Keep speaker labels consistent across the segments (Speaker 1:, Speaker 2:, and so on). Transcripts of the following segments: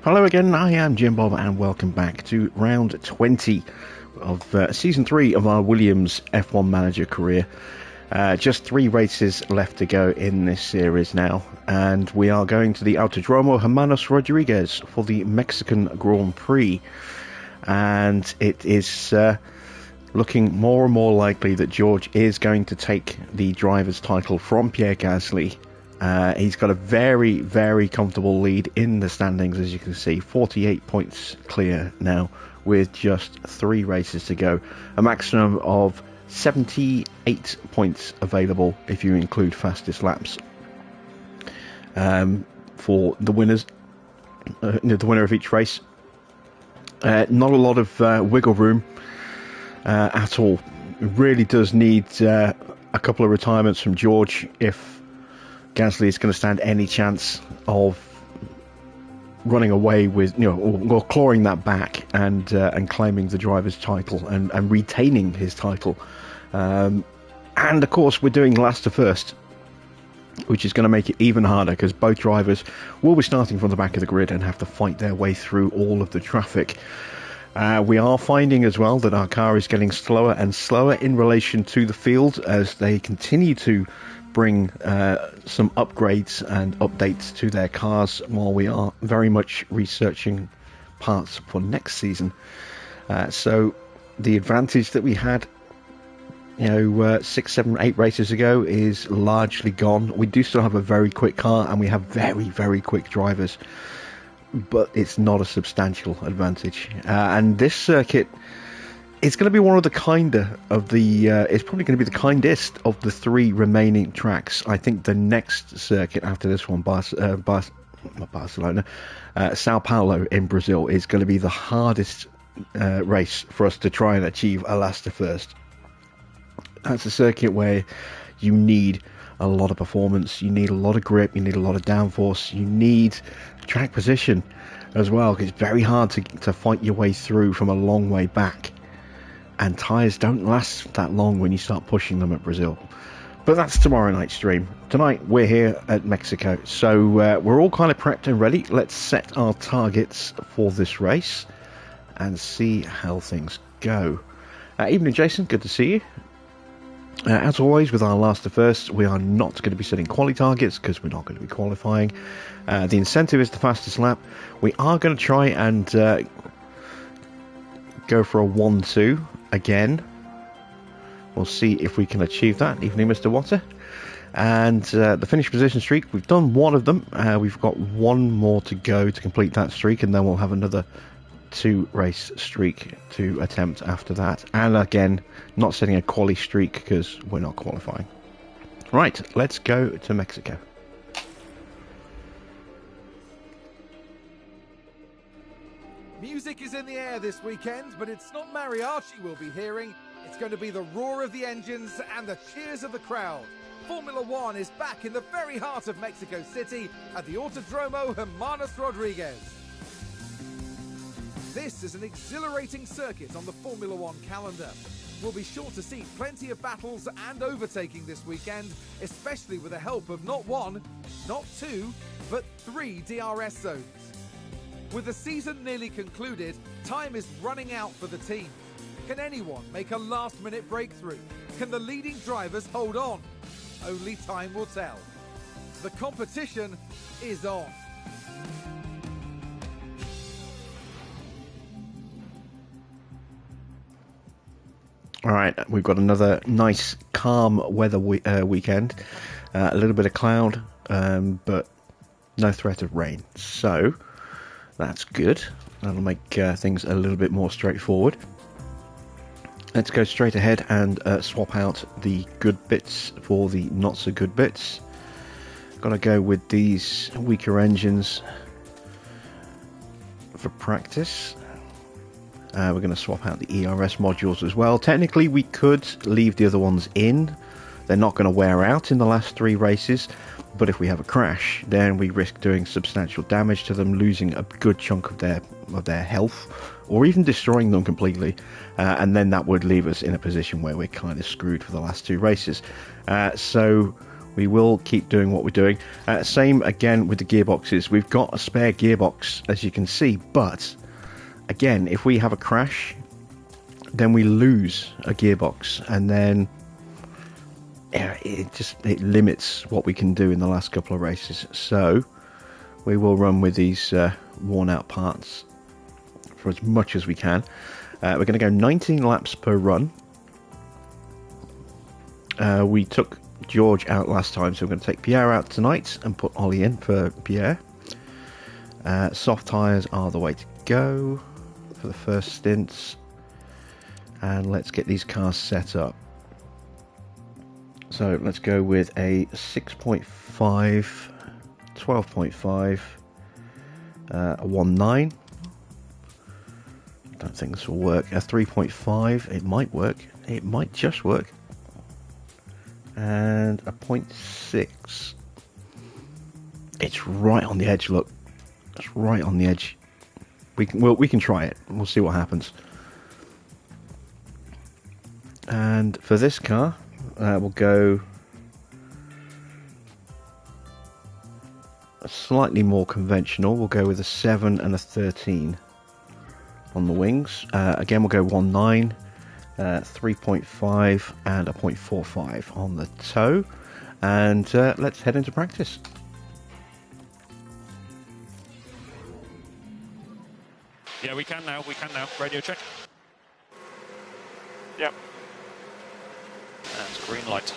Speaker 1: Hello again, I am Jim Bob and welcome back to round 20 of season 3 of our Williams F1 Manager career. Just 3 races left to go in this series now, and we are going to the Autodromo Hermanos Rodriguez for the Mexican Grand Prix. And it is looking more and more likely that George is going to take the driver's title from Pierre Gasly. He's got a very, very comfortable lead in the standings, as you can see, 48 points clear now with just 3 races to go. A maximum of 78 points available if you include fastest laps for the winners, the winner of each race. Not a lot of wiggle room at all. It really does need a couple of retirements from George if Gasly is going to stand any chance of running away with, or clawing that back and claiming the driver's title and retaining his title. And of course, we're doing last to first, which is going to make it even harder because both drivers will be starting from the back of the grid and have to fight their way through all of the traffic. We are finding as well that our car is getting slower and slower in relation to the field as they continue to bring some upgrades and updates to their cars while we are very much researching parts for next season. So the advantage that we had 6, 7, 8 races ago is largely gone. We do still have a very quick car and we have very, very quick drivers, but it's not a substantial advantage. And this circuit, it's going to be one of the kinder of the it's probably going to be the kindest of the 3 remaining tracks. I think the next circuit after this one, Barcelona, Sao Paulo in Brazil, is going to be the hardest race for us to try and achieve a last to first. That's a circuit where you need a lot of performance, you need a lot of grip, you need a lot of downforce, you need track position as well, because it's very hard to fight your way through from a long way back. And tyres don't last that long when you start pushing them at Brazil. But that's tomorrow night's stream. Tonight we're here at Mexico. So we're all kind of prepped and ready. Let's set our targets for this race and see how things go. Evening, Jason. Good to see you. As always, with our last to first, we are not going to be setting quali targets because we're not going to be qualifying. The incentive is the fastest lap. We are going to try and go for a 1-2 again. We'll see if we can achieve that. Evening, Mr. Water. And the finish position streak, we've done one of them. We've got one more to go to complete that streak, and then we'll have another 2 race streak to attempt after that. And again, not setting a quali streak because we're not qualifying. Right, let's go to Mexico.
Speaker 2: Music is in the air this weekend, but it's not mariachi we'll be hearing. It's going to be the roar of the engines and the cheers of the crowd. Formula One is back in the very heart of Mexico City at the Autodromo Hermanos Rodriguez. This is an exhilarating circuit on the Formula One calendar. We'll be sure to see plenty of battles and overtaking this weekend, especially with the help of not 1, not 2, but 3 DRS zones. With the season nearly concluded, time is running out for the team. Can anyone make a last-minute breakthrough? Can the leading drivers hold on? Only time will tell. The competition is on.
Speaker 1: All right, we've got another nice calm weather weekend. A little bit of cloud, but no threat of rain. So that's good. That'll make things a little bit more straightforward. Let's go straight ahead and swap out the good bits for the not so good bits. Got to go with these weaker engines for practice. We're going to swap out the ERS modules as well. Technically, we could leave the other ones in. They're not going to wear out in the last 3 races. But if we have a crash, then we risk doing substantial damage to them, losing a good chunk of their health, or even destroying them completely. And then that would leave us in a position where we're kind of screwed for the last 2 races. So we will keep doing what we're doing. Same again with the gearboxes. We've got a spare gearbox, as you can see, but again, if we have a crash, then we lose a gearbox, and then it limits what we can do in the last couple of races. So we will run with these worn out parts for as much as we can. We're going to go 19 laps per run. We took George out last time, so we're going to take Pierre out tonight and put Ollie in for Pierre. Soft tyres are the way to go for the first stints, and let's get these cars set up. So let's go with a 6.5, 12.5, a 1.9. Don't think this will work. A 3.5, it might work. It might just work. And a 0.6. It's right on the edge. Look, it's right on the edge. We can try it. We'll see what happens. And for this car, we'll go slightly more conventional. We'll go with a 7 and a 13 on the wings. Again, we'll go 1.9, 3.5 and a 0.45 on the toe. And let's head into practice.
Speaker 3: Yeah, we can now. Radio check. Yep. That's green light.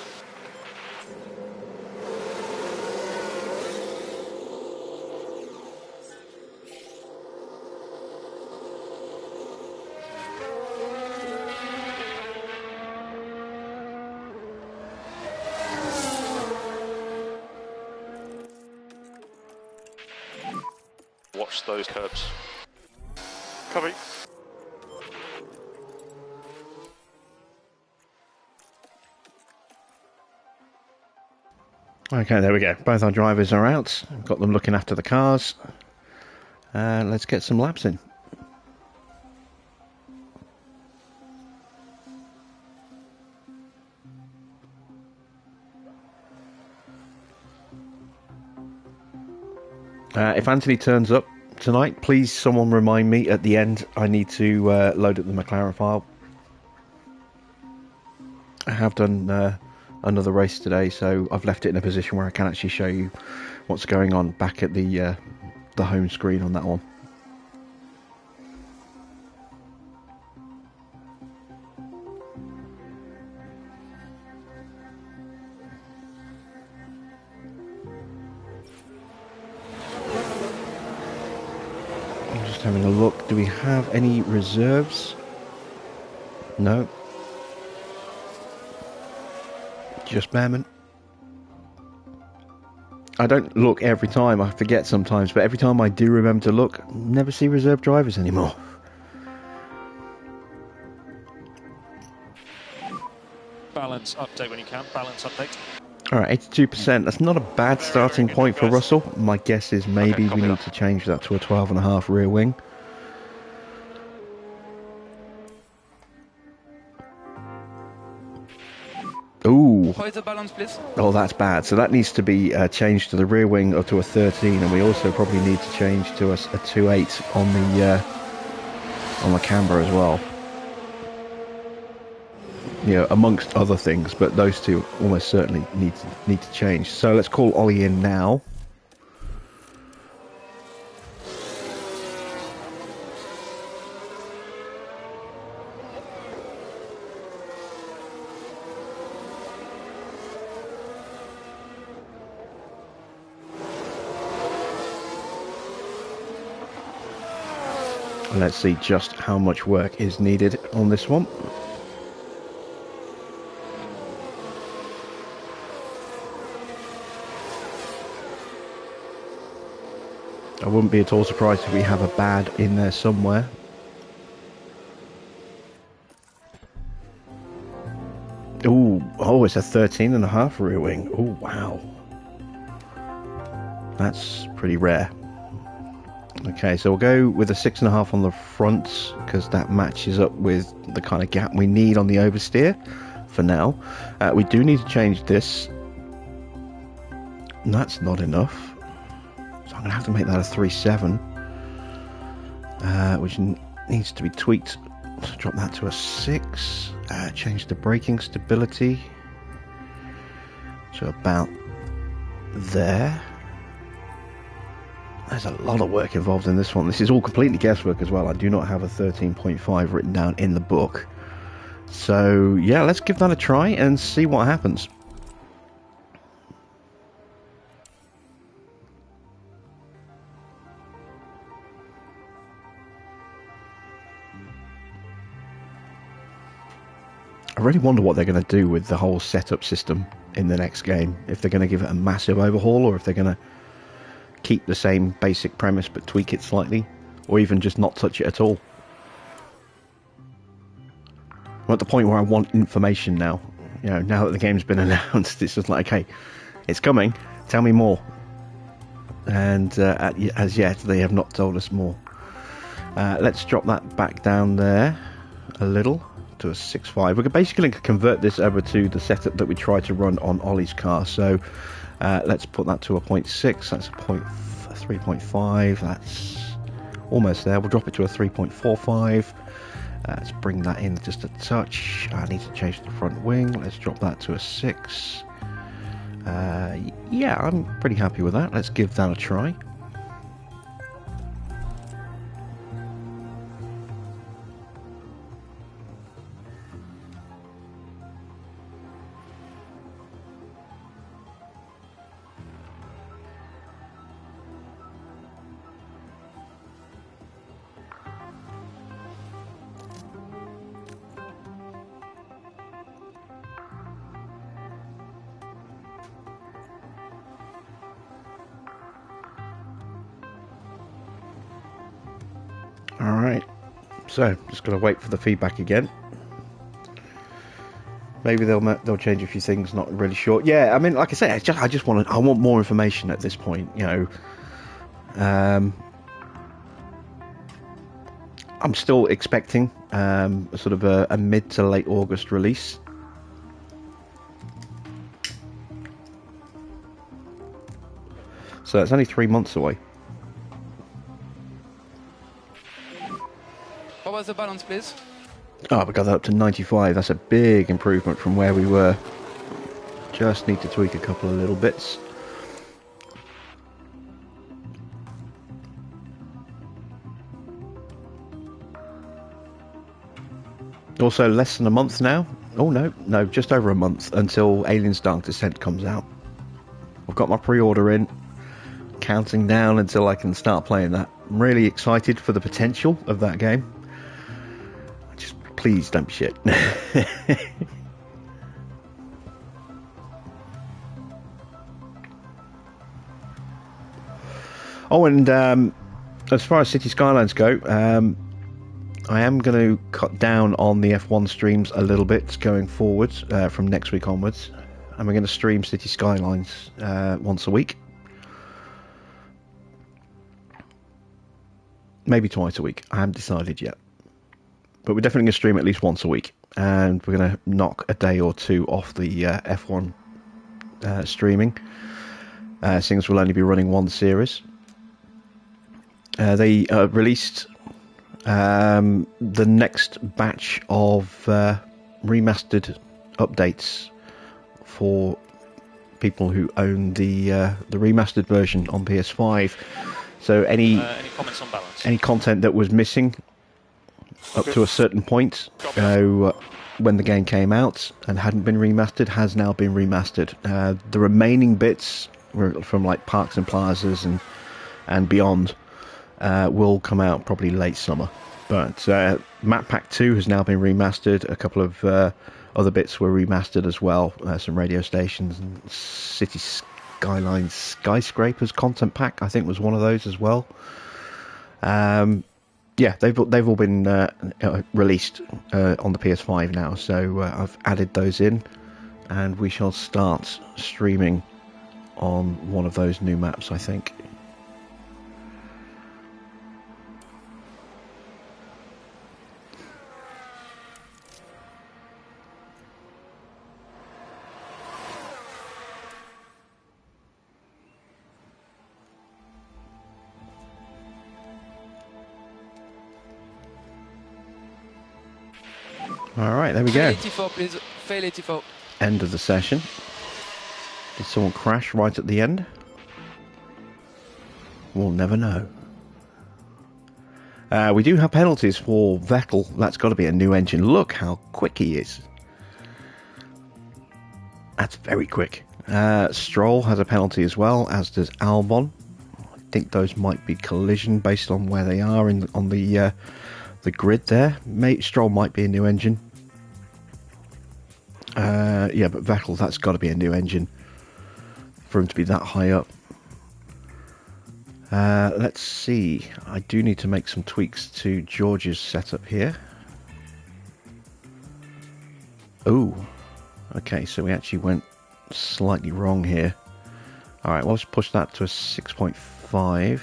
Speaker 3: Watch those curbs. Copy.
Speaker 1: Okay, there we go. Both our drivers are out. I've got them looking after the cars. Let's get some laps in. If Anthony turns up tonight, please someone remind me at the end. I need to load up the McLaren file. I have done another race today, so I've left it in a position where I can actually show you what's going on back at the home screen on that one. I'm just having a look. Do we have any reserves? No. Just Behrman. I don't look every time, I forget sometimes, but every time I do remember to look, never see reserve drivers anymore.
Speaker 3: Balance update when you can. Balance update.
Speaker 1: Alright, 82%. That's not a bad starting point for Russell. My guess is maybe we need to change that to a 12.5 rear wing. Ooh.
Speaker 4: Balance, please.
Speaker 1: Oh, that's bad. So that needs to be changed to the rear wing or to a 13, and we also probably need to change to a 2.8 on the camber as well. You know, amongst other things, but those two almost certainly need to change. So let's call Ollie in now. Let's see just how much work is needed on this one. I wouldn't be at all surprised if we have a bad in there somewhere. Ooh, oh, it's a 13.5 rear wing. Oh, wow. That's pretty rare. Okay, so we'll go with a 6.5 on the front because that matches up with the kind of gap we need on the oversteer for now. We do need to change this And that's not enough. So I'm going to have to make that a 3.7, which needs to be tweaked. So drop that to a 6. Change the braking stability to about there. There's a lot of work involved in this one. This is all completely guesswork as well. I do not have a 13.5 written down in the book. So yeah, let's give that a try and see what happens. I really wonder what they're going to do with the whole setup system in the next game. If they're going to give it a massive overhaul, or if they're going to keep the same basic premise but tweak it slightly, or even just not touch it at all. I'm at the point where I want information now. You know, now that the game's been announced, it's just like, okay, it's coming, tell me more. And as yet, they have not told us more. Let's drop that back down there a little to a 6.5. We're basically going to convert this over to the setup that we tried to run on Ollie's car. So let's put that to a 0.6. That's a 3.5. That's almost there. We'll drop it to a 3.45. Let's bring that in just a touch. I need to change the front wing. Let's drop that to a 6. Yeah, I'm pretty happy with that. Let's give that a try. Alright, so just gotta wait for the feedback again. Maybe they'll change a few things, not really sure. Yeah, I mean, like I say, I want more information at this point, you know. I'm still expecting sort of a mid to late August release. So it's only 3 months away.
Speaker 4: What was the balance, please?
Speaker 1: Oh, we got that up to 95. That's a big improvement from where we were. Just need to tweak a couple of little bits. Also, less than a month now. Oh, no, just over a month until Aliens Dark Descent comes out. I've got my pre-order in. Counting down until I can start playing that. I'm really excited for the potential of that game. Just please don't be shit. Oh, and as far as City Skylines go, I am going to cut down on the F1 streams a little bit going forwards from next week onwards. And we're going to stream City Skylines once a week. Maybe twice a week. I haven't decided yet. But we're definitely going to stream at least once a week. And we're going to knock a day or two off the F1 streaming. Seeing as we'll only be running one series. They released the next batch of remastered updates for people who own the remastered version on PS5. So any
Speaker 3: comments on balance? Any
Speaker 1: content that was missing up to a certain point when the game came out and hadn't been remastered has now been remastered. The remaining bits from like parks and plazas and beyond will come out probably late summer. But Map Pack 2 has now been remastered. A couple of other bits were remastered as well. Some radio stations and City Skylines Skyscrapers content pack, I think, was one of those as well. Yeah, they've all been released on the PS5 now, so I've added those in, and we shall start streaming on one of those new maps, I think. All right, there we go.
Speaker 4: 84, please. Fail 84.
Speaker 1: End of the session. Did someone crash right at the end? We'll never know. We do have penalties for Vettel. That's got to be a new engine. Look how quick he is. That's very quick. Stroll has a penalty as well, as does Albon. I think those might be collision based on where they are on the grid there. Stroll might be a new engine. Yeah, but Vettel, that's got to be a new engine for him to be that high up. Let's see. I do need to make some tweaks to George's setup here. Oh, okay, so we actually went slightly wrong here. Alright, well, let's push that to a 6.5.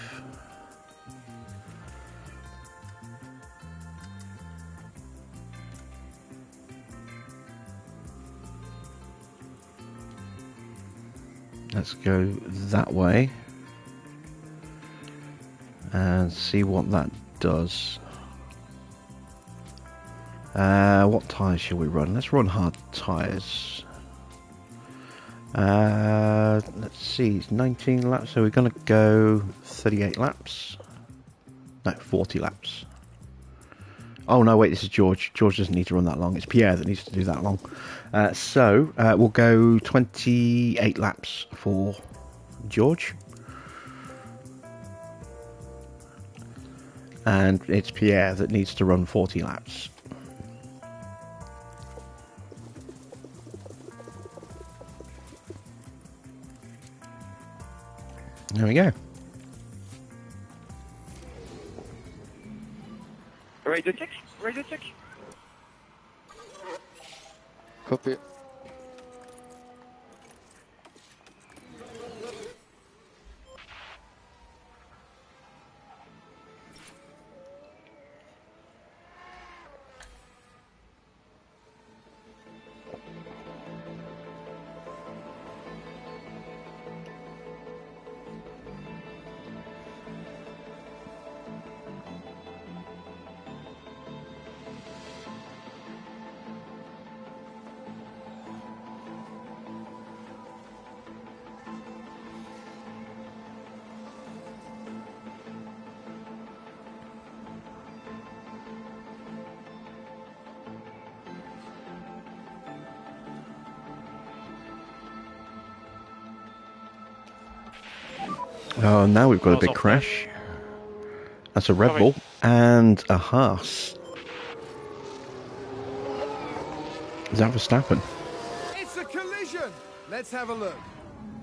Speaker 1: Let's go that way and see what that does. What tyres shall we run? Let's run hard tyres. Let's see, it's 19 laps, so we're going to go 38 laps. No, 40 laps. Oh no, wait, this is George. George doesn't need to run that long. It's Pierre that needs to do that long. So we'll go 28 laps for George. And it's Pierre that needs to run 40 laps. There we go.
Speaker 5: Ready to check? Ready to check?
Speaker 4: Copy.
Speaker 1: Oh, now we've got a big crash. That's a Red Bull and a Haas. Is that Verstappen?
Speaker 2: It's a collision. Let's have a look.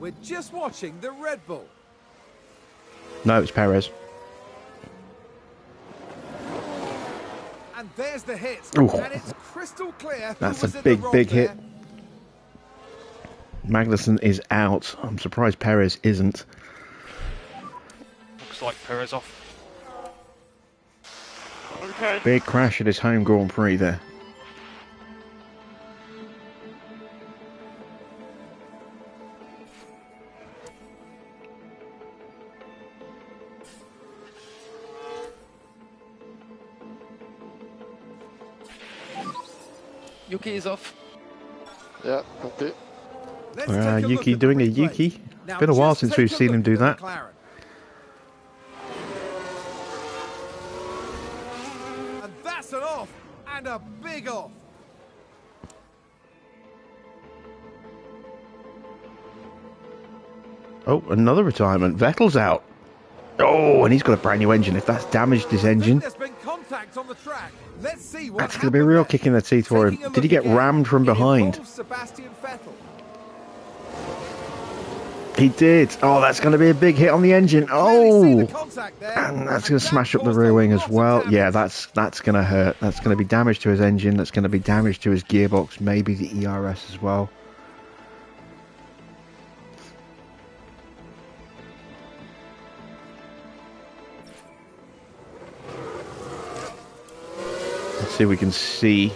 Speaker 2: We're just watching the Red Bull.
Speaker 1: No, it's Perez.
Speaker 2: And there's the hit.
Speaker 1: Ooh.
Speaker 2: And it's crystal clear.
Speaker 1: That's a big hit. Magnussen is out. I'm surprised Perez isn't.
Speaker 3: Looks like Perez off.
Speaker 5: Okay.
Speaker 1: Big crash at his home Grand Prix there.
Speaker 4: Yuki is off.
Speaker 5: Yeah, copy.
Speaker 2: Let's take a
Speaker 1: Yuki
Speaker 2: look at
Speaker 1: doing
Speaker 2: the
Speaker 1: a
Speaker 2: replay.
Speaker 1: Yuki.
Speaker 2: Now
Speaker 1: Been a while
Speaker 2: just
Speaker 1: since
Speaker 2: take
Speaker 1: we've
Speaker 2: a
Speaker 1: seen
Speaker 2: look
Speaker 1: him do
Speaker 2: at the
Speaker 1: that.
Speaker 2: McLaren. And that's an off, and a big off.
Speaker 1: Oh, another retirement. Vettel's out. Oh, and he's got a brand new engine. If that's damaged his engine,
Speaker 2: There's been contact on the track. Let's see what
Speaker 1: that's going to be a real kick in the teeth for him. Did he get rammed from behind?
Speaker 2: Sebastian Vettel.
Speaker 1: He did. Oh, that's going to be a big hit on the engine. Oh, and that's going to smash up the rear wing as well. Yeah, that's going to hurt. That's going to be damage to his engine. That's going to be damage to his gearbox, maybe the ERS as well. Let's see if we can see.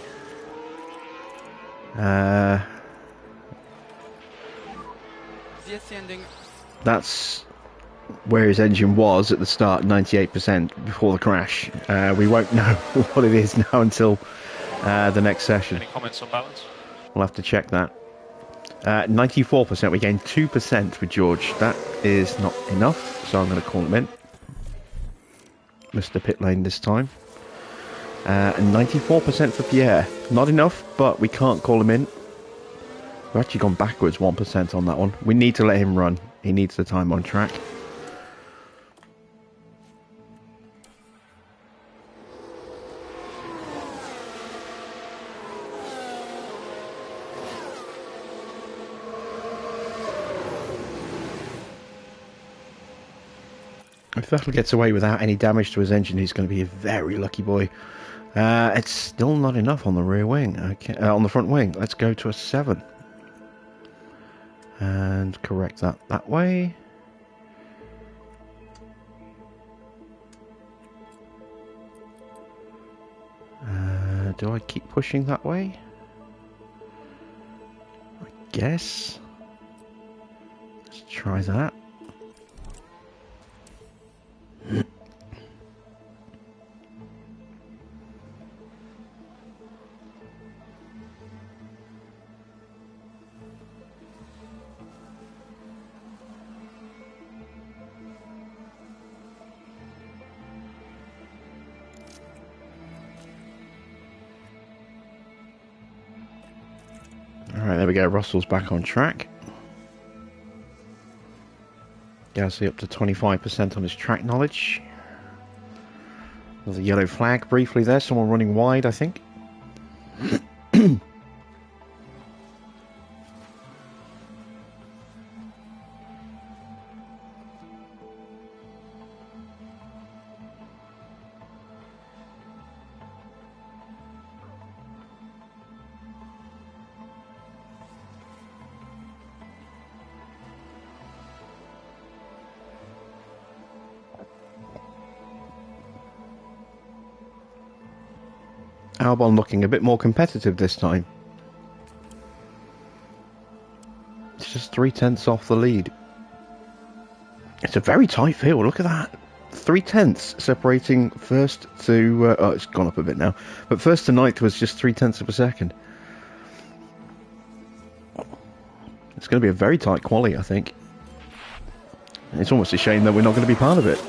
Speaker 4: Yes, ending.
Speaker 1: That's where his engine was at the start, 98% before the crash. We won't know what it is now until the next session.
Speaker 3: Any comments on balance?
Speaker 1: We'll have to check that. 94%. We gained 2% for George. That is not enough, so I'm going to call him in. Mr. Pit Lane this time. And 94% for Pierre. Not enough, but we can't call him in. We've actually gone backwards 1% on that one. We need to let him run. He needs the time on track. If Vettel gets away without any damage to his engine, he's going to be a very lucky boy. It's still not enough on the rear wing. Okay, on the front wing. Let's go to a 7. And correct that way. Do I keep pushing that way? I guess. Let's try that. Alright, there we go. Russell's back on track. Gasly up to 25% on his track knowledge. There's a yellow flag briefly there. Someone running wide, I think. Albon looking a bit more competitive this time. It's just 3/10 off the lead. It's a very tight field, look at that. 3/10 separating first to... oh, it's gone up a bit now. But first to ninth was just 3/10 of a second. It's going to be a very tight quali, I think. It's almost a shame that we're not going to be part of it.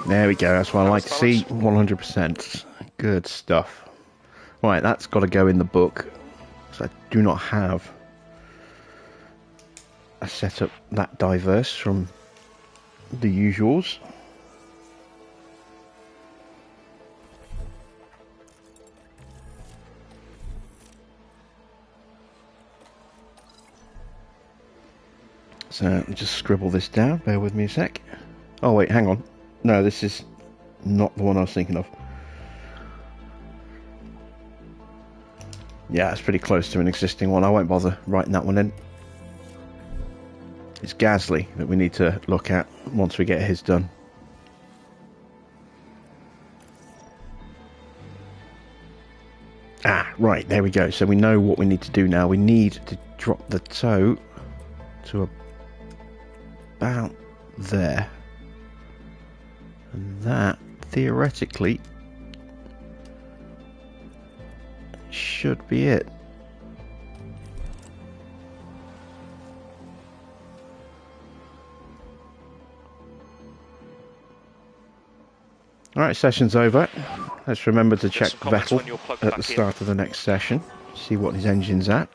Speaker 1: There we go, that's what I like to see, 100%. Good stuff. Right, that's got to go in the book. So I do not have a setup that diverse from the usuals. So let me just scribble this down, bear with me a sec. Oh wait, hang on. No, this is not the one I was thinking of. Yeah, it's pretty close to an existing one. I won't bother writing that one in. It's Gasly that we need to look at once we get his done. Ah, right, there we go. So we know what we need to do now. We need to drop the toe to about there. And that, theoretically, should be it. Alright, session's over. Let's remember to check Vettel at the start of the next session. See what his engine's at.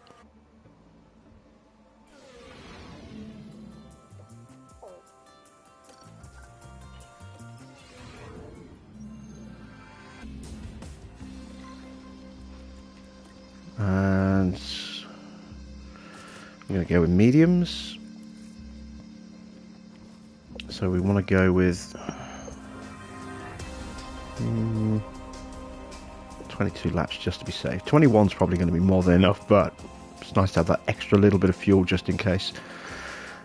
Speaker 1: And I'm going to go with mediums. So we want to go with 22 laps just to be safe. 21's probably going to be more than enough, but it's nice to have that extra little bit of fuel just in case.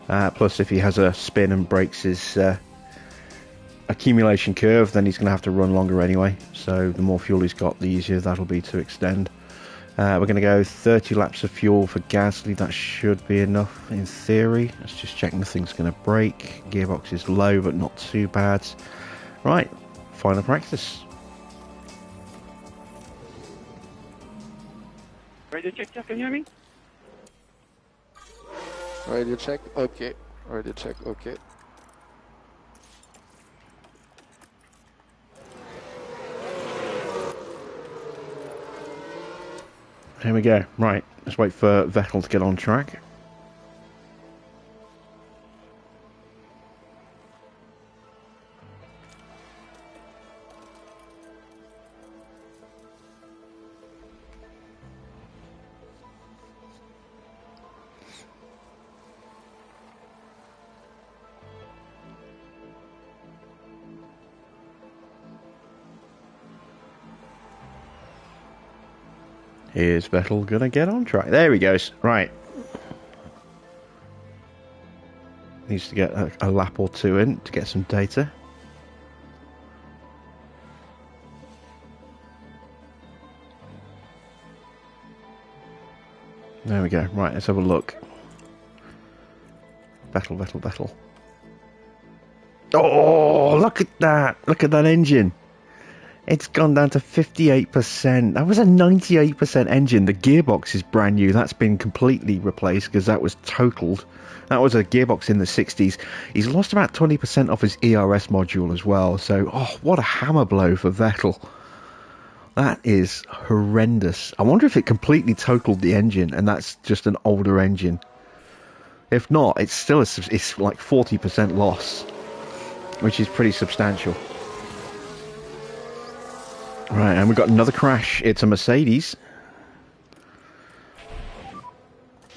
Speaker 1: Plus, if he has a spin and breaks his accumulation curve, then he's going to have to run longer anyway. So the more fuel he's got, the easier that'll be to extend. We're going to go 30 laps of fuel for Gasly. That should be enough in theory. Let's just check nothing's going to break. Gearbox is low, but not too bad. Right, final practice.
Speaker 5: Radio check, sir. Can you hear me?
Speaker 4: Radio check, okay. Radio check, okay.
Speaker 1: Here we go. Right, let's wait for Vettel to get on track. Is Vettel gonna get on track? There he goes. Right. Needs to get a lap or two in to get some data. There we go. Right, let's have a look. Vettel. Oh, look at that. Look at that engine. It's gone down to 58%. That was a 98% engine. The gearbox is brand new. That's been completely replaced because that was totaled. That was a gearbox in the 60s. He's lost about 20% off his ERS module as well. So, oh, what a hammer blow for Vettel. That is horrendous. I wonder if it completely totaled the engine and that's just an older engine. If not, it's still it's like 40% loss, which is pretty substantial. Right, and we've got another crash. It's a Mercedes.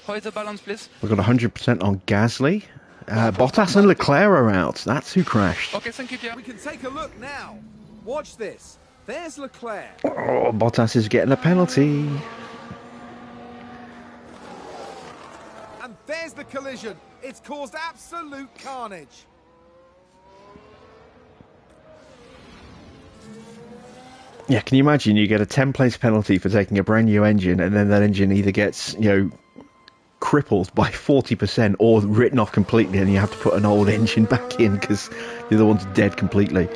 Speaker 4: Hold the balance, please.
Speaker 1: We've got 100% on Gasly. Bottas and Leclerc are out. That's who crashed.
Speaker 4: Okay, thank you, Pierre.
Speaker 2: We can take a look now. Watch this. There's Leclerc.
Speaker 1: Oh, Bottas is getting a penalty.
Speaker 2: And there's the collision. It's caused absolute carnage.
Speaker 1: Yeah, can you imagine you get a 10-place penalty for taking a brand new engine and then that engine either gets, crippled by 40% or written off completely and you have to put an old engine back in because the other one's dead completely.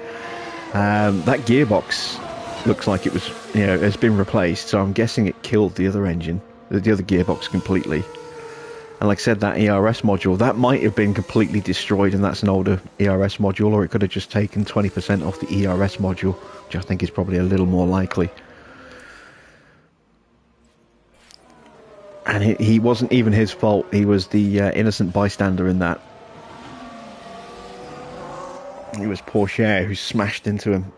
Speaker 1: That gearbox looks like it was, has been replaced, so I'm guessing it killed the other engine, the other gearbox completely. And like I said, that ERS module, that might have been completely destroyed and that's an older ERS module, or it could have just taken 20% off the ERS module, which I think is probably a little more likely. And he wasn't even his fault, he was the innocent bystander in that. It was Porsche who smashed into him.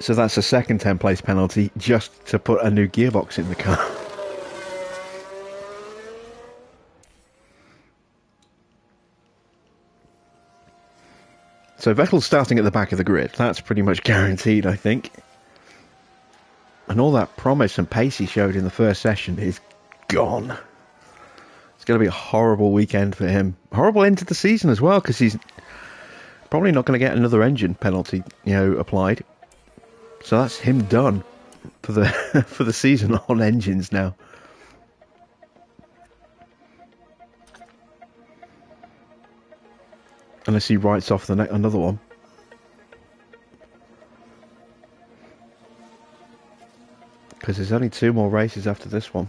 Speaker 1: So that's a second 10-place penalty just to put a new gearbox in the car. So Vettel's starting at the back of the grid. That's pretty much guaranteed, I think. And all that promise and pace he showed in the first session is gone. It's going to be a horrible weekend for him. Horrible end to the season as well, because he's probably not going to get another engine penalty, applied. So that's him done for the for the season on engines now. Unless he writes off another one. Because there's only 2 more races after this one.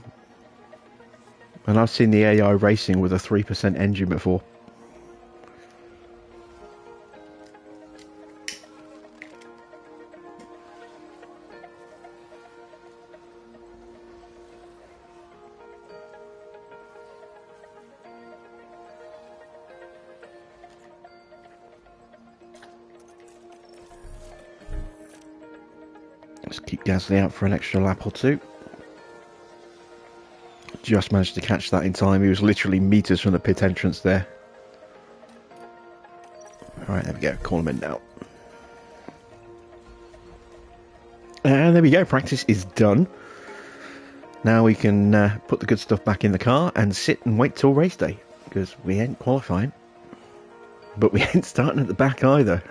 Speaker 1: And I've seen the AI racing with a 3% engine before. Let's keep Gasly out for an extra lap or 2. Just managed to catch that in time. He was literally meters from the pit entrance there. Alright, there we go. Call him in now. And there we go, practice is done. Now we can put the good stuff back in the car and sit and wait till race day, because we ain't qualifying. But we ain't starting at the back either.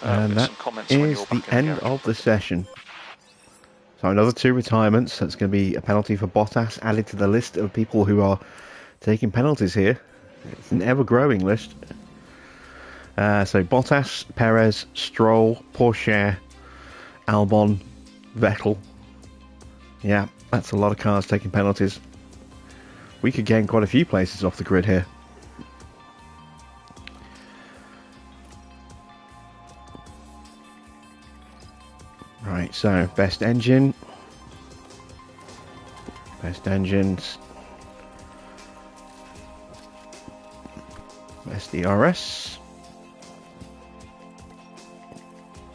Speaker 1: And that is the end of the session. So another 2 retirements. That's going to be a penalty for Bottas added to the list of people who are taking penalties here. It's an ever-growing list. So Bottas, Perez, Stroll, Porsche, Albon, Vettel. Yeah, that's a lot of cars taking penalties. We could gain quite a few places off the grid here. Right, so best engines, best DRS,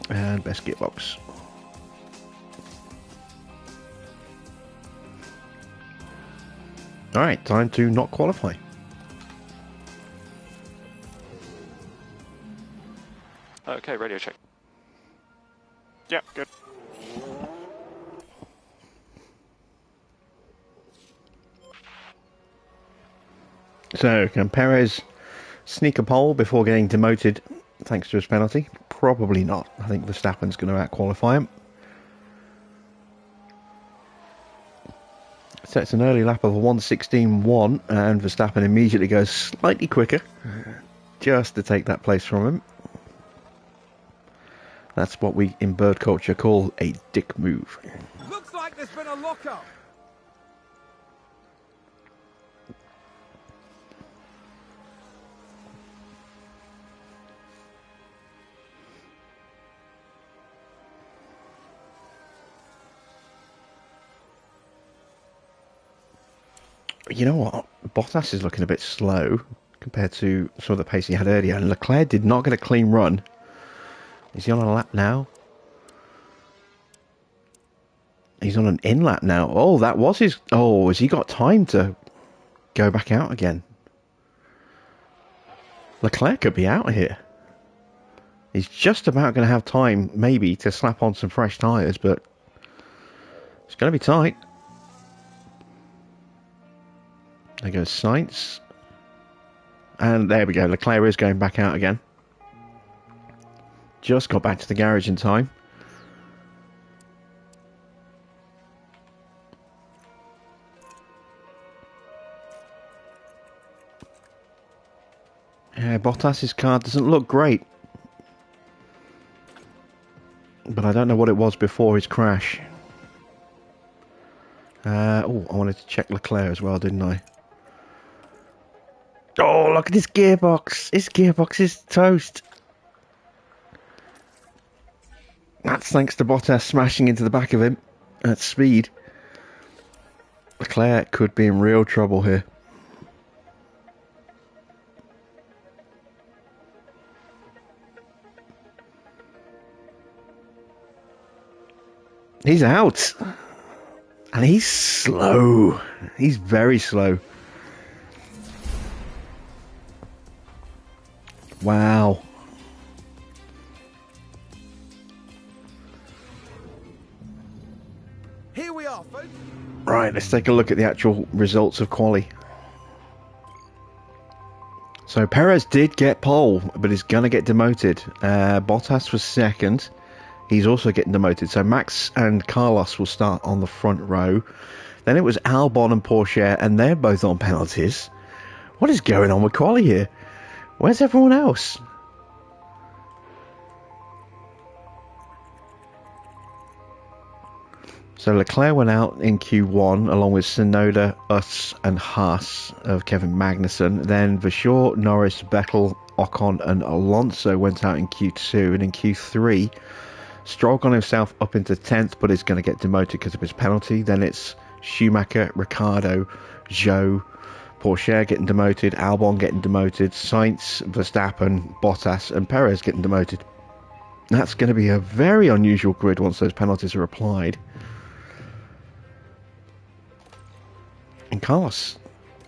Speaker 1: and best gearbox. Alright, time to not qualify.
Speaker 3: Okay, radio check. Yeah, good.
Speaker 1: So, can Perez sneak a pole before getting demoted thanks to his penalty? Probably not. I think Verstappen's going to out-qualify him. So it's an early lap of a 1:16.1, and Verstappen immediately goes slightly quicker, just to take that place from him. That's what we in bird culture call a dick move.
Speaker 2: Looks like there's been a lockup.
Speaker 1: You know what? Bottas is looking a bit slow compared to some of the pace he had earlier, and Leclerc did not get a clean run. Is he on a lap now? He's on an in lap now. Oh, that was his... Oh, has he got time to go back out again? Leclerc could be out here. He's just about going to have time, maybe, to slap on some fresh tyres, but it's going to be tight. There goes Sainz. And there we go. Leclerc is going back out again. Just got back to the garage in time. Yeah, Bottas's car doesn't look great. But I don't know what it was before his crash. Oh, I wanted to check Leclerc as well, didn't I? Oh, look at this gearbox. His gearbox is toast. That's thanks to Bottas smashing into the back of him at speed. Leclerc could be in real trouble here. He's out. And he's slow. He's very slow. Wow.
Speaker 2: Here we are, folks.
Speaker 1: Right, let's take a look at the actual results of quali. So Perez did get pole, but he's going to get demoted. Bottas was second. He's also getting demoted. So Max and Carlos will start on the front row. Then it was Albon and Porsche, and they're both on penalties. What is going on with quali here? Where's everyone else? So Leclerc went out in Q1 along with Tsunoda, Us and Haas of Kevin Magnussen. Then Vasseur, Norris, Vettel, Ocon and Alonso went out in Q2. And in Q3, Stroll got himself up into 10th but is going to get demoted because of his penalty. Then it's Schumacher, Ricciardo, Zhou, Pourchaire getting demoted, Albon getting demoted, Sainz, Verstappen, Bottas and Perez getting demoted. That's going to be a very unusual grid once those penalties are applied. And Carlos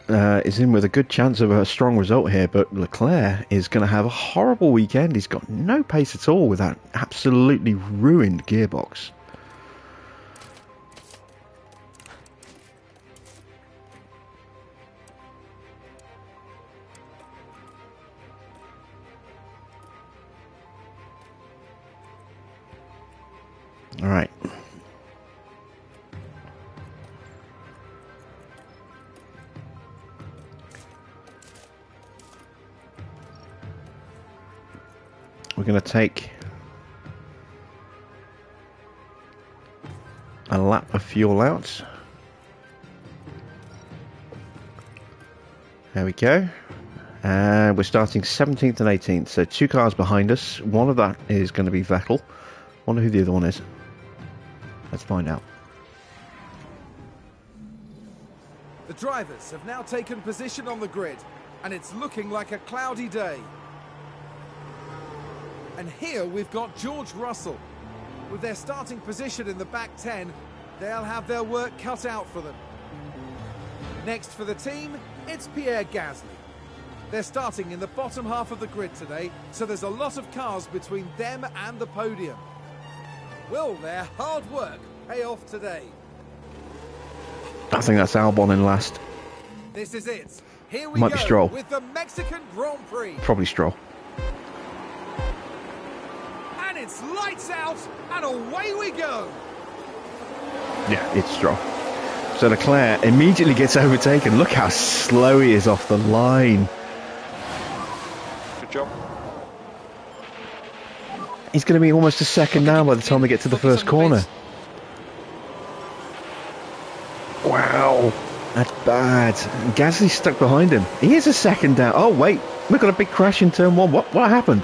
Speaker 1: is in with a good chance of a strong result here, but Leclerc is going to have a horrible weekend. He's got no pace at all with that absolutely ruined gearbox. All right. We're going to take a lap of fuel out. There we go. And we're starting 17th and 18th. So 2 cars behind us. One of that is going to be Vettel. Wonder who the other one is. Let's find out.
Speaker 2: The drivers have now taken position on the grid, and it's looking like a cloudy day. And here we've got George Russell. With their starting position in the back 10, they'll have their work cut out for them. Next for the team, it's Pierre Gasly. They're starting in the bottom half of the grid today, so there's a lot of cars between them and the podium. Will their hard work pay off today?
Speaker 1: I think that's Albon in last.
Speaker 2: This is it. Here we
Speaker 1: Might
Speaker 2: go
Speaker 1: be Stroll.
Speaker 2: with the Mexican Grand Prix.
Speaker 1: Probably Stroll.
Speaker 2: And it's lights out, and away we go.
Speaker 1: Yeah, it's Stroll. So Leclerc immediately gets overtaken. Look how slow he is off the line.
Speaker 4: Good job.
Speaker 1: He's going to be almost a second down by the time we get to the first corner. Wow, that's bad. Gasly's stuck behind him. He is a second down. Oh wait, we've got a big crash in turn 1. What happened?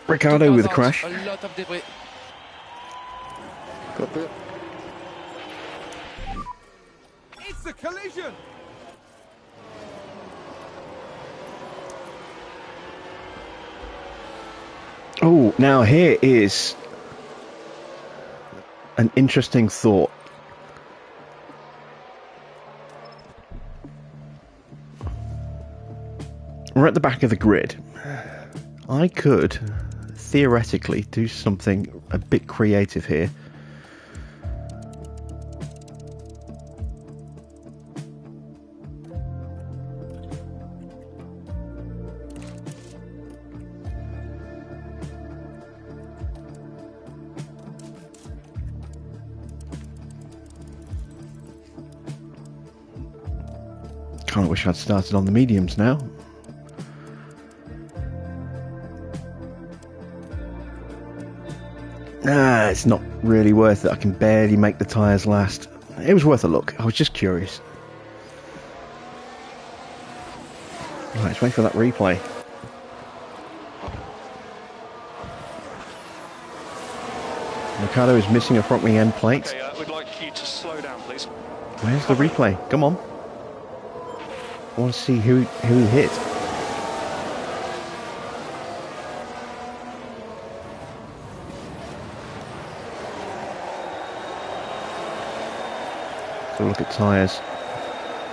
Speaker 1: Ricciardo with a crash.
Speaker 4: A lot of debris. Copy.
Speaker 2: It's a collision.
Speaker 1: Oh, now here is an interesting thought. We're at the back of the grid. I could theoretically do something a bit creative here. Kind of wish I'd started on the mediums now. Nah, it's not really worth it. I can barely make the tyres last. It was worth a look. I was just curious. Right, let's wait for that replay. Ricciardo is missing a front wing end plate.
Speaker 3: Okay, we'd like you to slow down, please.
Speaker 1: Where's the replay? Come on. I want to see who he hit. So look at tyres.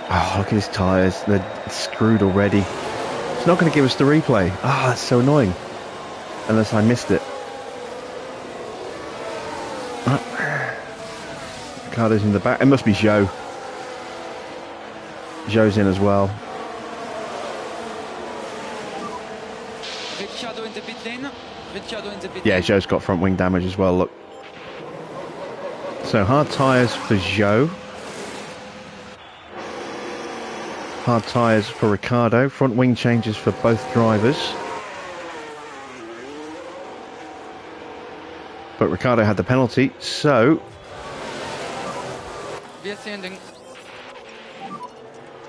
Speaker 1: Oh, look at his tyres. They're screwed already. It's not going to give us the replay. Ah, that's so annoying. Unless I missed it. Ricardo's in the back. It must be Zhou. Zhou's in as well.
Speaker 4: Ricciardo in the pit lane. Ricciardo in the pit
Speaker 1: Yeah,
Speaker 4: lane.
Speaker 1: Zhou's got front wing damage as well, look. So hard tyres for Zhou. Hard tyres for Ricciardo. Front wing changes for both drivers. But Ricciardo had the penalty, so
Speaker 4: VSC ending.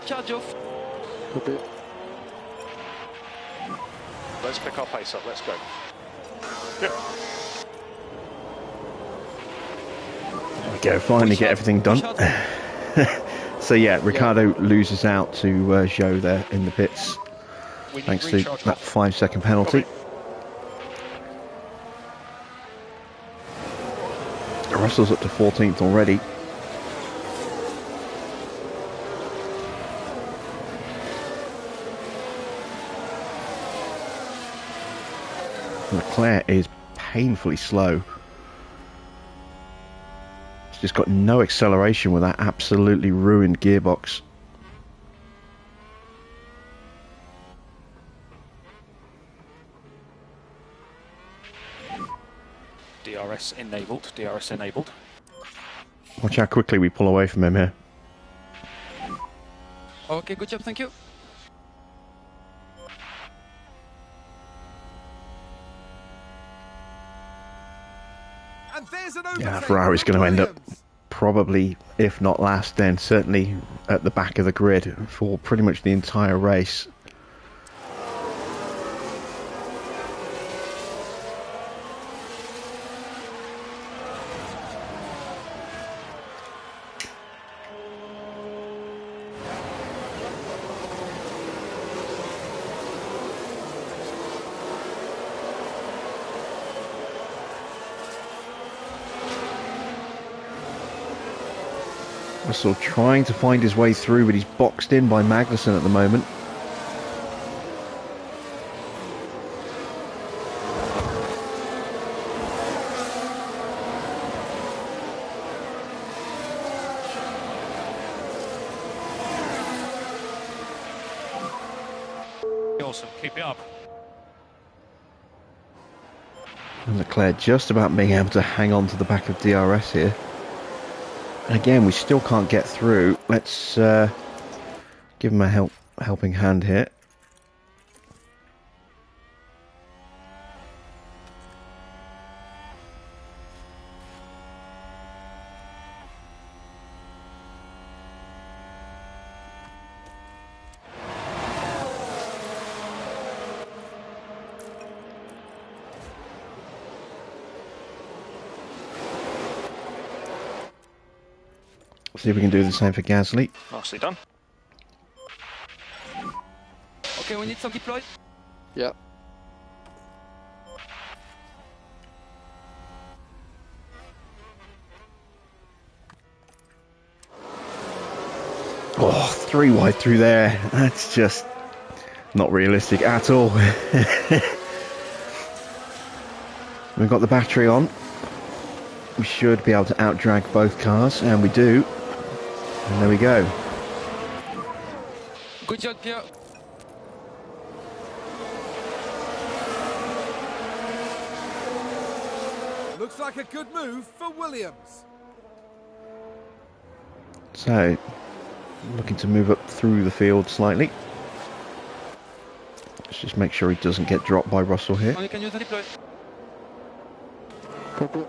Speaker 4: Charge off.
Speaker 6: Copy.
Speaker 3: Let's pick our pace up. Let's go.
Speaker 1: there we go. Finally get everything done. So yeah, Ricciardo loses out to Zhou there in the pits, thanks to that 5-second penalty. Russell's up to 14th already. Leclerc is painfully slow. He's just got no acceleration with that absolutely ruined gearbox.
Speaker 3: DRS enabled. DRS enabled.
Speaker 1: Watch how quickly we pull away from him here.
Speaker 4: Okay, good job, thank you.
Speaker 2: And there's an
Speaker 1: Yeah,
Speaker 2: overtake
Speaker 1: Ferrari's
Speaker 2: from
Speaker 1: going to end up
Speaker 2: Williams.
Speaker 1: probably, if not last, then certainly at the back of the grid for pretty much the entire race. Russell trying to find his way through, but he's boxed in by Magnussen at the moment.
Speaker 3: Awesome. Keep it up.
Speaker 1: And Leclerc just about being able to hang on to the back of DRS here. And again, we still can't get through. Let's give him a helping hand here. See if we can do the same for Gasly.
Speaker 3: Nicely done.
Speaker 4: Okay, we need some deploy.
Speaker 6: Yeah.
Speaker 1: Oh, 3 wide through there. That's just not realistic at all. We've got the battery on. We should be able to outdrag both cars, and we do. And there we go.
Speaker 4: Good job, Pierre.
Speaker 2: Looks like a good move for Williams.
Speaker 1: So, looking to move up through the field slightly. Let's just make sure he doesn't get dropped by Russell here.
Speaker 4: Only can use the deploy.
Speaker 6: Copy.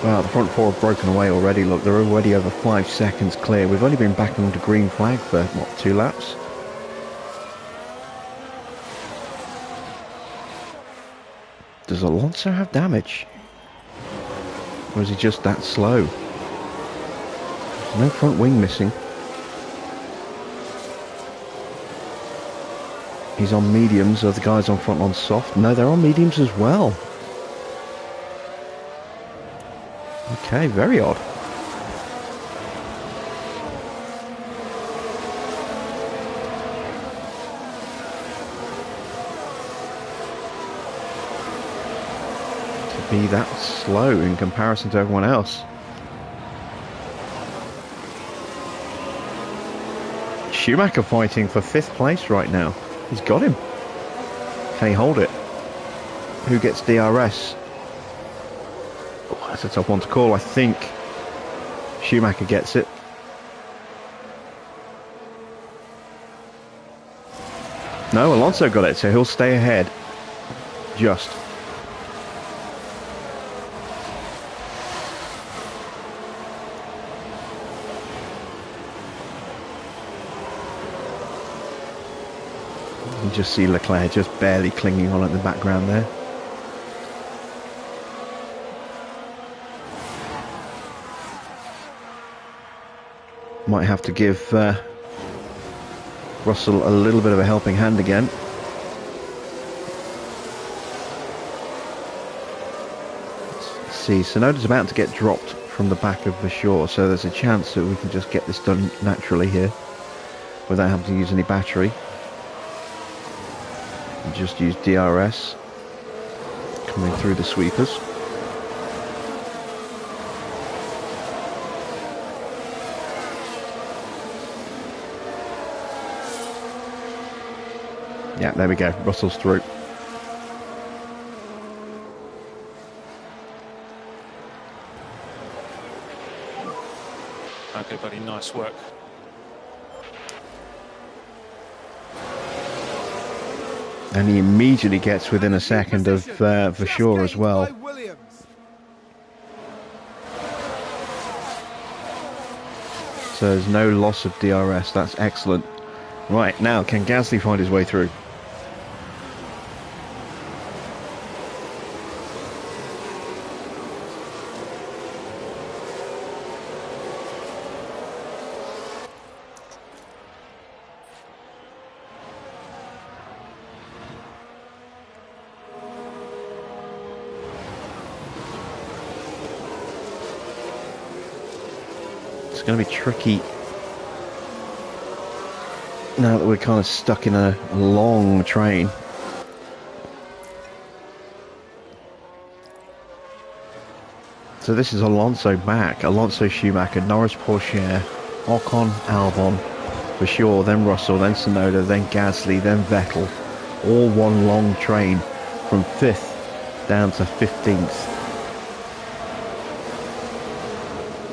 Speaker 1: Wow, the front four have broken away already. Look, they're already over 5 seconds clear. We've only been back under green flag for, what, 2 laps? Does Alonso have damage? Or is he just that slow? There's no front wing missing. He's on mediums, are the guys on front on soft? No, they're on mediums as well. Okay, very odd. To be that slow in comparison to everyone else. Schumacher fighting for 5th place right now. He's got him. Can he hold it? Who gets DRS? Oh, that's a tough one to call. I think Schumacher gets it. No, Alonso got it, so he'll stay ahead. Just. You can just see Leclerc just barely clinging on at the background there. Might have to give Russell a little bit of a helping hand again. Let's see, Tsunoda's about to get dropped from the back of Vasseur, so there's a chance that we can just get this done naturally here without having to use any battery. And just use DRS coming through the sweepers. Yeah, there we go. Russell's through.
Speaker 3: Okay, buddy, nice work.
Speaker 1: And he immediately gets within a second of Vasseur as well. So there's no loss of DRS. That's excellent. Right, now can Gasly find his way through? It's going to be tricky now that we're kind of stuck in a long train. So this is Alonso back. Alonso, Schumacher, Norris, Pourchaire, Ocon, Albon, Vasseur, then Russell, then Tsunoda, then Gasly, then Vettel. All one long train from 5th down to 15th.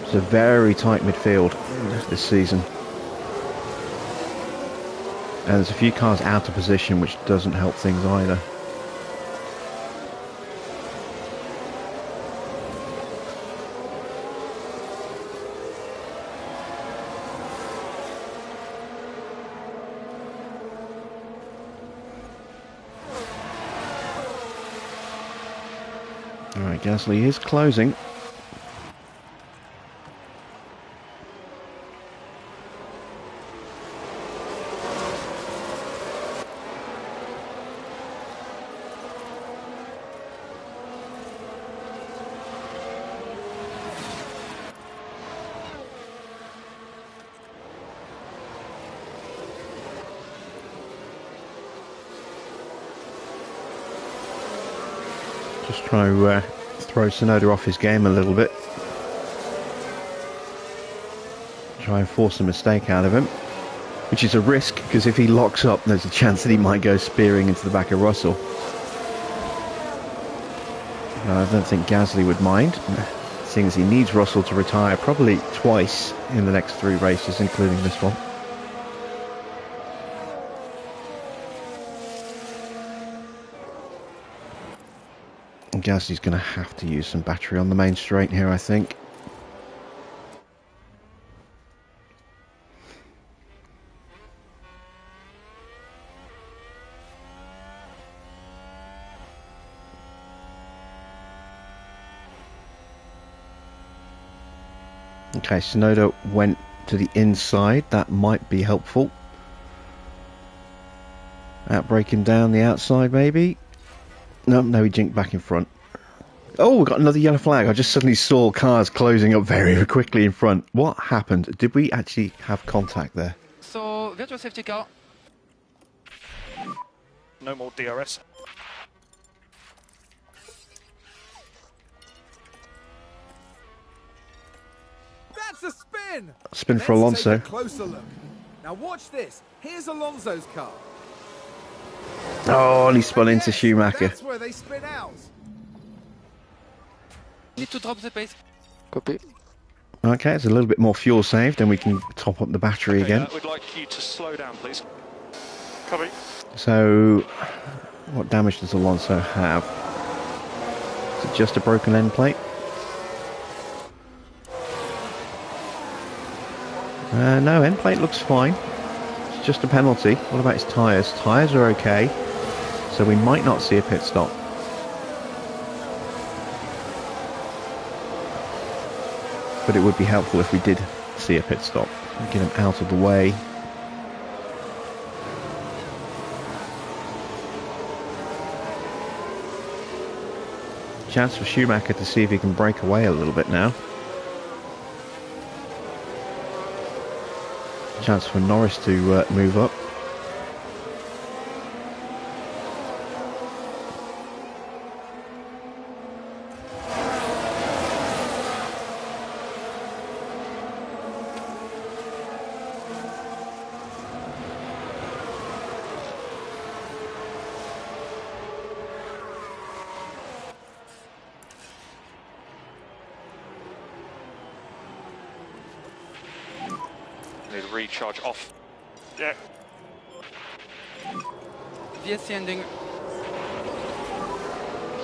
Speaker 1: It's a very tight midfield this season. And there's a few cars out of position, which doesn't help things either. Alright, Gasly is closing. Just try to throw Tsunoda off his game a little bit. Try and force a mistake out of him. Which is a risk, because if he locks up, there's a chance that he might go spearing into the back of Russell. I don't think Gasly would mind, seeing as he needs Russell to retire probably twice in the next 3 races, including this one. Gasly's going to have to use some battery on the main straight here, I think. Okay, Tsunoda went to the inside. That might be helpful. Out breaking down the outside, maybe. No, he jinked back in front. Oh, we got another yellow flag. I just suddenly saw cars closing up very quickly in front. What happened? Did we actually have contact there?
Speaker 4: So, virtual safety car.
Speaker 3: No more DRS.
Speaker 2: That's a spin!
Speaker 1: Spin for
Speaker 2: Let's
Speaker 1: Alonso.
Speaker 2: take a closer look. Now watch this. Here's Alonso's car.
Speaker 1: Oh, and he spun into Schumacher.
Speaker 2: That's where they spin out.
Speaker 4: Need to drop the pace.
Speaker 6: Copy.
Speaker 1: Okay, it's a little bit more fuel saved, then we can top up the battery
Speaker 3: Okay,
Speaker 1: again.
Speaker 3: we'd like you to slow down, please. Copy.
Speaker 1: So, what damage does Alonso have? Is it just a broken end plate? No, end plate looks fine. It's just a penalty. What about his tyres? Tyres are okay, so we might not see a pit stop. But it would be helpful if we did see a pit stop. Get him out of the way. Chance for Schumacher to see if he can break away a little bit now. Chance for Norris to move up.
Speaker 3: Need recharge off. Yeah.
Speaker 4: VSC ending. You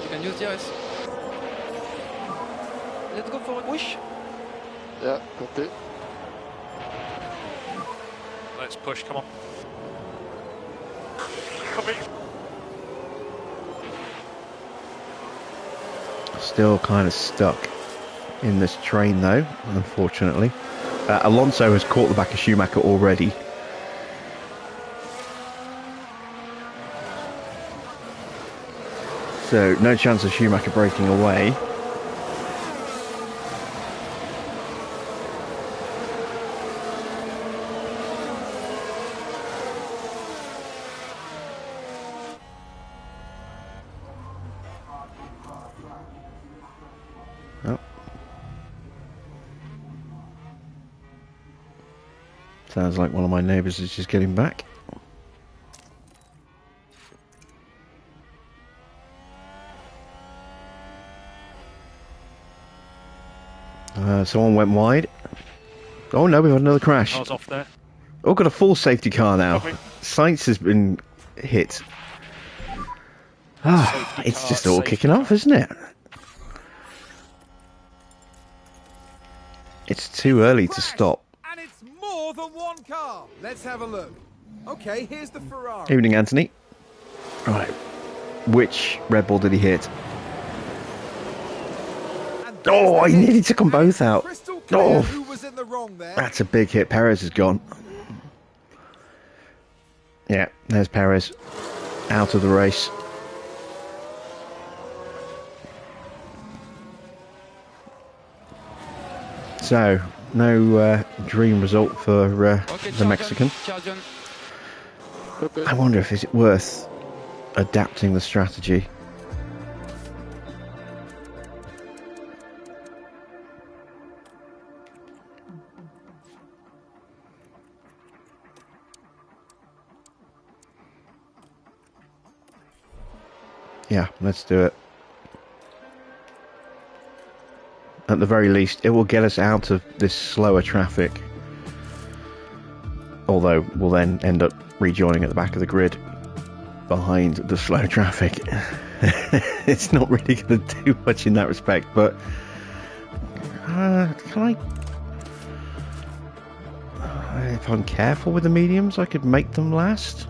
Speaker 4: can use DRS. Let's go for a push.
Speaker 6: Yeah, copy.
Speaker 3: Let's push, come on. Copy.
Speaker 1: Still kind of stuck in this train though, unfortunately. Alonso has caught the back of Schumacher already. So no chance of Schumacher breaking away. Oh. Sounds like one of my neighbours is just getting back. Someone went wide. Oh no, we've had another crash.
Speaker 3: I was off there.
Speaker 1: Oh, got a full safety car now.
Speaker 3: Copy.
Speaker 1: Sainz has been hit. Ah,
Speaker 3: Safety
Speaker 1: it's
Speaker 3: car,
Speaker 1: just all
Speaker 3: safety
Speaker 1: kicking off,
Speaker 3: car.
Speaker 1: isn't it? It's too early to
Speaker 2: Crash!
Speaker 1: stop.
Speaker 2: And it's more than one car. Let's have a look. Okay, here's the Ferrari.
Speaker 1: Evening, Anthony. Right. Which Red Bull did he hit?
Speaker 2: And there's
Speaker 1: Oh,
Speaker 2: the
Speaker 1: I
Speaker 2: hit.
Speaker 1: nearly took them
Speaker 2: And
Speaker 1: both
Speaker 2: it's
Speaker 1: out.
Speaker 2: crystal clear
Speaker 1: Oh.
Speaker 2: who was in the wrong there.
Speaker 1: That's a big hit. Perez is gone. Yeah, there's Perez. Out of the race. So, no dream result for
Speaker 4: Okay,
Speaker 1: the Mexican.
Speaker 4: Charge on.
Speaker 6: Copy.
Speaker 1: I wonder if is it worth adapting the strategy. Yeah, let's do it. At the very least, it will get us out of this slower traffic. Although, we'll then end up rejoining at the back of the grid behind the slow traffic. It's not really going to do much in that respect, but... can I... if I'm careful with the mediums, I could make them last.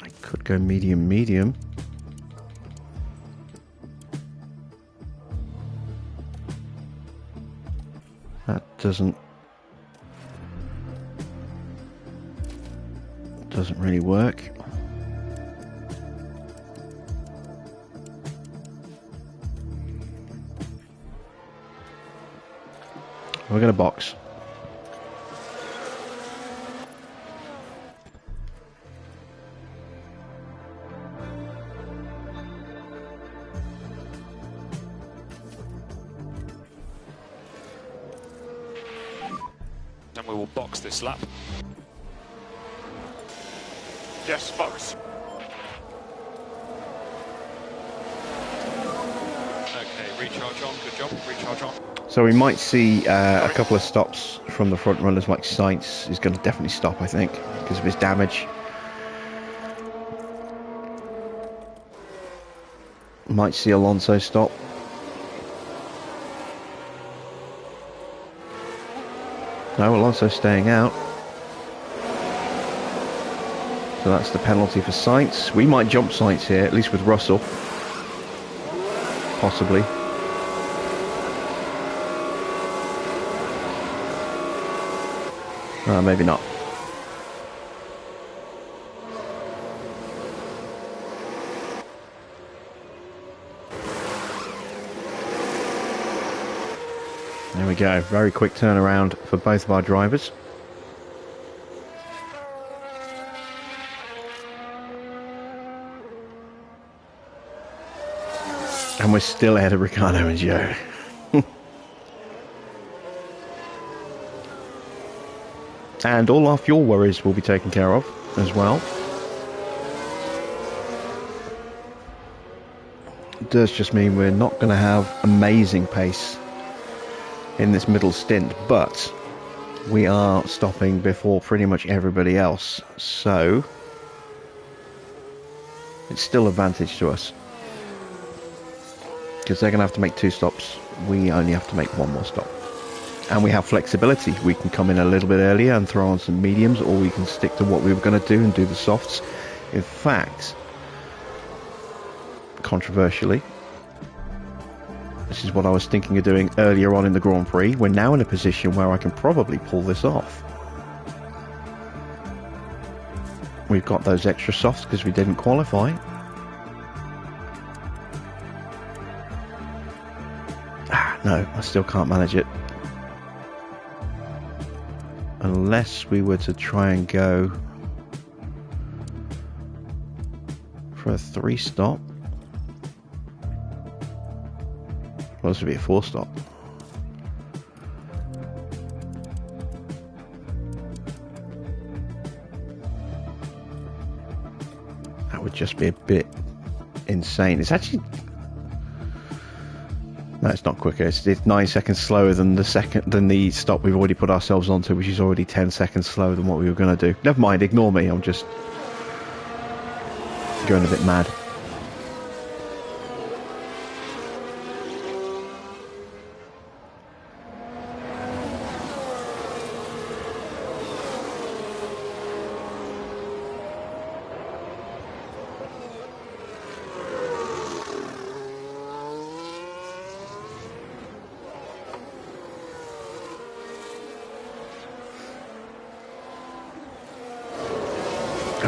Speaker 1: I could go medium. That doesn't really work. We're gonna box.
Speaker 3: And we will box this lap.
Speaker 5: Yes, folks.
Speaker 3: Okay, recharge on. Good job. Recharge on.
Speaker 1: So we might see a couple of stops from the front runners, like Sainz is going to definitely stop, I think, because of his damage. Might see Alonso stop. No, Alonso's staying out. So that's the penalty for Sainz. We might jump Sainz here, at least with Russell. Possibly. Maybe not. There we go. Very quick turnaround for both of our drivers. And we're still ahead of Ricciardo and Joe. And all our fuel worries will be taken care of as well. It does just mean we're not going to have amazing pace in this middle stint, but we are stopping before pretty much everybody else, so it's still advantage to us. Because they're going to have to make 2 stops, we only have to make 1 more stop. And we have flexibility. We can come in a little bit earlier and throw on some mediums, or we can stick to what we were going to do and do the softs. In fact, controversially, this is what I was thinking of doing earlier on in the Grand Prix. We're now in a position where I can probably pull this off. We've got those extra softs because we didn't qualify. No, I still can't manage it. Unless we were to try and go for a 3 stop. Well, this would be a 4 stop. That would just be a bit insane. It's actually... No, it's not quicker. It's 9 seconds slower than the stop we've already put ourselves onto, which is already 10 seconds slower than what we were going to do. Never mind, ignore me. I'm just going a bit mad.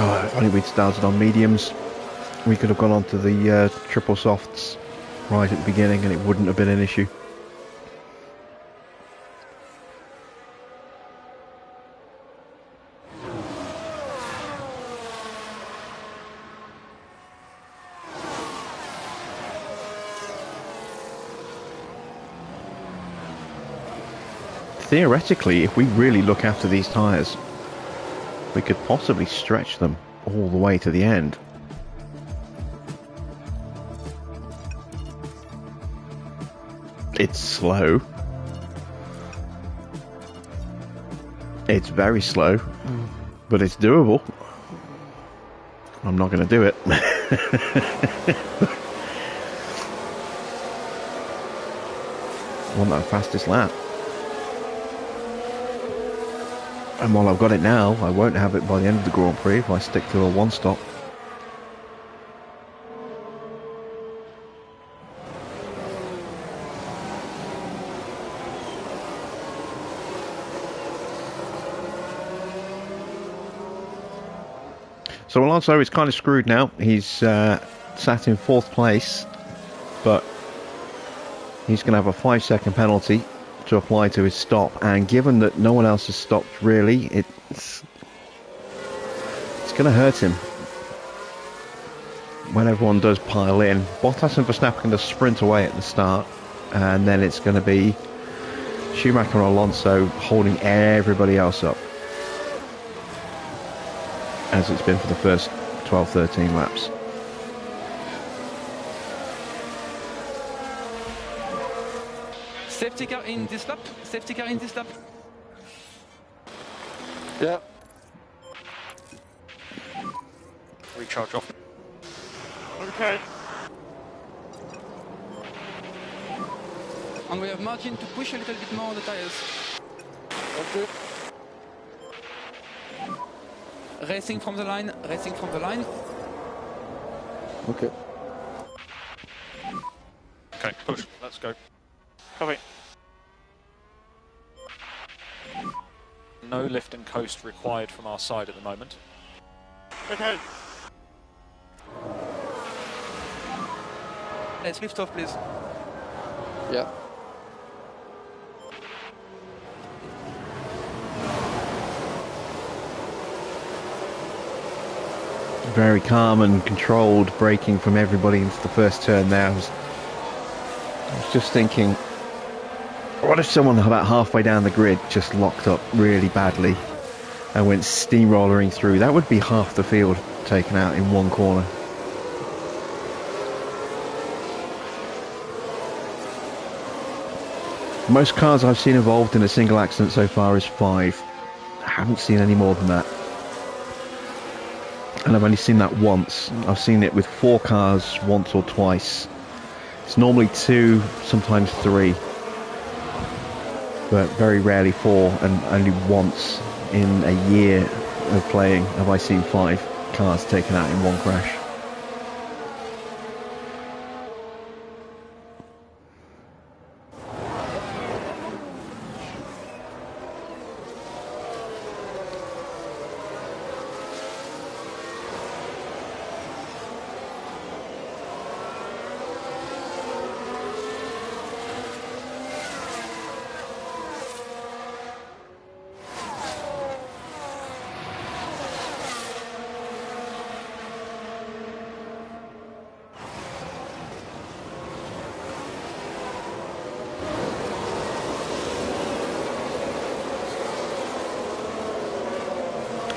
Speaker 1: Oh, if only we'd started on mediums, we could have gone on to the triple softs right at the beginning and it wouldn't have been an issue. Theoretically, if we really look after these tyres, we could possibly stretch them all the way to the end. It's slow. It's very slow, but it's doable. I'm not going to do it. I want that fastest lap. And while I've got it now, I won't have it by the end of the Grand Prix if I stick to a 1 stop. So Alonso is kind of screwed now. He's sat in 4th place, but he's going to have a 5-second penalty to apply to his stop, and given that no one else has stopped really, it's going to hurt him when everyone does pile in. Bottas and Verstappen are going to sprint away at the start, and then it's going to be Schumacher and Alonso holding everybody else up. as it's been for the first 12-13 laps.
Speaker 4: Safety car in this lap. Safety car in this lap.
Speaker 6: Yeah.
Speaker 3: Recharge off.
Speaker 5: Okay.
Speaker 4: And we have margin to push a little bit more on the tires.
Speaker 6: Okay.
Speaker 4: Racing from the line. Racing from the line.
Speaker 6: Okay.
Speaker 3: Okay, push. Let's go.
Speaker 5: Copy.
Speaker 3: No lift and coast required from our side at the moment.
Speaker 5: Okay.
Speaker 4: Let's lift off, please.
Speaker 6: Yeah.
Speaker 1: Very calm and controlled braking from everybody into the first turn there. I was just thinking, what if someone about halfway down the grid just locked up really badly and went steamrollering through? That would be half the field taken out in one corner. Most cars I've seen involved in a single accident so far is 5. I haven't seen any more than that. And I've only seen that once. I've seen it with 4 cars once or twice. It's normally 2, sometimes 3. But very rarely 4, and only once in a year of playing have I seen 5 cars taken out in one crash.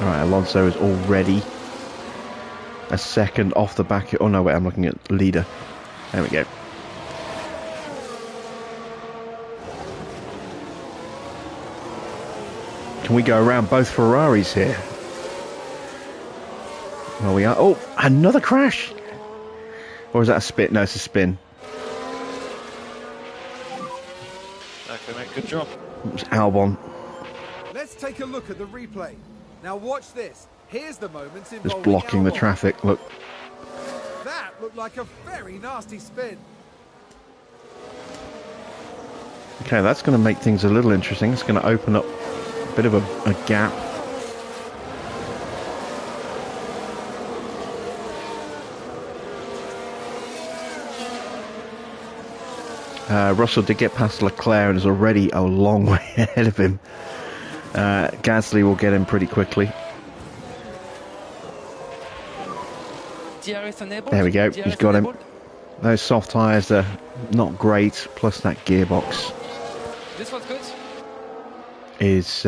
Speaker 1: Alright, Alonso is already a second off the back. Oh no, wait, I'm looking at leader. There we go. Can we go around both Ferraris here? Well, we are. Oh, another crash! Or is that a spin? No, it's a spin.
Speaker 3: Okay, mate, good job.
Speaker 1: It was Albon.
Speaker 2: Let's take a look at the replay. Now watch this. Here's the moment involving
Speaker 1: Just blocking the
Speaker 2: Albon.
Speaker 1: traffic. Look.
Speaker 2: That looked like a very nasty spin.
Speaker 1: Okay, that's going to make things a little interesting. It's going to open up a bit of a gap. Russell did get past Leclerc and is already a long way ahead of him. Gasly will get him pretty quickly.
Speaker 4: DRS enabled.
Speaker 1: There we go,
Speaker 4: DRS
Speaker 1: he's got him.
Speaker 4: enabled.
Speaker 1: Those soft tyres are not great, plus that gearbox
Speaker 4: This was good.
Speaker 1: is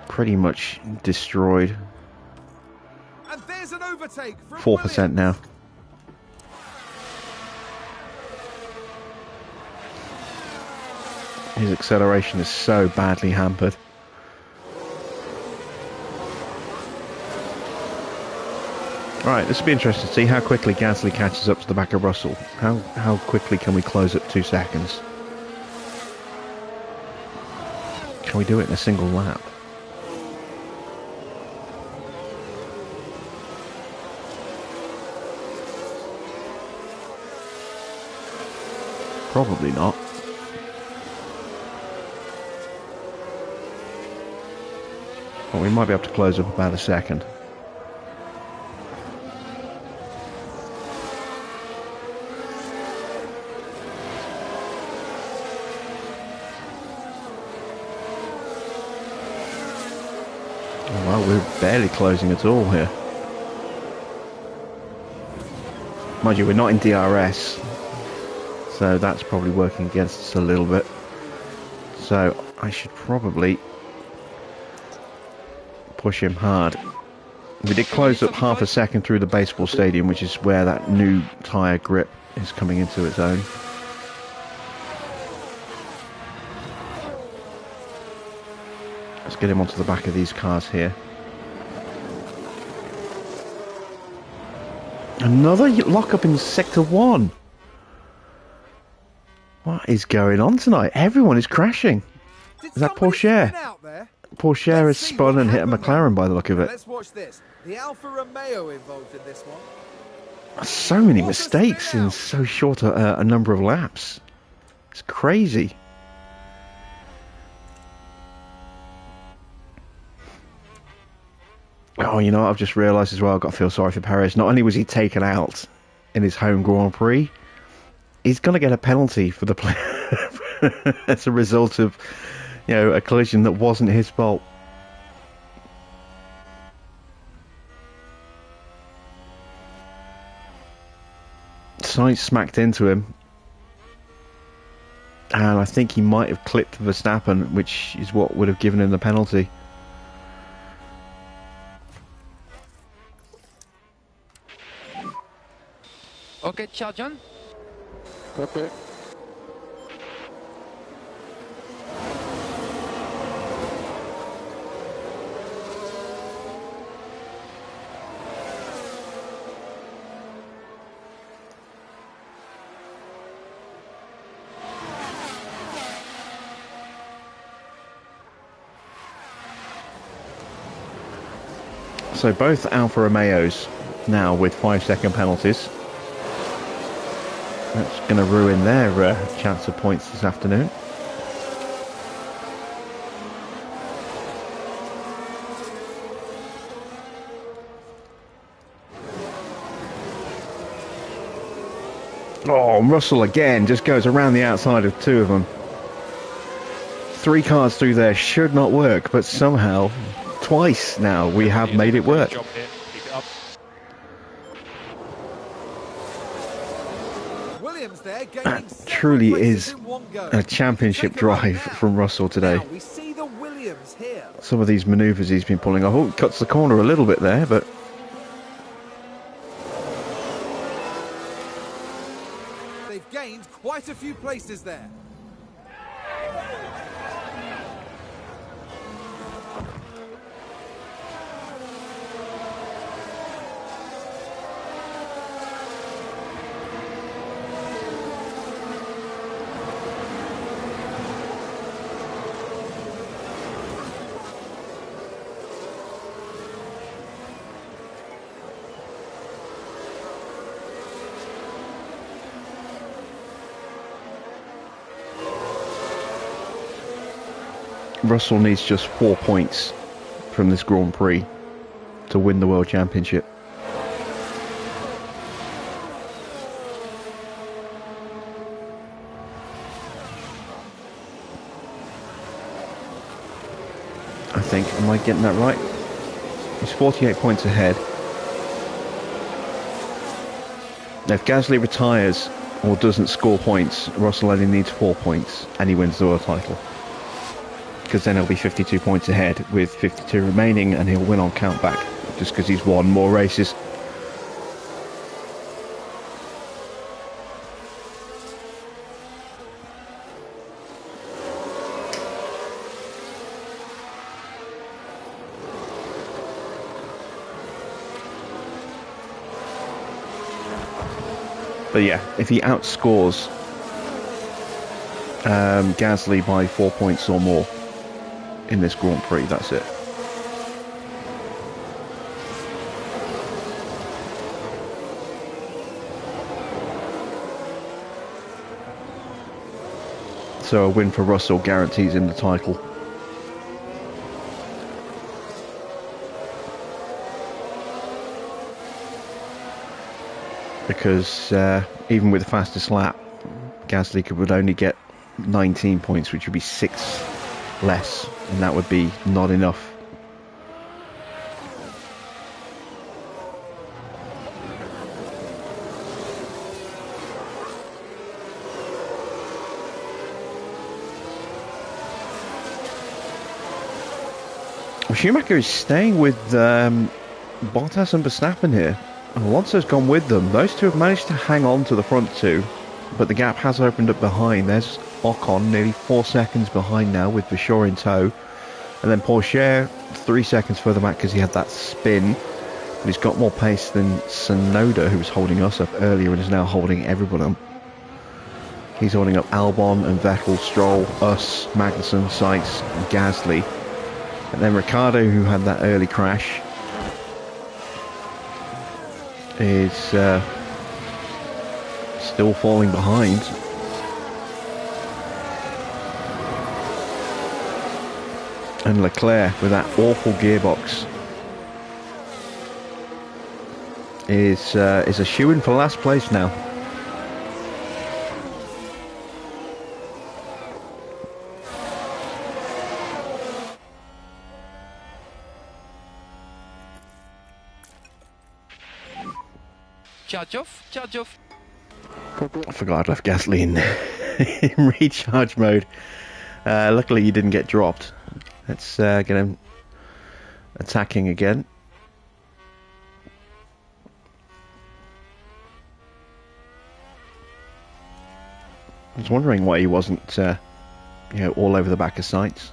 Speaker 1: pretty much destroyed.
Speaker 2: And there's an overtake from
Speaker 1: 4% now. His acceleration is so badly hampered. Alright, this will be interesting to see how quickly Gasly catches up to the back of Russell. How quickly can we close up 2 seconds? Can we do it in a single lap? Probably not. Well, we might be able to close up about a second. Well, we're barely closing at all here. Mind you, we're not in DRS, so that's probably working against us a little bit. So I should probably push him hard. We did close up half a second through the baseball stadium, which is where that new tyre grip is coming into its own. Let's get him onto the back of these cars here. Another lock-up in Sector 1. What is going on tonight? Everyone is crashing. Is that Porsche? Porsche has spun and hit a McLaren by the look of it.
Speaker 2: Let's watch this. The Alfa Romeo involved in this one.
Speaker 1: So many mistakes in so short a number of laps. It's crazy. Oh, you know what I've just realised as well? I've got to feel sorry for Perez. Not only was he taken out in his home Grand Prix, he's going to get a penalty for the play as a result of, you know, a collision that wasn't his fault. Sainz smacked into him, and I think he might have clipped Verstappen, which is what would have given him the penalty.
Speaker 4: Okay, charge on.
Speaker 6: Okay.
Speaker 1: So both Alfa Romeos now with 5-second penalties. That's going to ruin their chance of points this afternoon. Oh, Russell again just goes around the outside of two of them. 3 cars through there should not work, but somehow twice now we have made it work. That truly is a championship drive from Russell today. Some of these manoeuvres he's been pulling off. Oh, he cuts the corner a little bit there, but
Speaker 2: they've gained quite a few places there.
Speaker 1: Russell needs just 4 points from this Grand Prix to win the World Championship. I think, am I getting that right? He's 48 points ahead. Now if Gasly retires or doesn't score points, Russell only needs 4 points and he wins the world title. Because then he'll be 52 points ahead with 52 remaining and he'll win on countback just because he's won more races. But yeah, if he outscores Gasly by 4 points or more in this Grand Prix, that's it. So a win for Russell guarantees him the title. Because even with the fastest lap, Gasly would only get 19 points, which would be 6 less, and that would be not enough. Schumacher is staying with Bottas and Verstappen here. Alonso's gone with them. Those two have managed to hang on to the front two, but the gap has opened up behind. There's Ocon, nearly 4 seconds behind now with Vasseur in tow. And then Pourchaire, 3 seconds further back because he had that spin. But he's got more pace than Tsunoda, who was holding us up earlier and is now holding everyone up. He's holding up Albon and Vettel, Stroll, us, Magnussen, Sainz, and Gasly. And then Ricciardo, who had that early crash, is still falling behind. And Leclerc, with that awful gearbox, is a shoo-in for last place now.
Speaker 4: Charge off, charge off.
Speaker 6: Copy.
Speaker 1: I forgot I'd left Gasly in recharge mode. Luckily he didn't get dropped. Let's get him attacking again. I was wondering why he wasn't, all over the back of Sainz.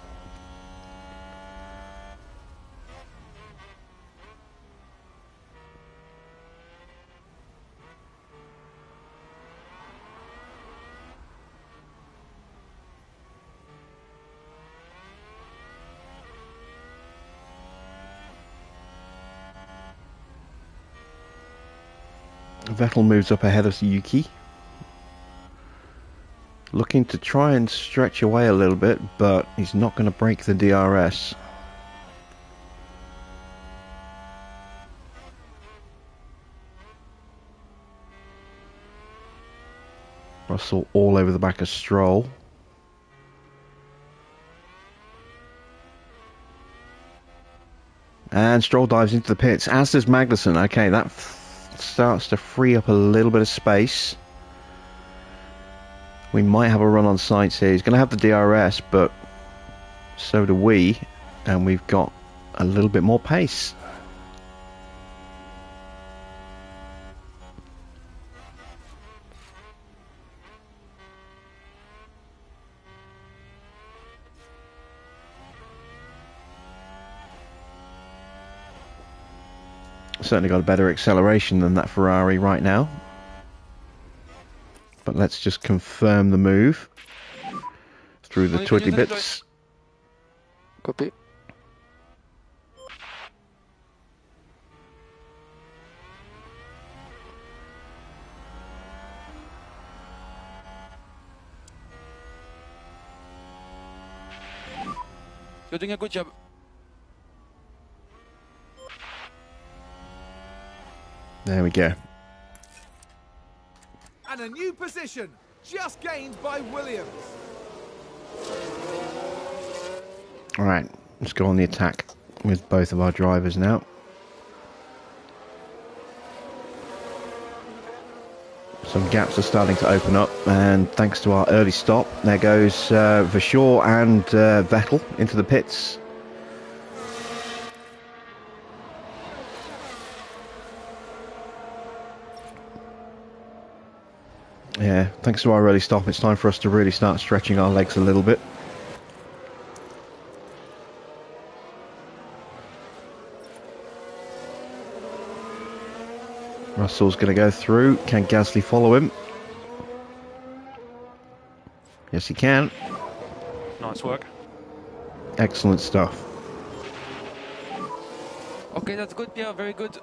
Speaker 1: Vettel moves up ahead of Yuki. Looking to try and stretch away a little bit, but he's not going to break the DRS. Russell all over the back of Stroll. And Stroll dives into the pits, as does Magnussen. Okay, that starts to free up a little bit of space. We might have a run on Sainz here. He's going to have the DRS, but so do we. And we've got a little bit more pace. Certainly got a better acceleration than that Ferrari right now. But let's just confirm the move through the twiddly bits.
Speaker 6: Copy.
Speaker 4: You're doing a good job.
Speaker 1: There we go.
Speaker 2: And a new position, just gained by Williams.
Speaker 1: Alright, let's go on the attack with both of our drivers now. Some gaps are starting to open up, and thanks to our early stop, there goes Vasseur and Vettel into the pits. Yeah, thanks to our early stop, it's time for us to really start stretching our legs a little bit. Russell's going to go through. Can Gasly follow him? Yes, he can.
Speaker 3: Nice work.
Speaker 1: Excellent stuff.
Speaker 4: Okay, that's good, Pierre, very good.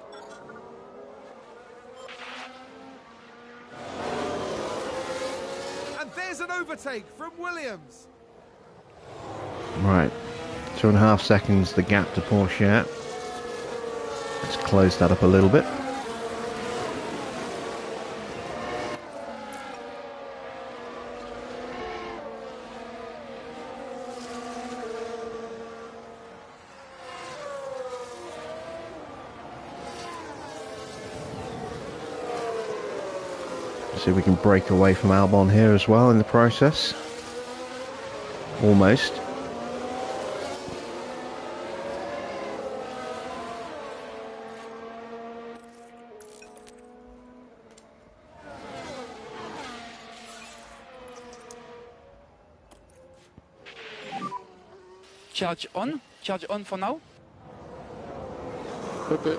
Speaker 2: And there's an overtake from Williams.
Speaker 1: Right, 2.5 seconds the gap to Porsche. Let's close that up a little bit. See if we can break away from Albon here as well in the process. Almost.
Speaker 4: Charge on for now.
Speaker 6: Copy.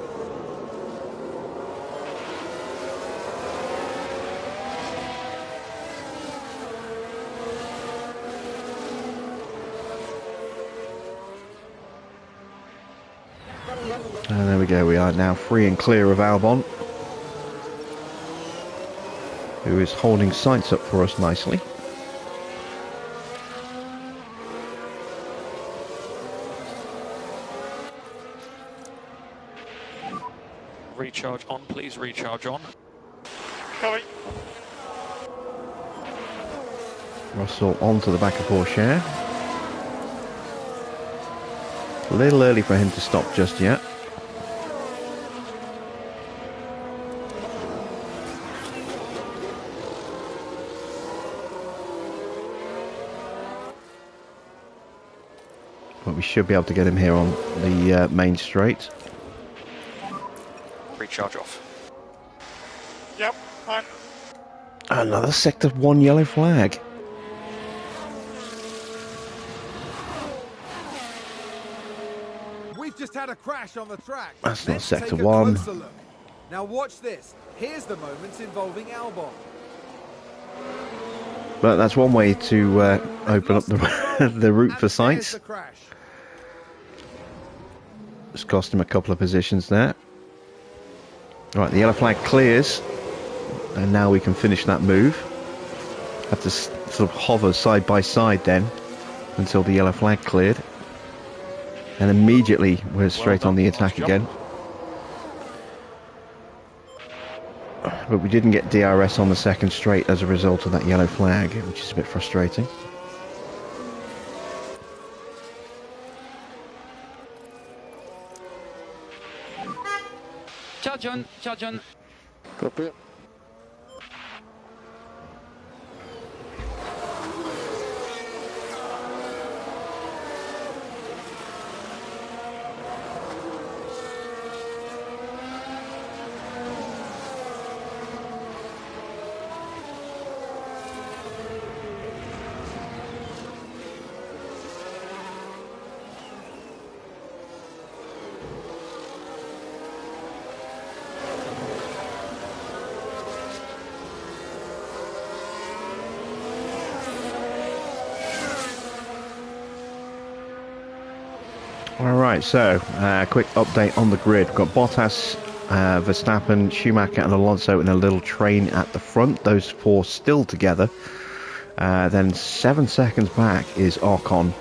Speaker 1: And there we go, we are now free and clear of Albon, who is holding sights up for us nicely.
Speaker 3: Recharge on, please, recharge on.
Speaker 5: Copy.
Speaker 1: Russell onto the back of Porsche. A little early for him to stop just yet. But we should be able to get him here on the main straight.
Speaker 3: Recharge off.
Speaker 5: Yep, fine.
Speaker 1: Another sector 1 yellow flag.
Speaker 2: We've just had a crash on the track.
Speaker 1: That's not
Speaker 2: Let's
Speaker 1: sector
Speaker 2: take a
Speaker 1: 1.
Speaker 2: closer look. Now watch this. Here's the moments involving Albon.
Speaker 1: But that's one way to open up the, the route for
Speaker 2: And there's
Speaker 1: sights.
Speaker 2: the crash.
Speaker 1: It's cost him a couple of positions there. Right, the yellow flag clears, and now we can finish that move. Have to sort of hover side by side then until the yellow flag cleared, and immediately we're straight on the attack again. But we didn't get DRS on the second straight as a result of that yellow flag, which is a bit frustrating.
Speaker 4: Charge on.
Speaker 6: Copy.
Speaker 1: Alright, so quick update on the grid. We've got Bottas, Verstappen, Schumacher and Alonso in a little train at the front. Those four still together. Then 7 seconds back is Ocon.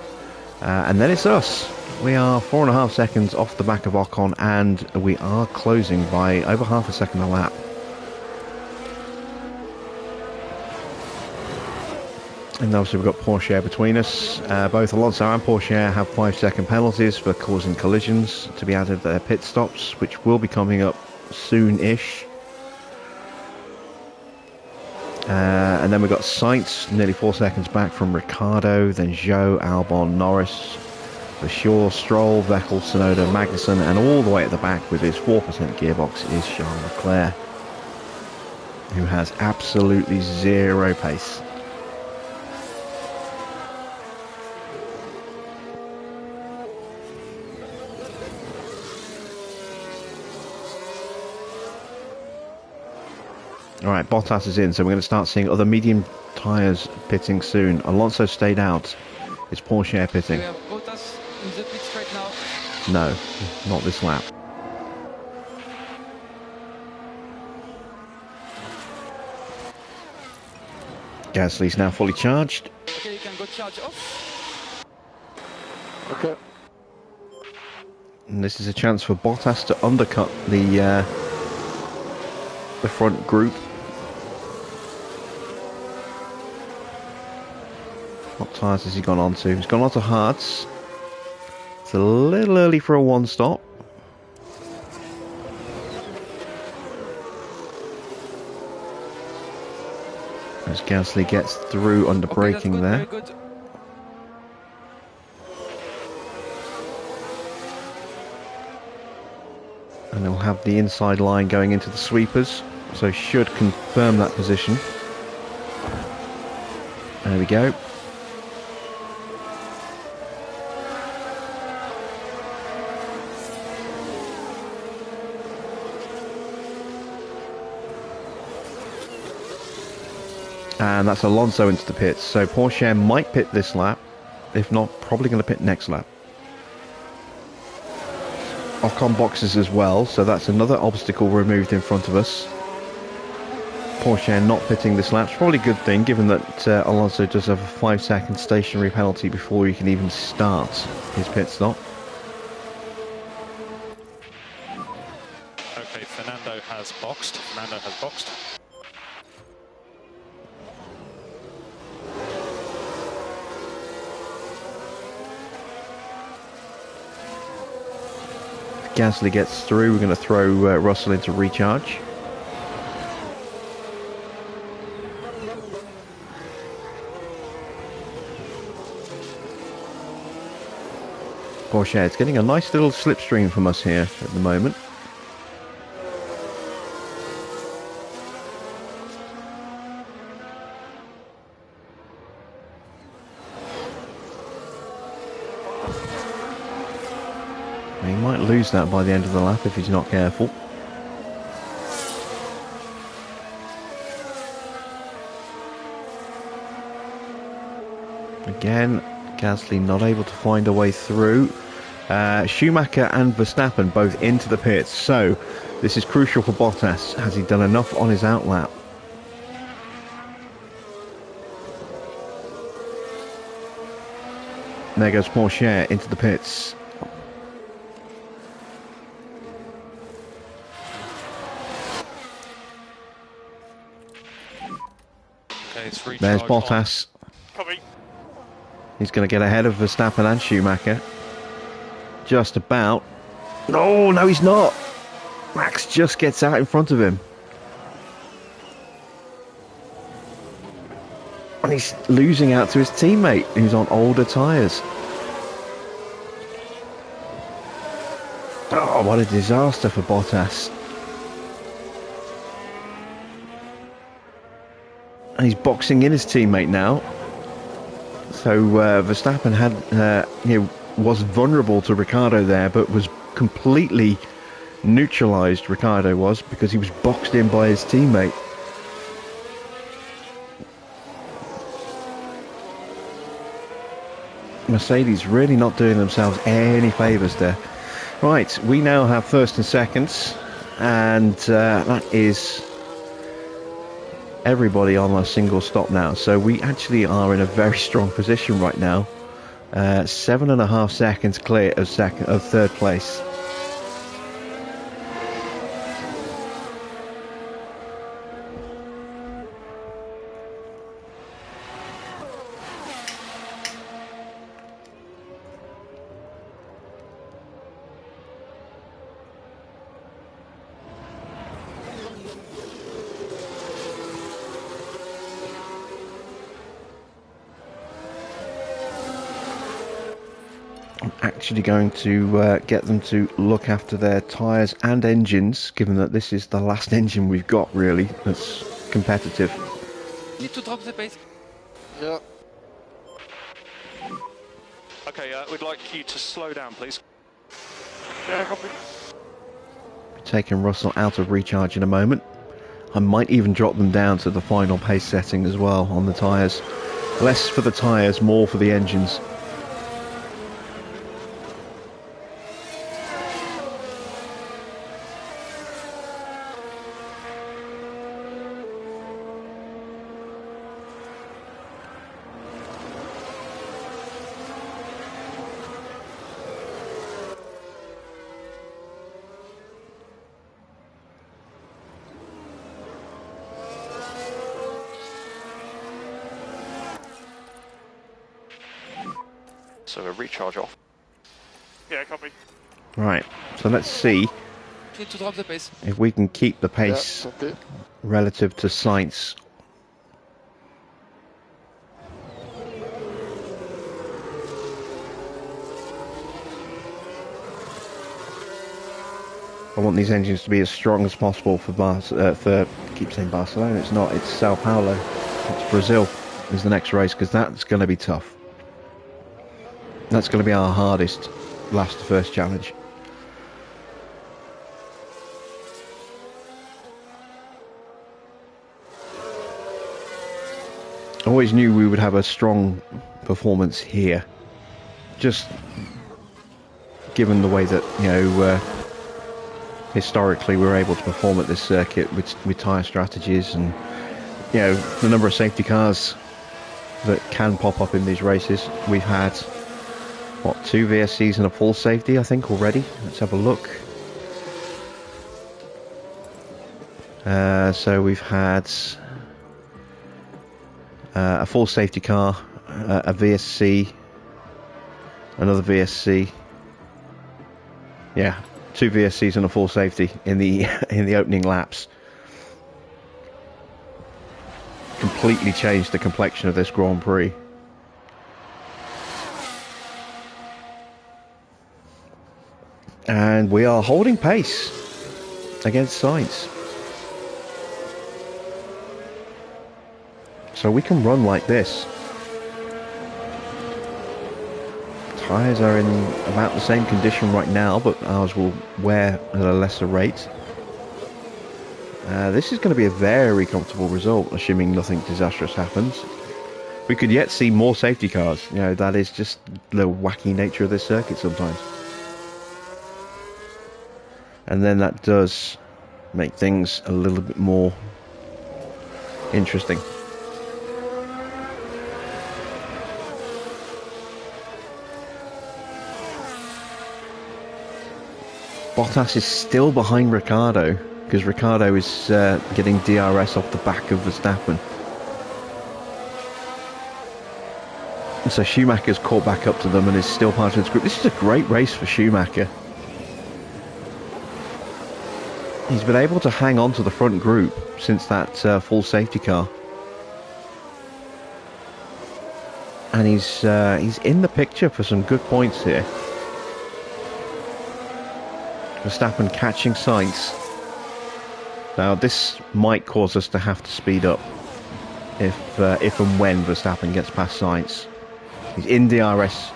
Speaker 1: And then it's us. We are 4.5 seconds off the back of Ocon, and we are closing by over half a second a lap. And obviously we've got Porsche between us. Both Alonso and Porsche have 5-second penalties for causing collisions to be added at their pit stops, which will be coming up soon-ish. And then we've got Sainz, nearly 4 seconds back from Ricciardo, then Zhou, Albon, Norris, Shaw, Stroll, Vettel, Tsunoda, Magnussen, and all the way at the back with his 4% gearbox is Charles Leclerc, who has absolutely zero pace. Alright, Bottas is in, so we're going to start seeing other medium tyres pitting soon. Alonso stayed out. It's Porsche pitting.
Speaker 4: We have Bottas in the pit straight now.
Speaker 1: No, not this lap. Gasly's now fully charged.
Speaker 4: Okay, you can go charge off.
Speaker 6: Okay.
Speaker 1: And this is a chance for Bottas to undercut the front group. What tyres has he gone on to? He's gone on to hards. It's a little early for a one stop. As Gasly gets through under braking
Speaker 4: good,
Speaker 1: there.
Speaker 4: very good.
Speaker 1: And they'll have the inside line going into the sweepers, so should confirm that position. There we go. And that's Alonso into the pits. So Porsche might pit this lap. If not, probably going to pit next lap. Ocon boxes as well, so that's another obstacle removed in front of us. Porsche not pitting this lap. It's probably a good thing, given that Alonso does have a 5-second stationary penalty before he can even start his pit stop.
Speaker 3: Okay, Fernando has boxed.
Speaker 1: Gasly gets through. We're going to throw Russell into recharge. Porsche, it's getting a nice little slipstream from us here at the moment. He might lose that by the end of the lap if he's not careful. Again, Gasly not able to find a way through. Schumacher and Verstappen both into the pits, so this is crucial for Bottas. Has he done enough on his outlap? And there goes Porsche into the pits.
Speaker 3: Okay,
Speaker 1: There's Bottas.
Speaker 5: Copy.
Speaker 1: He's going to get ahead of Verstappen and Schumacher. Just about. No, no, he's not. Max just gets out in front of him. And he's losing out to his teammate, who's on older tyres. Oh, what a disaster for Bottas. And he's boxing in his teammate now. So Verstappen had, was vulnerable to Ricciardo there, but was completely neutralised. Ricciardo was, because he was boxed in by his teammate. Mercedes really not doing themselves any favours there. Right, we now have first and seconds, and that is everybody on a single stop now. So we actually are in a very strong position right now. 7.5 seconds clear of third place. Actually going to get them to look after their tyres and engines, given that this is the last engine we've got really that's competitive.
Speaker 4: Need to drop the pace.
Speaker 6: Yeah.
Speaker 3: Okay, we'd like you to slow down, please.
Speaker 5: Yeah, copy.
Speaker 1: Taking Russell out of recharge in a moment. I might even drop them down to the final pace setting as well on the tyres. Less for the tyres, more for the engines.
Speaker 3: So a recharge off.
Speaker 5: Yeah, copy.
Speaker 1: Right, so let's see
Speaker 4: Need to drop the pace.
Speaker 1: if we can keep the pace
Speaker 6: Yeah, okay.
Speaker 1: relative to Sainz. I want these engines to be as strong as possible for I keep saying Barcelona, it's not, it's Sao Paulo, it's Brazil is the next race, because that's going to be tough. That's going to be our hardest last to first challenge. always knew we would have a strong performance here. Just given the way that, you know, historically we were able to perform at this circuit with tyre strategies and, you know, the number of safety cars that can pop up in these races. We've had, what, 2 VSCs and a full safety, I think, already. Let's have a look. So we've had a full safety car, a VSC, another VSC. Yeah, 2 VSCs and a full safety in the in the opening laps. Completely changed the complexion of this Grand Prix. And we are holding pace against Sainz. So we can run like this. Tyres are in about the same condition right now, but ours will wear at a lesser rate. This is going to be a very comfortable result, assuming nothing disastrous happens. We could yet see more safety cars. You know, that is just the wacky nature of this circuit sometimes. And then that does make things a little bit more interesting. Bottas is still behind Ricciardo, because Ricciardo is getting DRS off the back of Verstappen. So Schumacher's caught back up to them and is still part of this group. This is a great race for Schumacher. He's been able to hang on to the front group since that full safety car. And he's in the picture for some good points here. Verstappen catching Sainz. Now this might cause us to have to speed up if and when Verstappen gets past Sainz. He's in DRS,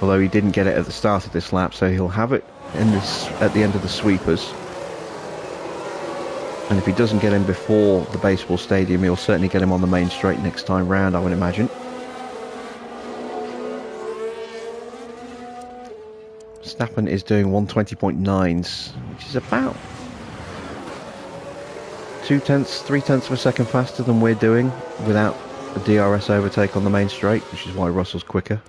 Speaker 1: although he didn't get it at the start of this lap, so he'll have it in this at the end of the sweepers. And if he doesn't get him before the baseball stadium, he'll certainly get him on the main straight next time round, I would imagine. Verstappen is doing 120.9s, which is about 3/10 of a second faster than we're doing without a DRS overtake on the main straight, which is why Russell's quicker.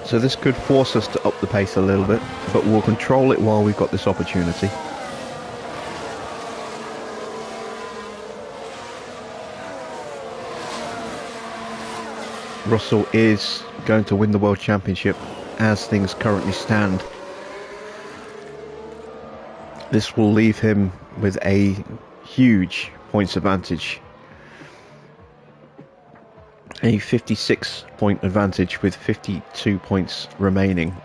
Speaker 1: So this could force us to up the pace a little bit, but we'll control it while we've got this opportunity. Russell is going to win the World Championship as things currently stand. This will leave him with a huge points advantage. A 56-point advantage with 52 points remaining.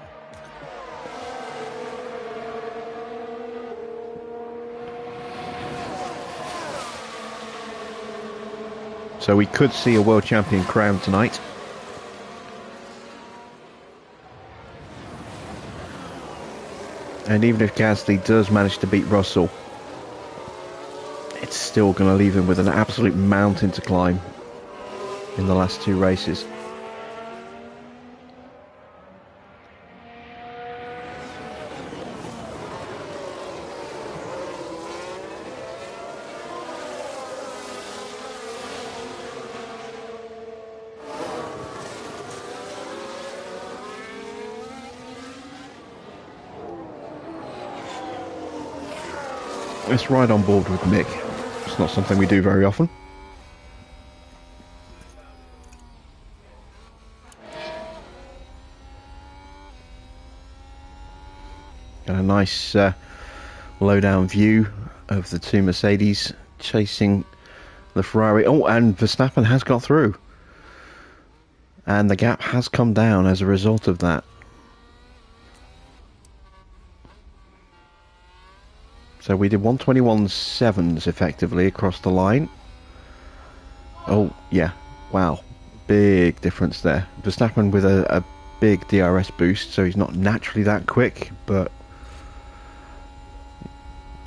Speaker 1: So we could see a world champion crowned tonight. And even if Gasly does manage to beat Russell, it's still going to leave him with an absolute mountain to climb in the last 2 races. Let's ride on board with Mick. It's not something we do very often. Got a nice low-down view of the 2 Mercedes chasing the Ferrari. Oh, and Verstappen has got through. And the gap has come down as a result of that. So we did 121.7s effectively across the line. Oh, yeah. Wow. Big difference there. Verstappen with a big DRS boost, so he's not naturally that quick, but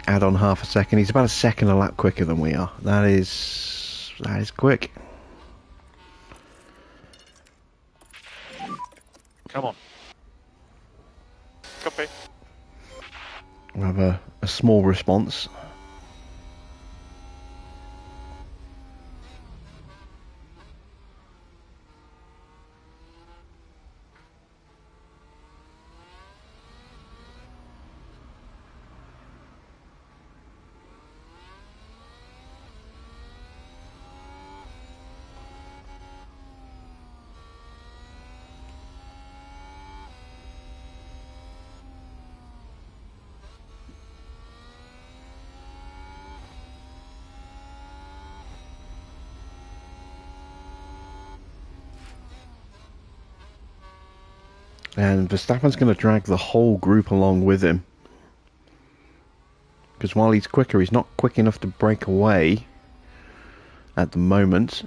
Speaker 1: add on half a second. He's about a second a lap quicker than we are. That is quick.
Speaker 3: Come on.
Speaker 5: Copy.
Speaker 1: We have a small response. And Verstappen's going to drag the whole group along with him. Because while he's quicker, he's not quick enough to break away at the moment.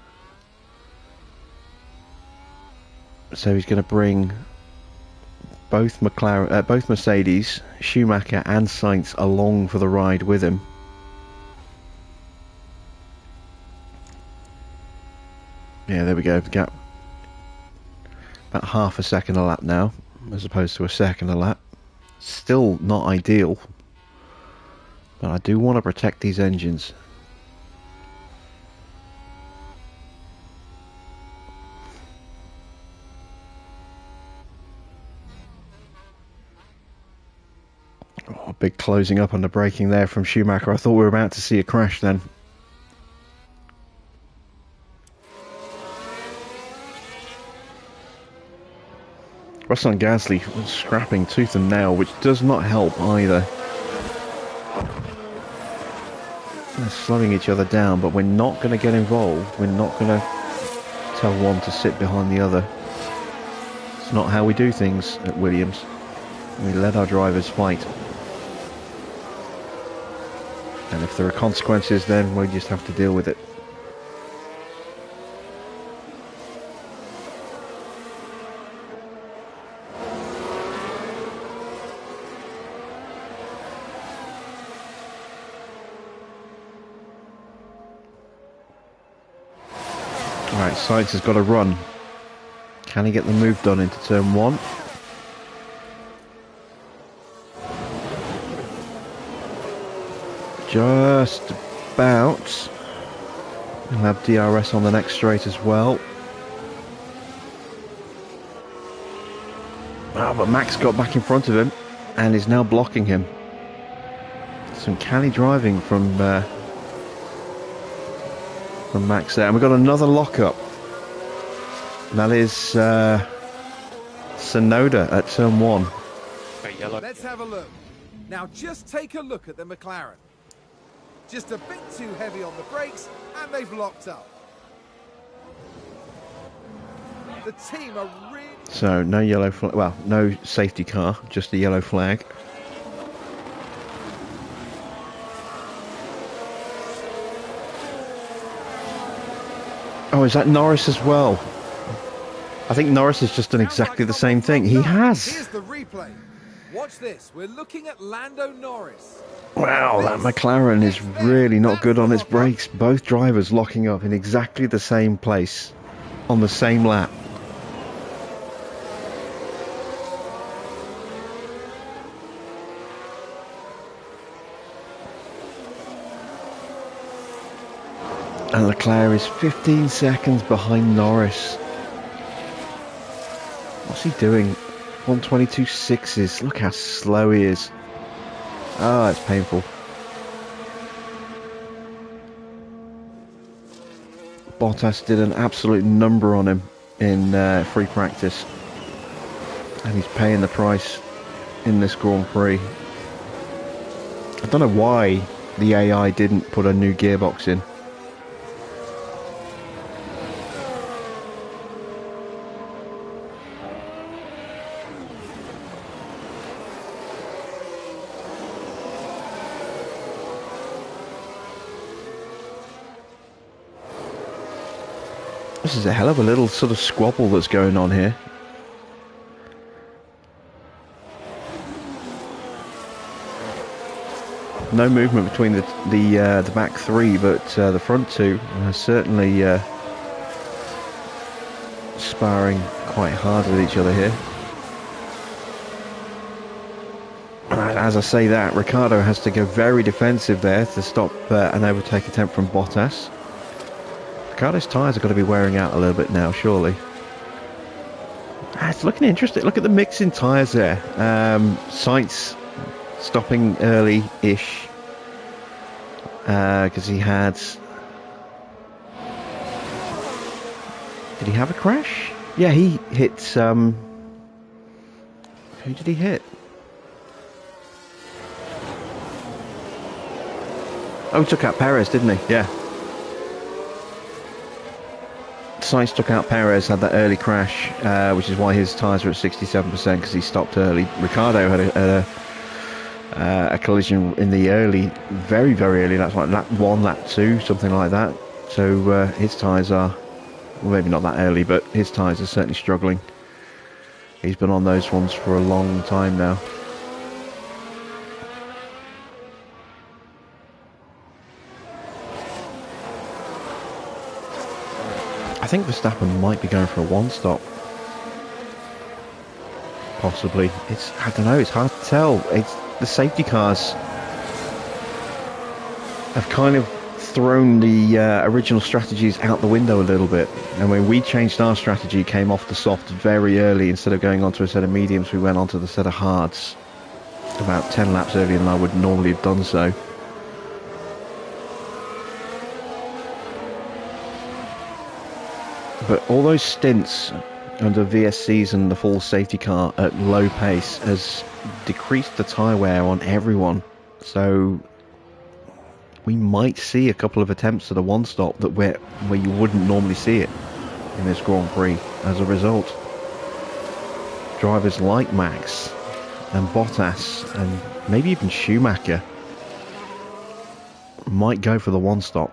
Speaker 1: So he's going to bring both Mercedes, Schumacher and Sainz along for the ride with him. Yeah, there we go. The gap. About half a second a lap now, as opposed to a second a lap. Still not ideal, but I do want to protect these engines. Oh, big closing up on the braking there from Schumacher. I thought we were about to see a crash then. Russell and Gasly scrapping tooth and nail, which does not help either. They're slowing each other down, but we're not going to get involved. We're not going to tell one to sit behind the other. It's not how we do things at Williams. We let our drivers fight. And if there are consequences, then we just have to deal with it. Alright, Sainz has got to run. Can he get the move done into turn 1? Just about. We'll have DRS on the next straight as well. Oh, but Max got back in front of him and is now blocking him. Some canny driving from Max there. And we've got another lockup. That is Tsunoda at turn 1.
Speaker 3: Yellow.
Speaker 2: Let's have a look. Now just take a look at the McLaren. Just a bit too heavy on the brakes, and they've locked up. The team are really...
Speaker 1: So no yellow flag, well, no safety car, just a yellow flag. Oh, is that Norris as well? I think Norris has just done exactly the same thing. He has.
Speaker 2: Here's the replay. Watch this. We're looking at Lando Norris.
Speaker 1: Wow, that McLaren is really not good on its brakes. Both drivers locking up in exactly the same place on the same lap. And Leclerc is 15 seconds behind Norris. What's he doing? 122.6s. Look how slow he is. Oh, it's painful. Bottas did an absolute number on him in free practice. And he's paying the price in this Grand Prix. I don't know why the AI didn't put a new gearbox in. This is a hell of a little sort of squabble that's going on here. no movement between the back three, but the front two are certainly sparring quite hard with each other here. As I say that, Ricciardo has to go very defensive there to stop an overtake attempt from Bottas. Ricciardo's tyres are going to be wearing out a little bit now, surely. It's looking interesting. Look at the mix in tyres there. Sainz stopping early-ish because he had... Did he have a crash? Yeah, he hit... Who did he hit? Oh, he took out Perez, didn't he? Yeah. Sainz took out Perez, had that early crash, which is why his tyres were at 67% because he stopped early. Ricciardo had a collision in the early, very, very early. That's like lap 1, lap 2, something like that. So his tyres are, well, maybe not that early, but his tyres are certainly struggling. He's been on those ones for a long time now. I think Verstappen might be going for a one-stop. Possibly. I don't know, it's hard to tell. The safety cars have kind of thrown the original strategies out the window a little bit. And when we changed our strategy, came off the soft very early. Instead of going onto a set of mediums, we went onto the set of hards about 10 laps earlier than I would normally have done so. But all those stints under VSCs and the full safety car at low pace has decreased the tyre wear on everyone. So we might see a couple of attempts at a one-stop that where you wouldn't normally see it in this Grand Prix as a result. Drivers like Max and Bottas and maybe even Schumacher might go for the one-stop.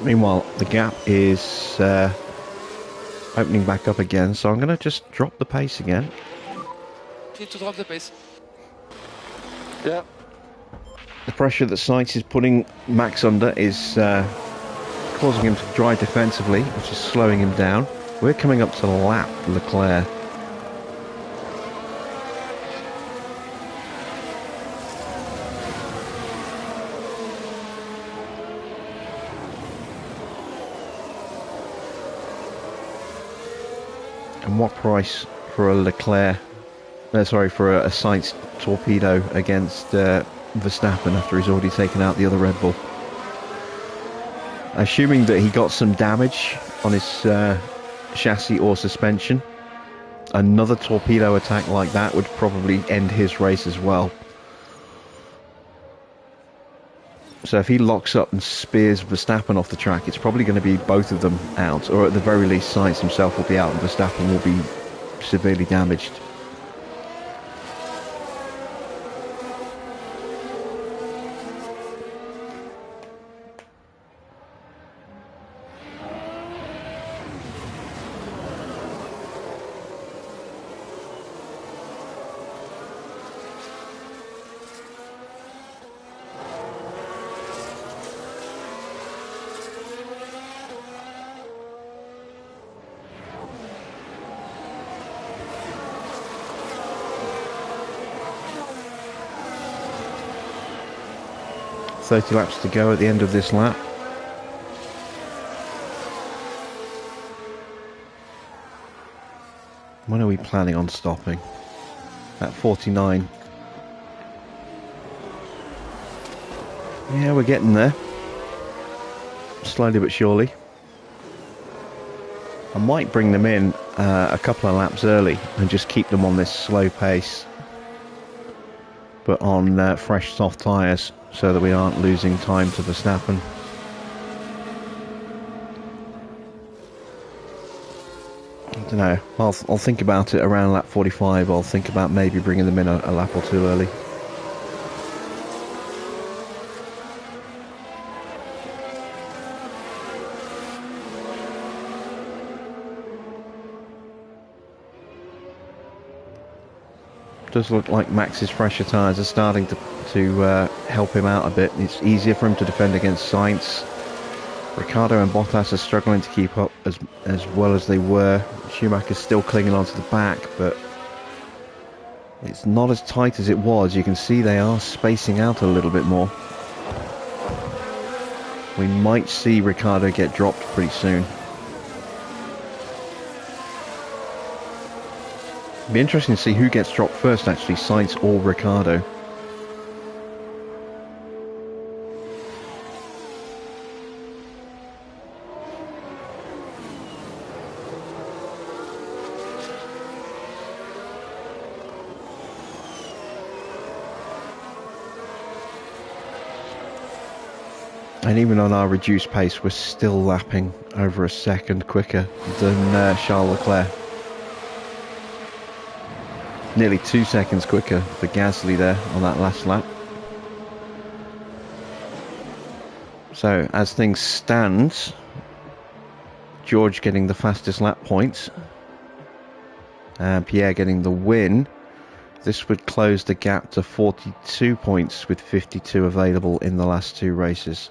Speaker 1: Meanwhile, the gap is opening back up again, so I'm going to just drop the pace again.
Speaker 4: Need to drop the pace.
Speaker 6: Yeah.
Speaker 1: The pressure that Sainz is putting Max under is causing him to drive defensively, which is slowing him down. We're coming up to lap Leclerc. And what price for a Leclerc, for a Sainz torpedo against Verstappen after he's already taken out the other Red Bull? Assuming that he got some damage on his chassis or suspension, another torpedo attack like that would probably end his race as well. So if he locks up and spears Verstappen off the track, it's probably going to be both of them out, or at the very least Sainz himself will be out and Verstappen will be severely damaged. .30 laps to go at the end of this lap. When are we planning on stopping? At 49. Yeah, we're getting there. Slowly but surely. I might bring them in a couple of laps early and just keep them on this slow pace, but on fresh soft tyres, so that we aren't losing time to Verstappen. I don't know. I'll think about it around lap 45. I'll think about maybe bringing them in a lap or two early. Does look like Max's fresher tyres are starting to help him out a bit. It's easier for him to defend against Sainz. Ricciardo and Bottas are struggling to keep up as well as they were. Schumacher's still clinging onto the back, but it's not as tight as it was. You can see they are spacing out a little bit more. We might see Ricciardo get dropped pretty soon. It'll be interesting to see who gets dropped first, actually, Sainz or Ricciardo. And even on our reduced pace, we're still lapping over a second quicker than Charles Leclerc. Nearly 2 seconds quicker for Gasly there on that last lap. So as things stand, George getting the fastest lap points and Pierre getting the win. This would close the gap to 42 points with 52 available in the last two races.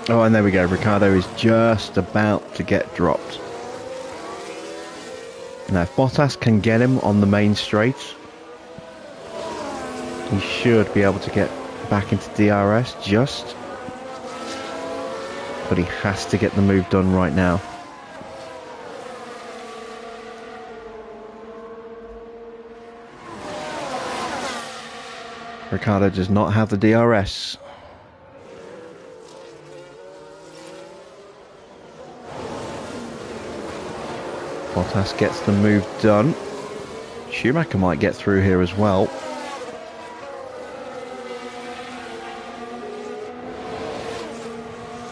Speaker 1: Oh, and there we go. Ricciardo is just about to get dropped. Now, if Bottas can get him on the main straight, he should be able to get back into DRS just. But he has to get the move done right now. Ricciardo does not have the DRS. Bottas gets the move done. Schumacher might get through here as well.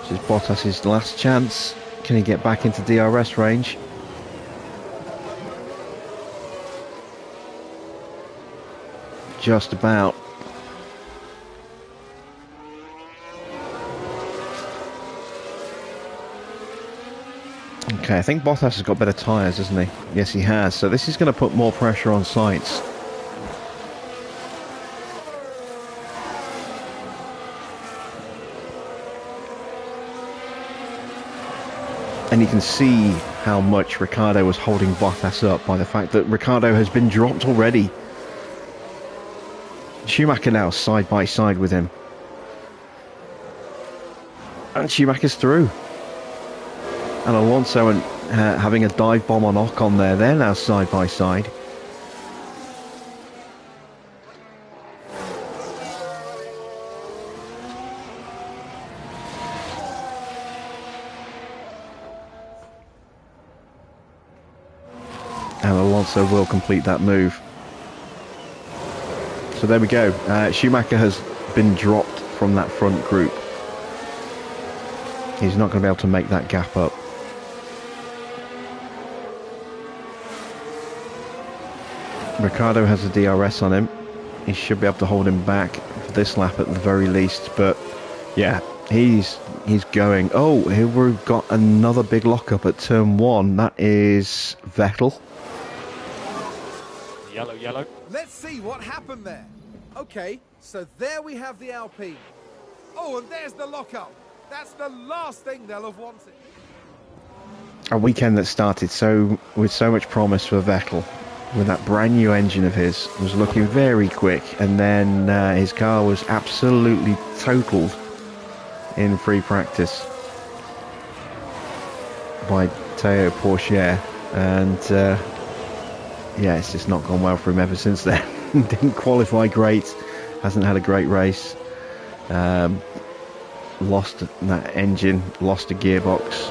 Speaker 1: This is Bottas's last chance. Can he get back into DRS range? Just about. Okay, I think Bottas has got better tyres, hasn't he? Yes, he has. So this is going to put more pressure on Sainz. And you can see how much Ricciardo was holding Bottas up by the fact that Ricciardo has been dropped already. Schumacher now side by side with him. And Schumacher's through. And Alonso and having a dive bomb on Ocon there. They're now side by side. And Alonso will complete that move. So there we go. Schumacher has been dropped from that front group. He's not going to be able to make that gap up. Ricciardo has a DRS on him. He should be able to hold him back for this lap at the very least. But yeah, he's going. Oh, here we've got another big lockup at turn 1. That is Vettel.
Speaker 3: Yellow, yellow.
Speaker 2: Let's see what happened there. Okay, so there we have the Alpine. Oh, and there's the lockup. That's the last thing they'll have wanted.
Speaker 1: A weekend that started with so much promise for Vettel, with that brand new engine of his, was looking very quick, and then his car was absolutely totaled in free practice by Théo Pourchaire, and yeah, it's just not gone well for him ever since then. Didn't qualify great, hasn't had a great race, lost that engine, lost a gearbox,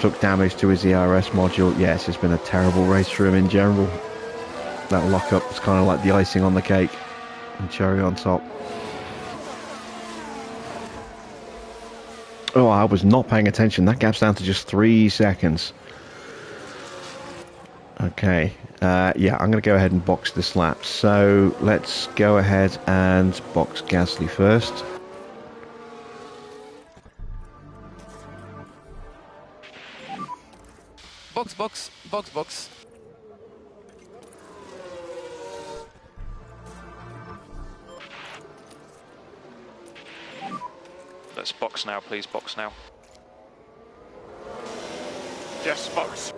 Speaker 1: took damage to his ERS module. Yes, it's been a terrible race for him in general. That lockup was kind of like the icing on the cake and cherry on top. Oh, I was not paying attention. That gap's down to just 3 seconds. Okay, yeah, I'm going to go ahead and box this lap. So let's go ahead and box Gasly first.
Speaker 4: Box, box, box, box.
Speaker 3: Let's box now, please. Box now.
Speaker 5: Yes, box.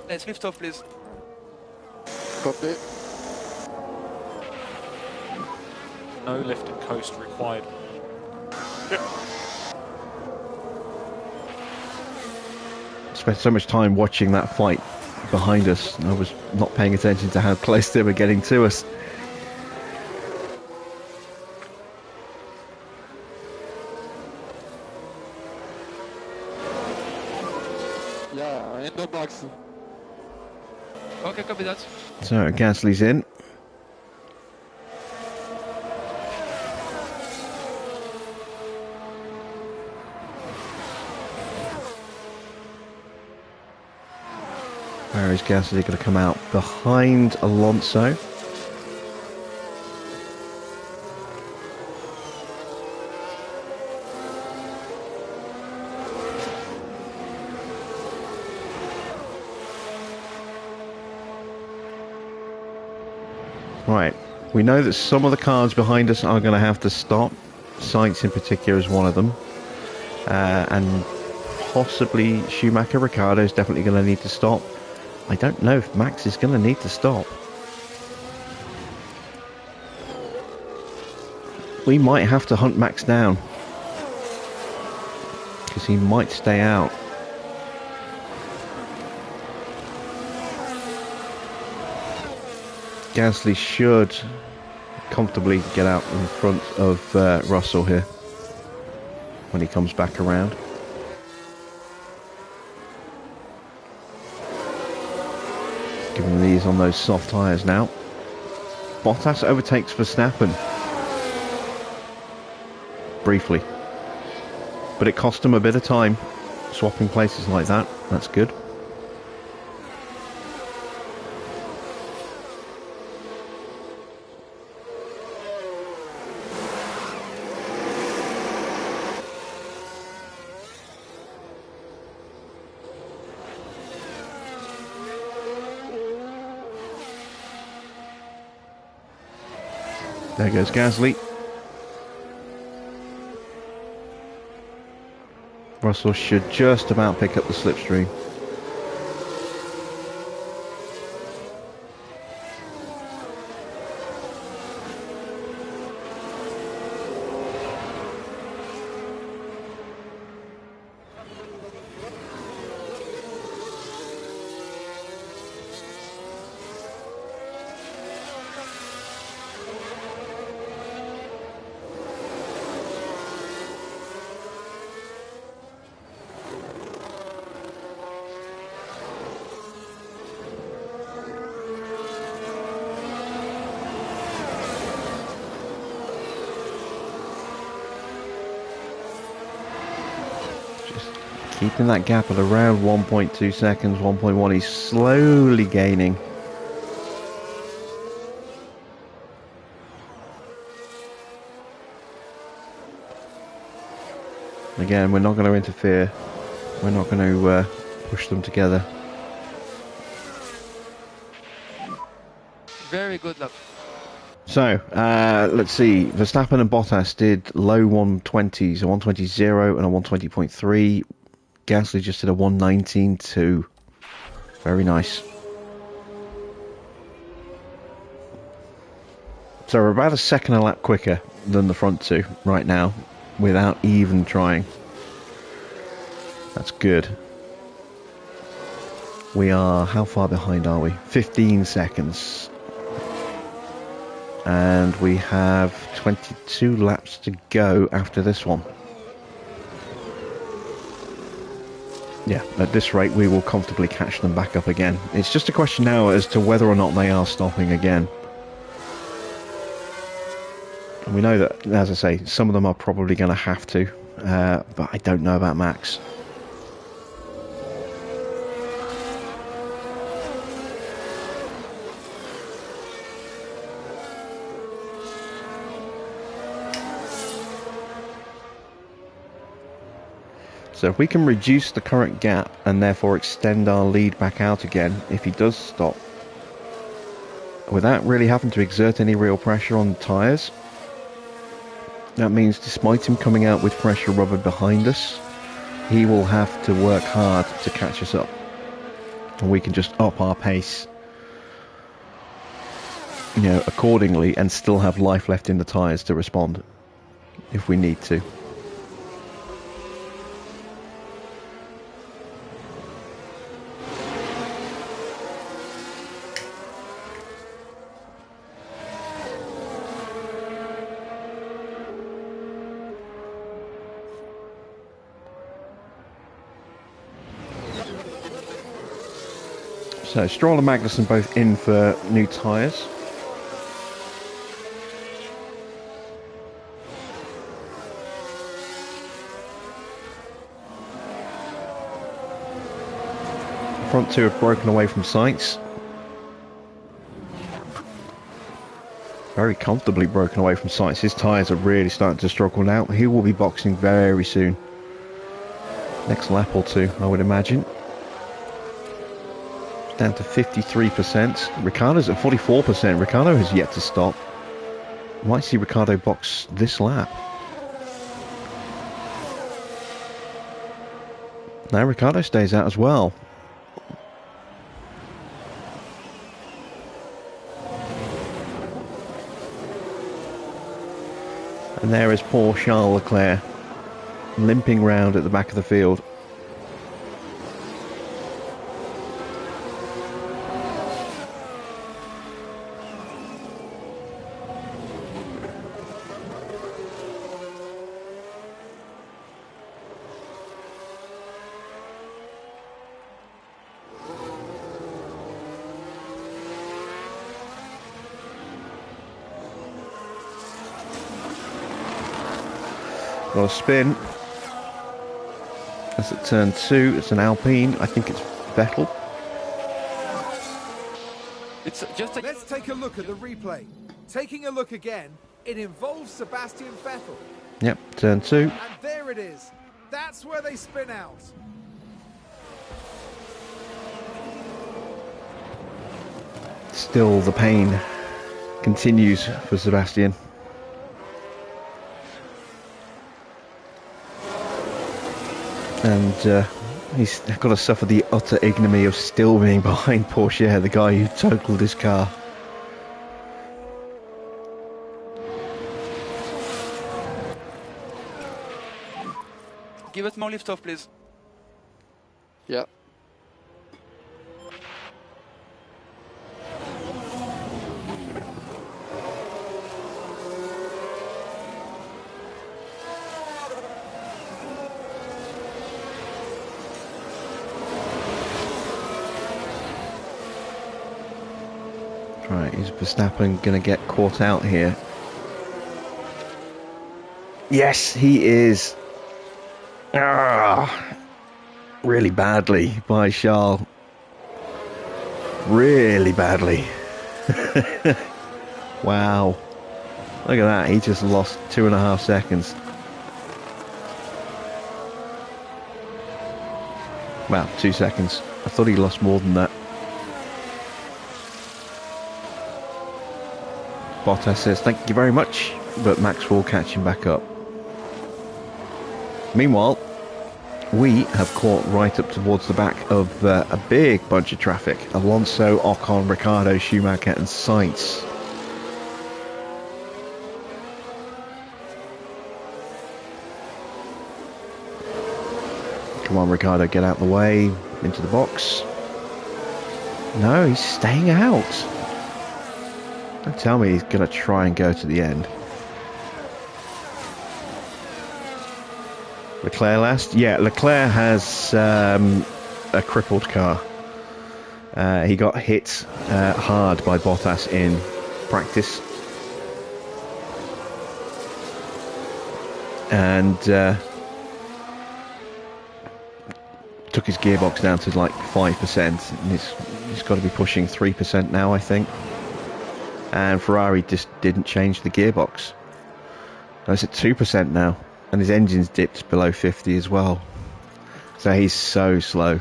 Speaker 4: Let's lift off, please.
Speaker 6: Copy.
Speaker 3: No lift and coast required.
Speaker 5: Yep.
Speaker 1: Spent so much time watching that fight behind us. I was not paying attention to how close they were getting to us.
Speaker 6: Yeah, in the box.
Speaker 4: Okay, copy that.
Speaker 1: So Gasly's in. Where is Gasly going to come out? Behind Alonso. Right, we know that some of the cars behind us are going to have to stop. Sainz in particular is one of them. And possibly Schumacher. Ricciardo is definitely going to need to stop. I don't know if Max is going to need to stop. We might have to hunt Max down, because he might stay out. Gasly should comfortably get out in front of Russell here when he comes back around. Given these on those soft tyres now. Bottas overtakes Verstappen. Briefly. But it cost him a bit of time swapping places like that. That's good. There goes Gasly. Russell should just about pick up the slipstream. Keeping that gap at around 1.2 seconds, 1.1. He's slowly gaining. Again, we're not going to interfere. We're not going to push them together.
Speaker 4: Very good luck.
Speaker 1: So, let's see. Verstappen and Bottas did low 120s, a 120.0 and a 120.3. Gasly just did a 119.2. Very nice. So we're about a second a lap quicker than the front two right now, without even trying. That's good. We are, how far behind are we? 15 seconds. And we have 22 laps to go after this one. Yeah, at this rate we will comfortably catch them back up again. It's just a question now as to whether or not they are stopping again. And we know that, as I say, some of them are probably going to have to, but I don't know about Max. So if we can reduce the current gap and therefore extend our lead back out again, if he does stop, without really having to exert any real pressure on the tyres, that means despite him coming out with fresher rubber behind us, he will have to work hard to catch us up. And we can just up our pace, you know, accordingly, and still have life left in the tyres to respond if we need to. So Stroll and Magnussen both in for new tyres. The front two have broken away from sights. Very comfortably broken away from sights. His tyres are really starting to struggle now. He will be boxing very soon. Next lap or two, I would imagine. Down to 53%. Ricciardo's at 44%. Ricciardo has yet to stop. Might see Ricciardo box this lap. Now Ricciardo stays out as well. And there is poor Charles Leclerc, limping round at the back of the field. Got a spin. That's at turn 2. It's an Alpine. I think it's Vettel.
Speaker 4: It's just a...
Speaker 2: Let's take a look at the replay. Taking a look again, it involves Sebastian Vettel.
Speaker 1: Yep, turn 2.
Speaker 2: And there it is. That's where they spin out.
Speaker 1: Still the pain continues for Sebastian. And he's got to suffer the utter ignominy of still being behind Porsche, the guy who totaled his car.
Speaker 4: Give us more lift off, please.
Speaker 6: Yeah.
Speaker 1: Right, is Verstappen going to get caught out here? Yes, he is. Really badly by Charles. Really badly. Wow. Look at that, he just lost 2.5 seconds. Well, 2 seconds. I thought he lost more than that. Bottas says thank you very much, but Max will catch him back up. Meanwhile, we have caught right up towards the back of a big bunch of traffic. Alonso, Ocon, Ricciardo, Schumacher and Sainz. Come on, Ricciardo, get out the way, into the box. No, he's staying out. Don't tell me he's going to try and go to the end. Leclerc last? Yeah, Leclerc has a crippled car. He got hit hard by Bottas in practice. And took his gearbox down to like 5%. And he's got to be pushing 3% now, I think. And Ferrari just didn't change the gearbox. No, it's at 2% now. And his engine's dipped below 50 as well. So he's so slow.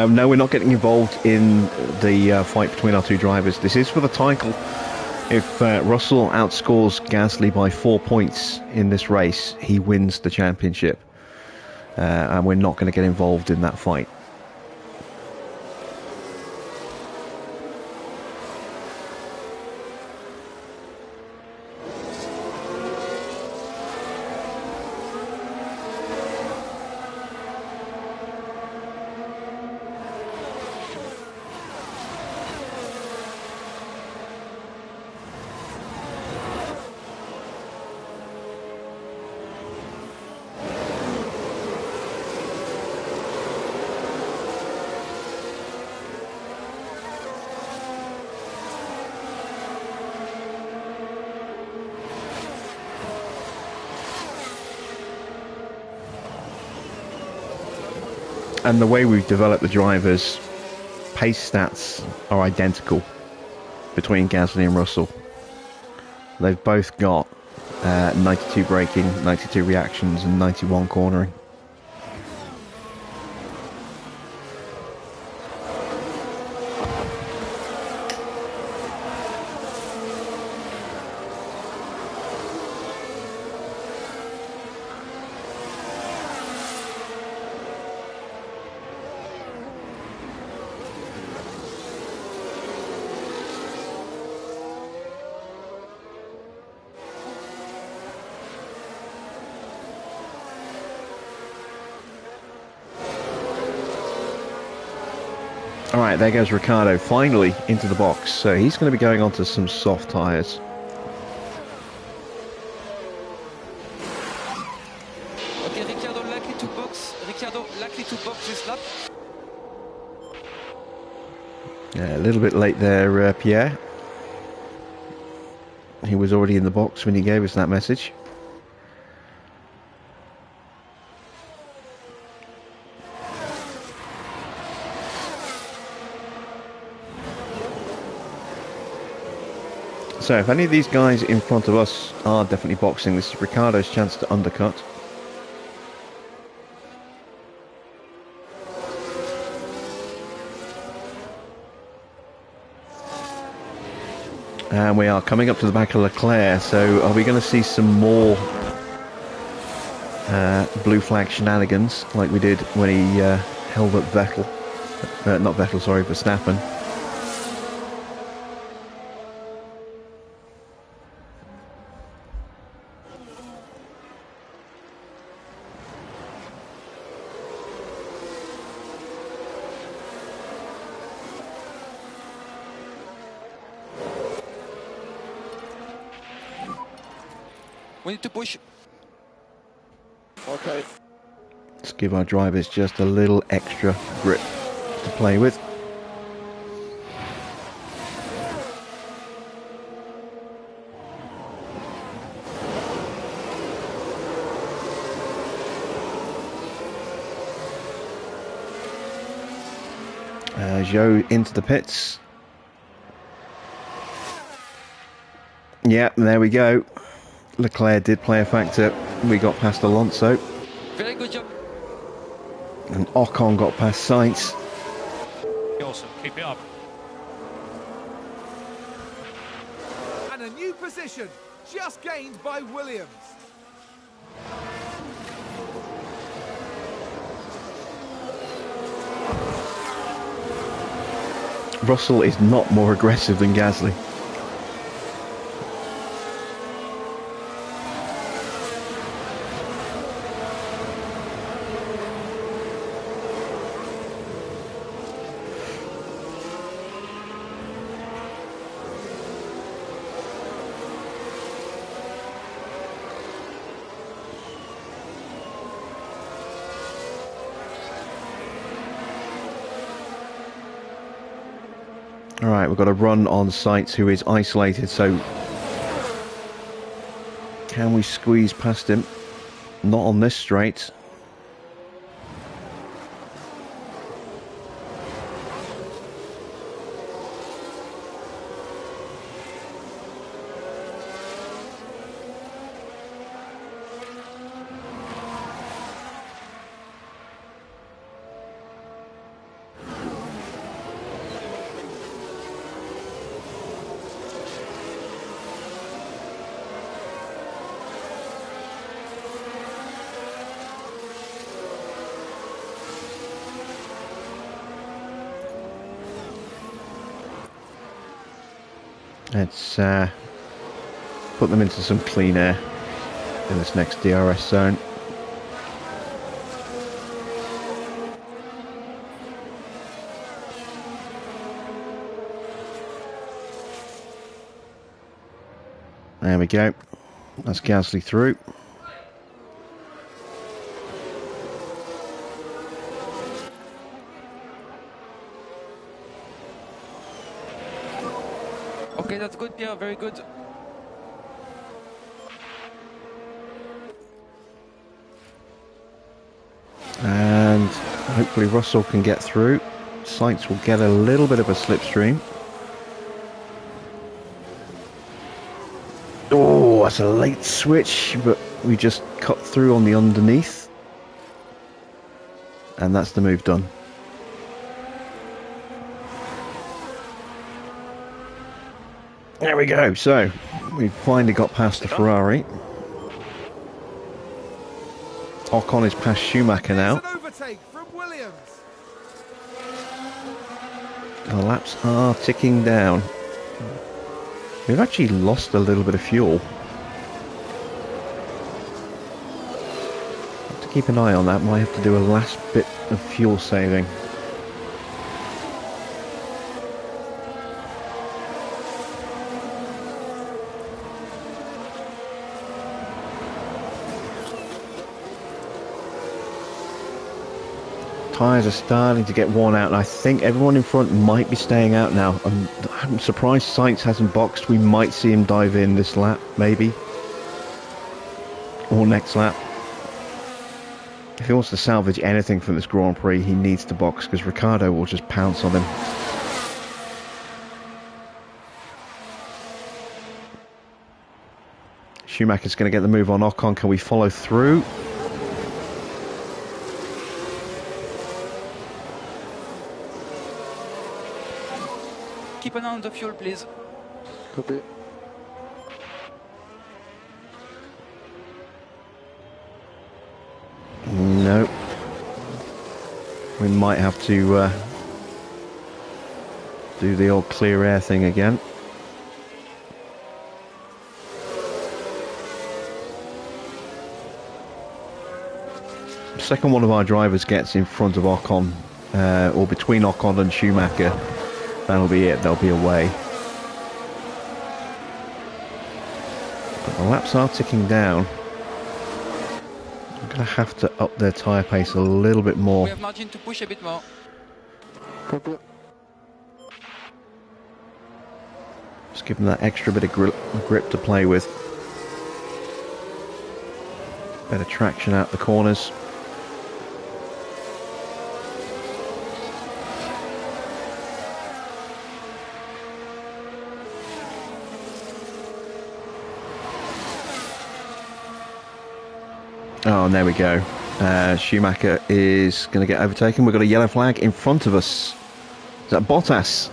Speaker 1: No, we're not getting involved in the fight between our two drivers. This is for the title. If Russell outscores Gasly by 4 points in this race, he wins the championship. And we're not going to get involved in that fight. And the way we've developed the drivers, pace stats are identical between Gasly and Russell. They've both got 92 braking, 92 reactions and 91 cornering. Alright, there goes Ricciardo, finally into the box. So he's going to be going on to some soft tyres.
Speaker 4: Okay, Ricciardo likely to box. Ricciardo likely to box this lap.
Speaker 1: Yeah, a little bit late there, Pierre. He was already in the box when he gave us that message. So if any of these guys in front of us are definitely boxing, this is Ricciardo's chance to undercut. And we are coming up to the back of Leclerc, so are we going to see some more blue flag shenanigans like we did when he held up Vettel? Not Vettel, sorry, Verstappen.
Speaker 4: We need to push.
Speaker 6: Okay.
Speaker 1: Let's give our drivers just a little extra grip to play with. Zhou into the pits. Yeah, there we go. Leclerc did play a factor. We got past Alonso.
Speaker 4: Very good job.
Speaker 1: And Ocon got past Sainz.
Speaker 3: Awesome, keep it up.
Speaker 2: And a new position, just gained by Williams.
Speaker 1: Russell is not more aggressive than Gasly. Right, we've got a run on Sainz, who is isolated, so can we squeeze past him? Not on this straight. Let's put them into some clean air in this next DRS zone. There we go. That's Gasly through.
Speaker 4: Okay, that's good, Pierre, very good.
Speaker 1: And hopefully Russell can get through. Sainz will get a little bit of a slipstream. Oh, that's a late switch, but we just cut through on the underneath. And that's the move done. There we go. So, we've finally got past the Ferrari. Ocon is past Schumacher now.
Speaker 2: An overtake from Williams.
Speaker 1: The laps are ticking down. We've actually lost a little bit of fuel. Have to keep an eye on that. Might have to do a last bit of fuel saving. Tyres are starting to get worn out, and I think everyone in front might be staying out now. I'm surprised Sainz hasn't boxed. We might see him dive in this lap, maybe. Or next lap. If he wants to salvage anything from this Grand Prix, he needs to box, because Ricciardo will just pounce on him. Schumacher's going to get the move on Ocon. Can we follow through?
Speaker 4: Keep an eye on the fuel, please.
Speaker 6: Copy.
Speaker 1: No. We might have to do the old clear air thing again. Second one of our drivers gets in front of Ocon, or between Ocon and Schumacher. That'll be it, they'll be away. But the laps are ticking down. I'm going to have to up their tyre pace a little bit more.
Speaker 4: We have margin to push a bit more.
Speaker 6: Copy.
Speaker 1: Just give them that extra bit of grip to play with. Better traction out the corners. Oh, and there we go. Schumacher is going to get overtaken. We've got a yellow flag in front of us. Is that Bottas?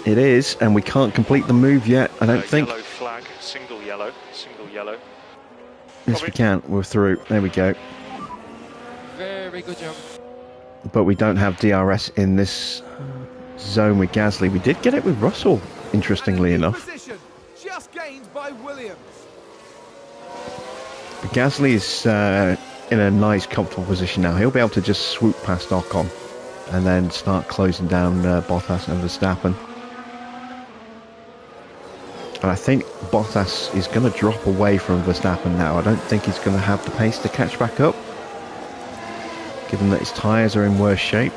Speaker 1: It is, and we can't complete the move yet, I don't think.
Speaker 5: Yellow flag, single yellow, single yellow.
Speaker 1: Yes, we can. We're through. There we go.
Speaker 4: Very good job.
Speaker 1: But we don't have DRS in this zone with Gasly. We did get it with Russell, interestingly
Speaker 2: And a new
Speaker 1: enough.
Speaker 2: position, just gained by Williams.
Speaker 1: But Gasly is in a nice, comfortable position now. He'll be able to just swoop past Ocon and then start closing down Bottas and Verstappen. And I think Bottas is going to drop away from Verstappen now. I don't think he's going to have the pace to catch back up, given that his tyres are in worse shape.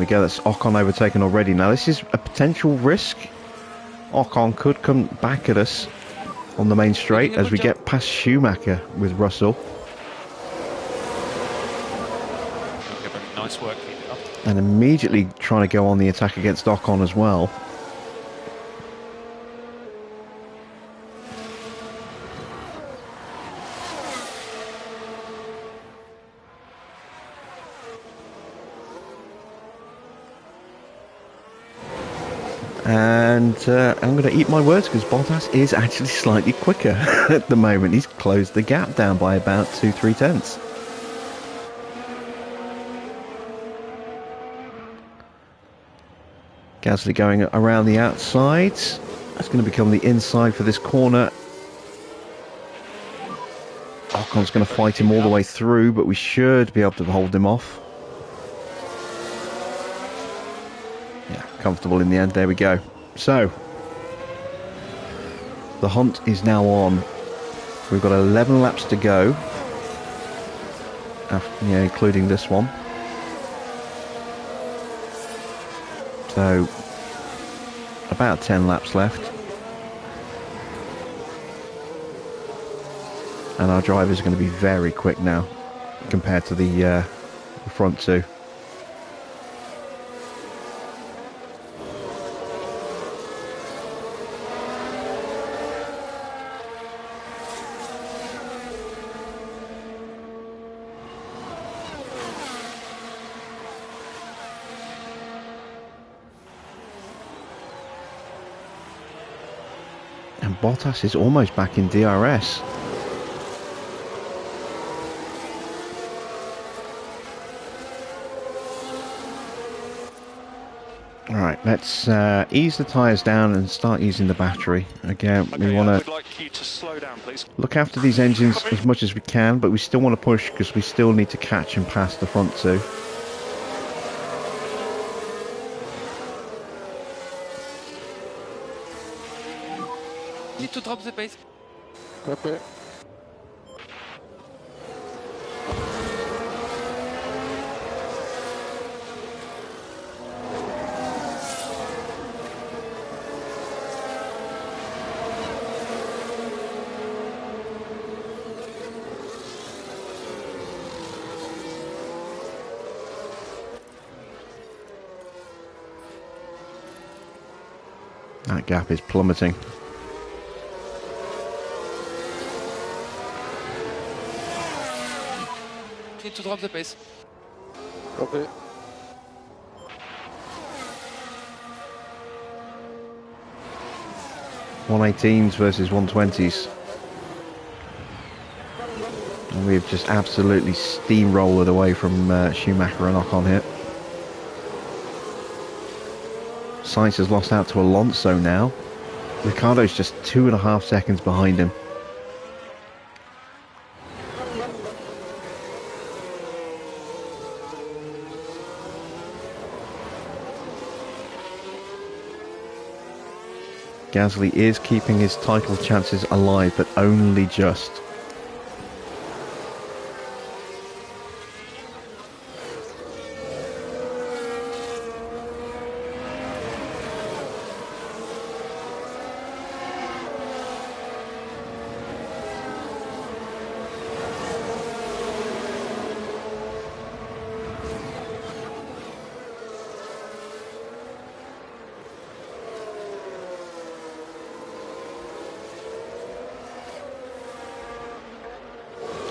Speaker 1: we go. That's Ocon overtaken already. Now, this is a potential risk. Ocon could come back at us on the main straight as we get past Schumacher with Russell.
Speaker 3: Nice work keeping up.
Speaker 1: And immediately trying to go on the attack against Ocon as well. And I'm going to eat my words because Bottas is actually slightly quicker at the moment. He's closed the gap down by about 2-3 tenths. Gasly going around the outside. That's going to become the inside for this corner. Ocon's going to fight him all the way through, but we should be able to hold him off. Yeah, comfortable in the end. There we go. So, the hunt is now on. We've got 11 laps to go, including this one. So, about 10 laps left. And our drivers are going to be very quick now compared to the front two. And Bottas is almost back in DRS. Alright, let's ease the tyres down and start using the battery. Again,
Speaker 5: Okay,
Speaker 1: we want
Speaker 5: I
Speaker 1: to
Speaker 5: would like you to slow down, please.
Speaker 1: look after these engines as much as we can, but we still want to push because we still need to catch and pass the front two.
Speaker 4: Need to drop the pace.
Speaker 6: Copy.
Speaker 1: That gap is plummeting.
Speaker 4: Need to drop the pace.
Speaker 6: Copy.
Speaker 1: .118s versus 120s. And we've just absolutely steamrolled away from Schumacher and Ocon here. Sainz has lost out to Alonso now. Ricciardo's just 2.5 seconds behind him. Gasly is keeping his title chances alive, but only just.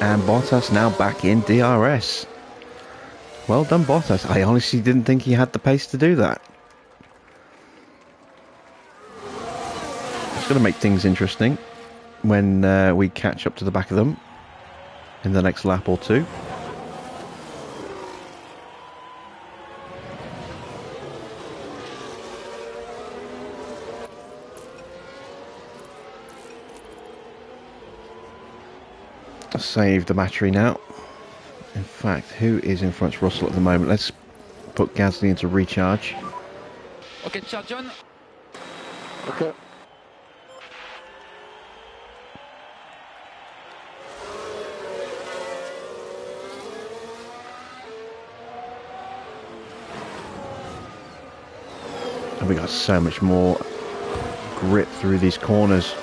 Speaker 1: And Bottas now back in DRS. Well done, Bottas. I honestly didn't think he had the pace to do that. It's going to make things interesting when we catch up to the back of them in the next lap or two. Save the battery now. In fact, who is in front of Russell at the moment? Let's put Gasly into recharge.
Speaker 4: Okay, charge on.
Speaker 6: Okay.
Speaker 1: And we got so much more grip through these corners.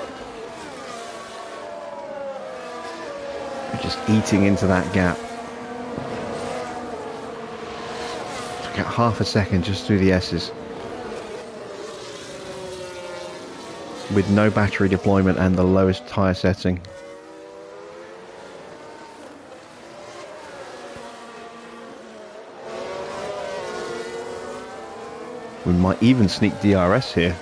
Speaker 1: We're just eating into that gap. Took out half a second just through the S's. With no battery deployment and the lowest tyre setting. We might even sneak DRS here.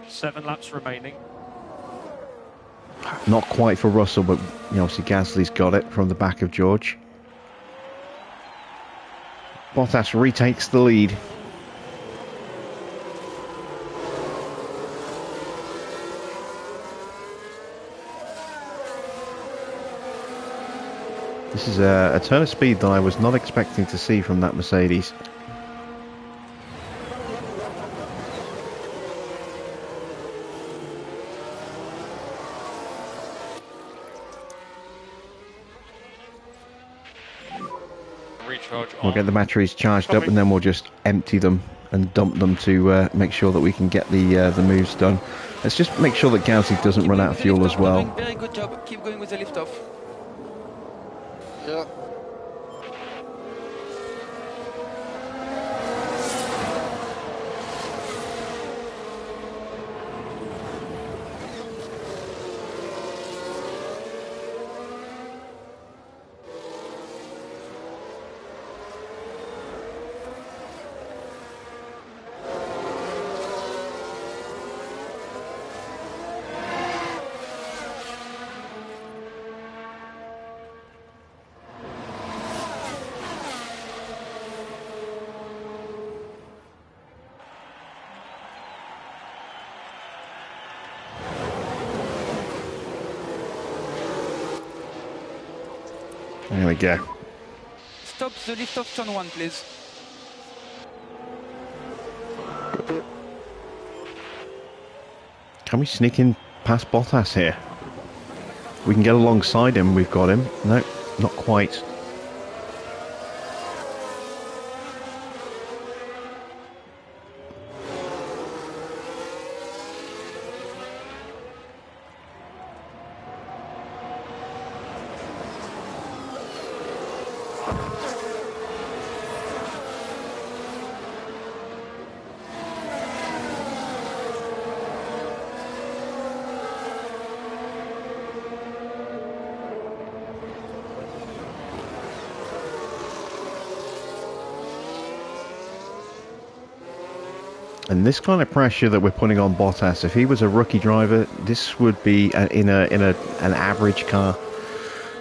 Speaker 3: 7 laps remaining.
Speaker 1: Not quite for Russell, but you know, obviously Gasly's got it from the back of George. Bottas retakes the lead. This is a turn of speed that I was not expecting to see from that Mercedes.
Speaker 3: Recharge on.
Speaker 1: We'll get the batteries charged up and then we'll just empty them and dump them to make sure that we can get the moves done. Let's just make sure that Gasly doesn't run out of fuel as well.
Speaker 4: Very good job. Keep going with the lift off.
Speaker 6: Yeah.
Speaker 1: There we go.
Speaker 4: Stop the lift off turn 1, please.
Speaker 1: Can we sneak in past Bottas here? We can get alongside him, we've got him. No, not quite. And this kind of pressure that we're putting on Bottas, if he was a rookie driver, this would be in an average car.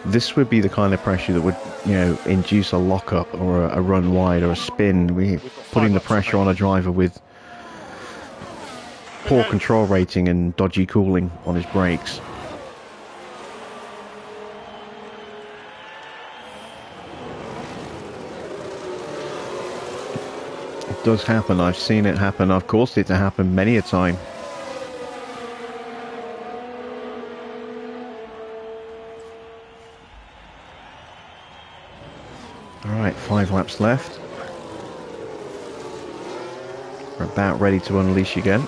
Speaker 1: This would be the kind of pressure that would, you know, induce a lockup or a run wide or a spin. We're putting the pressure on a driver with poor control rating and dodgy cooling on his brakes. Does happen. I've seen it happen. I've caused it to happen many a time. Alright, 5 laps left. We're about ready to unleash again.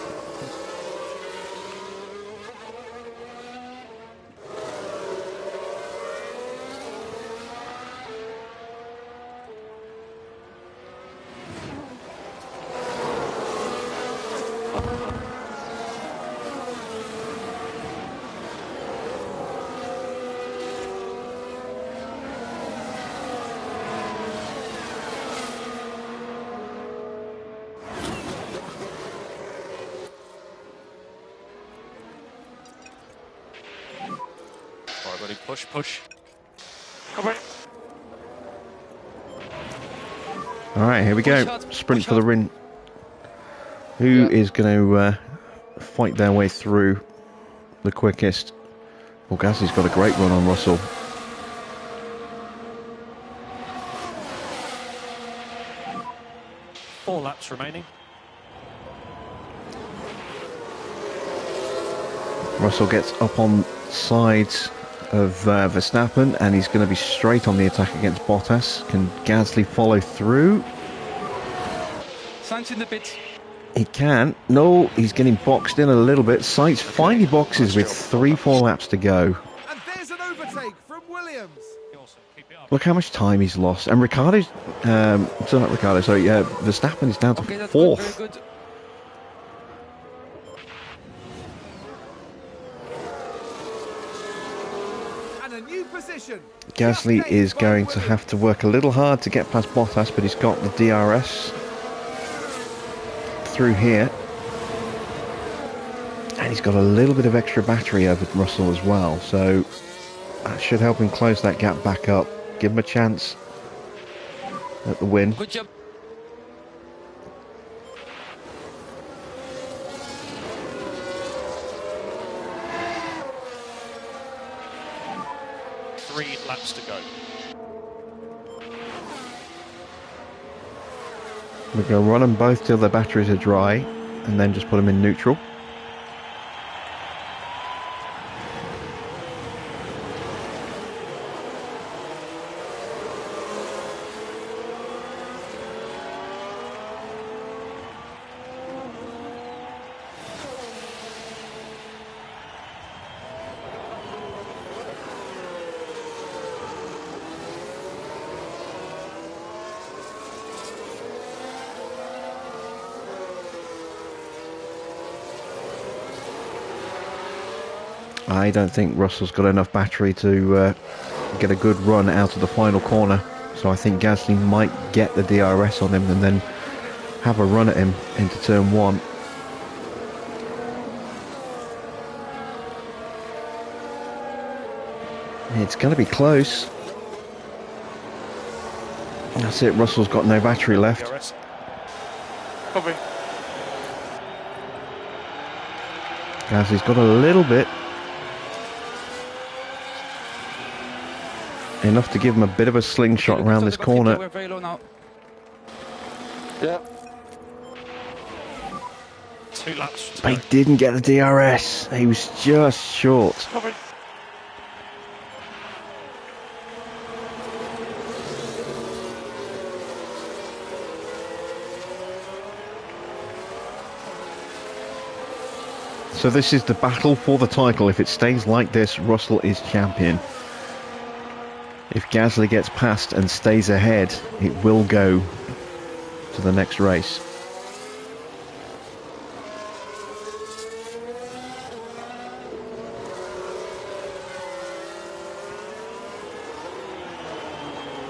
Speaker 3: Alright, buddy, push, push.
Speaker 1: Alright, here we go. Sprint for the win. Who is going to fight their way through the quickest? Well, Gasly's got a great run on Russell.
Speaker 3: Four laps remaining.
Speaker 1: Russell gets up on sides of Verstappen and he's going to be straight on the attack against Bottas. Can Gasly follow through?
Speaker 4: Sainz in the pit.
Speaker 1: He can. No, he's getting boxed in a little bit. Sainz finally boxes with 3-4 laps to go.
Speaker 2: And there's an overtake from Williams.
Speaker 1: Look how much time he's lost. And Ricardo's... so not Ricardo, sorry. Verstappen is down to
Speaker 4: Okay, that's
Speaker 1: fourth.
Speaker 4: good, very good.
Speaker 2: And a new position.
Speaker 1: Gasly
Speaker 2: Just
Speaker 1: is
Speaker 2: gained by
Speaker 1: going to
Speaker 2: Williams.
Speaker 1: have to work a little hard to get past Bottas, but he's got the DRS through here. And he's got a little bit of extra battery over Russell as well, so that should help him close that gap back up. Give him a chance at the win.
Speaker 4: Good job.
Speaker 3: Three laps to go.
Speaker 1: We're going to run them both till their batteries are dry, and then just put them in neutral. I don't think Russell's got enough battery to get a good run out of the final corner, so I think Gasly might get the DRS on him and then have a run at him into turn one. It's going to be close. That's it, Russell's got no battery left.
Speaker 3: DRS.
Speaker 6: Copy.
Speaker 1: Gasly's got a little bit. Enough to give him a bit of a slingshot around this corner.
Speaker 4: We're very low now.
Speaker 6: Yeah.
Speaker 3: 2 laps to
Speaker 1: But
Speaker 3: go.
Speaker 1: he didn't get the DRS. He was just short.
Speaker 6: Copy.
Speaker 1: So this is the battle for the title. If it stays like this, Russell is champion. If Gasly gets past and stays ahead, it will go to the next race.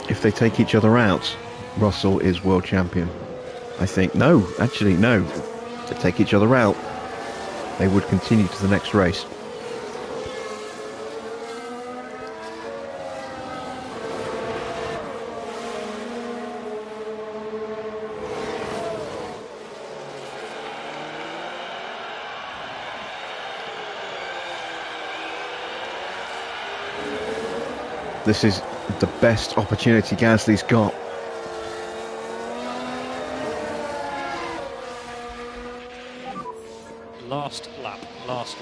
Speaker 1: If they take each other out, Russell is world champion. I think. No, actually, no. To take each other out, they would continue to the next race. This is the best opportunity Gasly's got.
Speaker 3: Last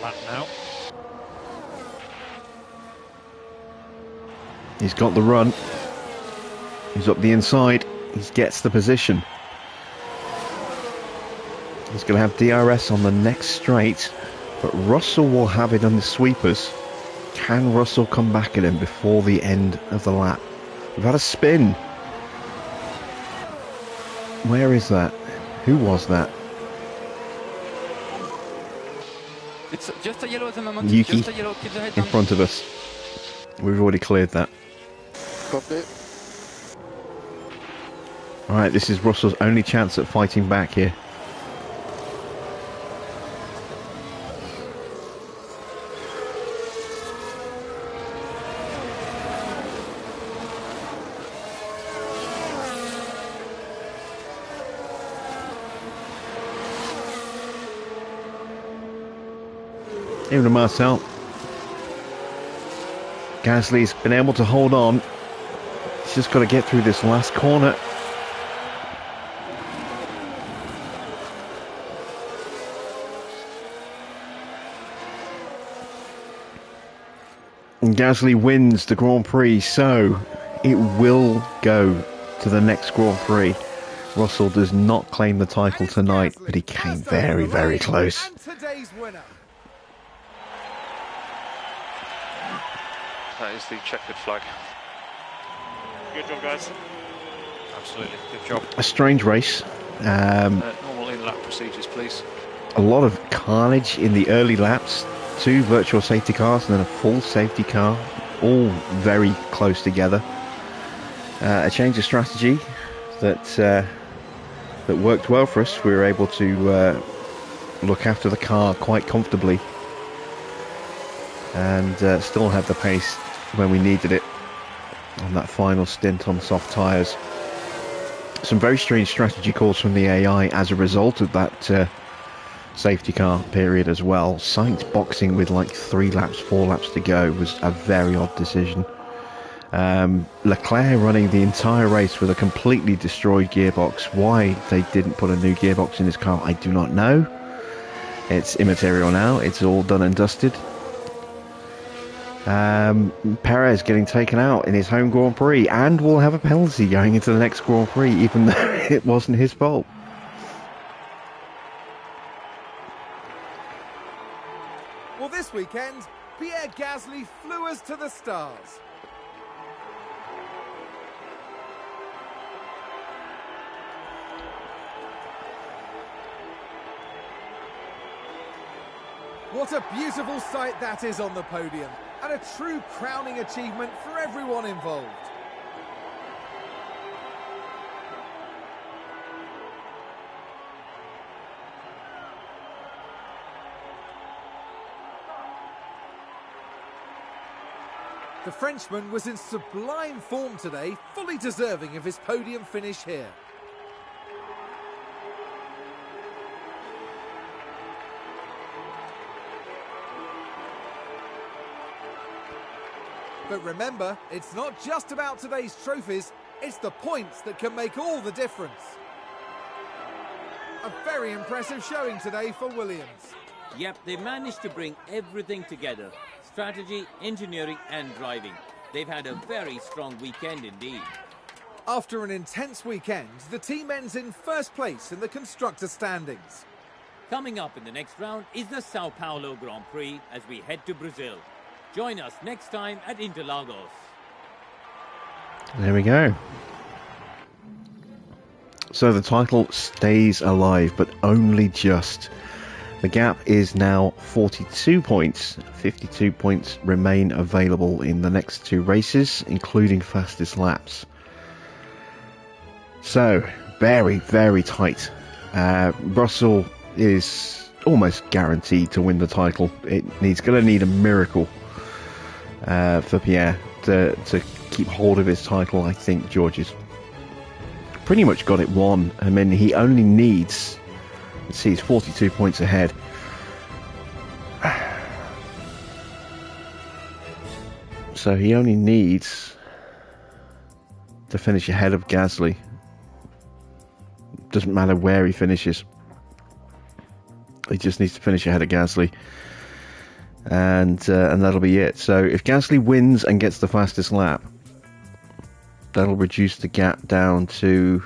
Speaker 3: lap now.
Speaker 1: He's got the run. He's up the inside. He gets the position. He's going to have DRS on the next straight, but Russell will have it on the sweepers. Can Russell come back at him before the end of the lap? We've had a spin. Where is that? Who was that?
Speaker 4: It's just a yellow at the moment.
Speaker 1: Yuki
Speaker 4: Just a yellow. Keep the head
Speaker 1: in
Speaker 4: down.
Speaker 1: front of us. We've already cleared that.
Speaker 6: Copy.
Speaker 1: Alright, this is Russell's only chance at fighting back here. Even Marcel. Gasly's been able to hold on. He's just got to get through this last corner. And Gasly wins the Grand Prix, so it will go to the next Grand Prix. Russell does not claim the title
Speaker 2: And it's
Speaker 1: tonight,
Speaker 2: Gasly,
Speaker 1: but he came
Speaker 2: first over
Speaker 1: very,
Speaker 2: the
Speaker 1: very
Speaker 2: line,
Speaker 1: close.
Speaker 2: And today's winner.
Speaker 5: That is the checkered flag.
Speaker 3: Good job, guys. Absolutely, good job.
Speaker 1: A strange race.
Speaker 5: Normal in-lap procedures, please.
Speaker 1: A lot of carnage in the early laps. 2 virtual safety cars and then a full safety car. All very close together. A change of strategy that worked well for us. We were able to look after the car quite comfortably and still have the pace when we needed it on that final stint on soft tyres. Some very strange strategy calls from the AI as a result of that safety car period as well. Sainz boxing with like 3 laps, 4 laps to go was a very odd decision. Leclerc running the entire race with a completely destroyed gearbox. Why they didn't put a new gearbox in his car, I do not know. It's immaterial now. It's all done and dusted. Perez getting taken out in his home Grand Prix and will have a penalty going into the next Grand Prix, even though it wasn't his fault.
Speaker 2: Well, this weekend, Pierre Gasly flew us to the stars. What a beautiful sight that is on the podium, and a true crowning achievement for everyone involved. The Frenchman was in sublime form today, fully deserving of his podium finish here. But remember, it's not just about today's trophies, it's the points that can make all the difference. A very impressive showing today for Williams.
Speaker 7: Yep, they managed to bring everything together. Strategy, engineering and driving. They've had a very strong weekend indeed.
Speaker 2: After an intense weekend, the team ends in first place in the constructor standings.
Speaker 7: Coming up in the next round is the Sao Paulo Grand Prix as we head to Brazil. Join us next time at Interlagos.
Speaker 1: There we go. So the title stays alive, but only just. The gap is now 42 points. 52 points remain available in the next 2 races, including fastest laps. So, very, very tight. Russell is almost guaranteed to win the title. He's going to need a miracle for Pierre to keep hold of his title. I think George has pretty much got it won. I mean, he only needs, let's see, he's 42 points ahead. So he only needs to finish ahead of Gasly. Doesn't matter where he finishes. He just needs to finish ahead of Gasly. And that'll be it. So if Gasly wins and gets the fastest lap, that'll reduce the gap down to,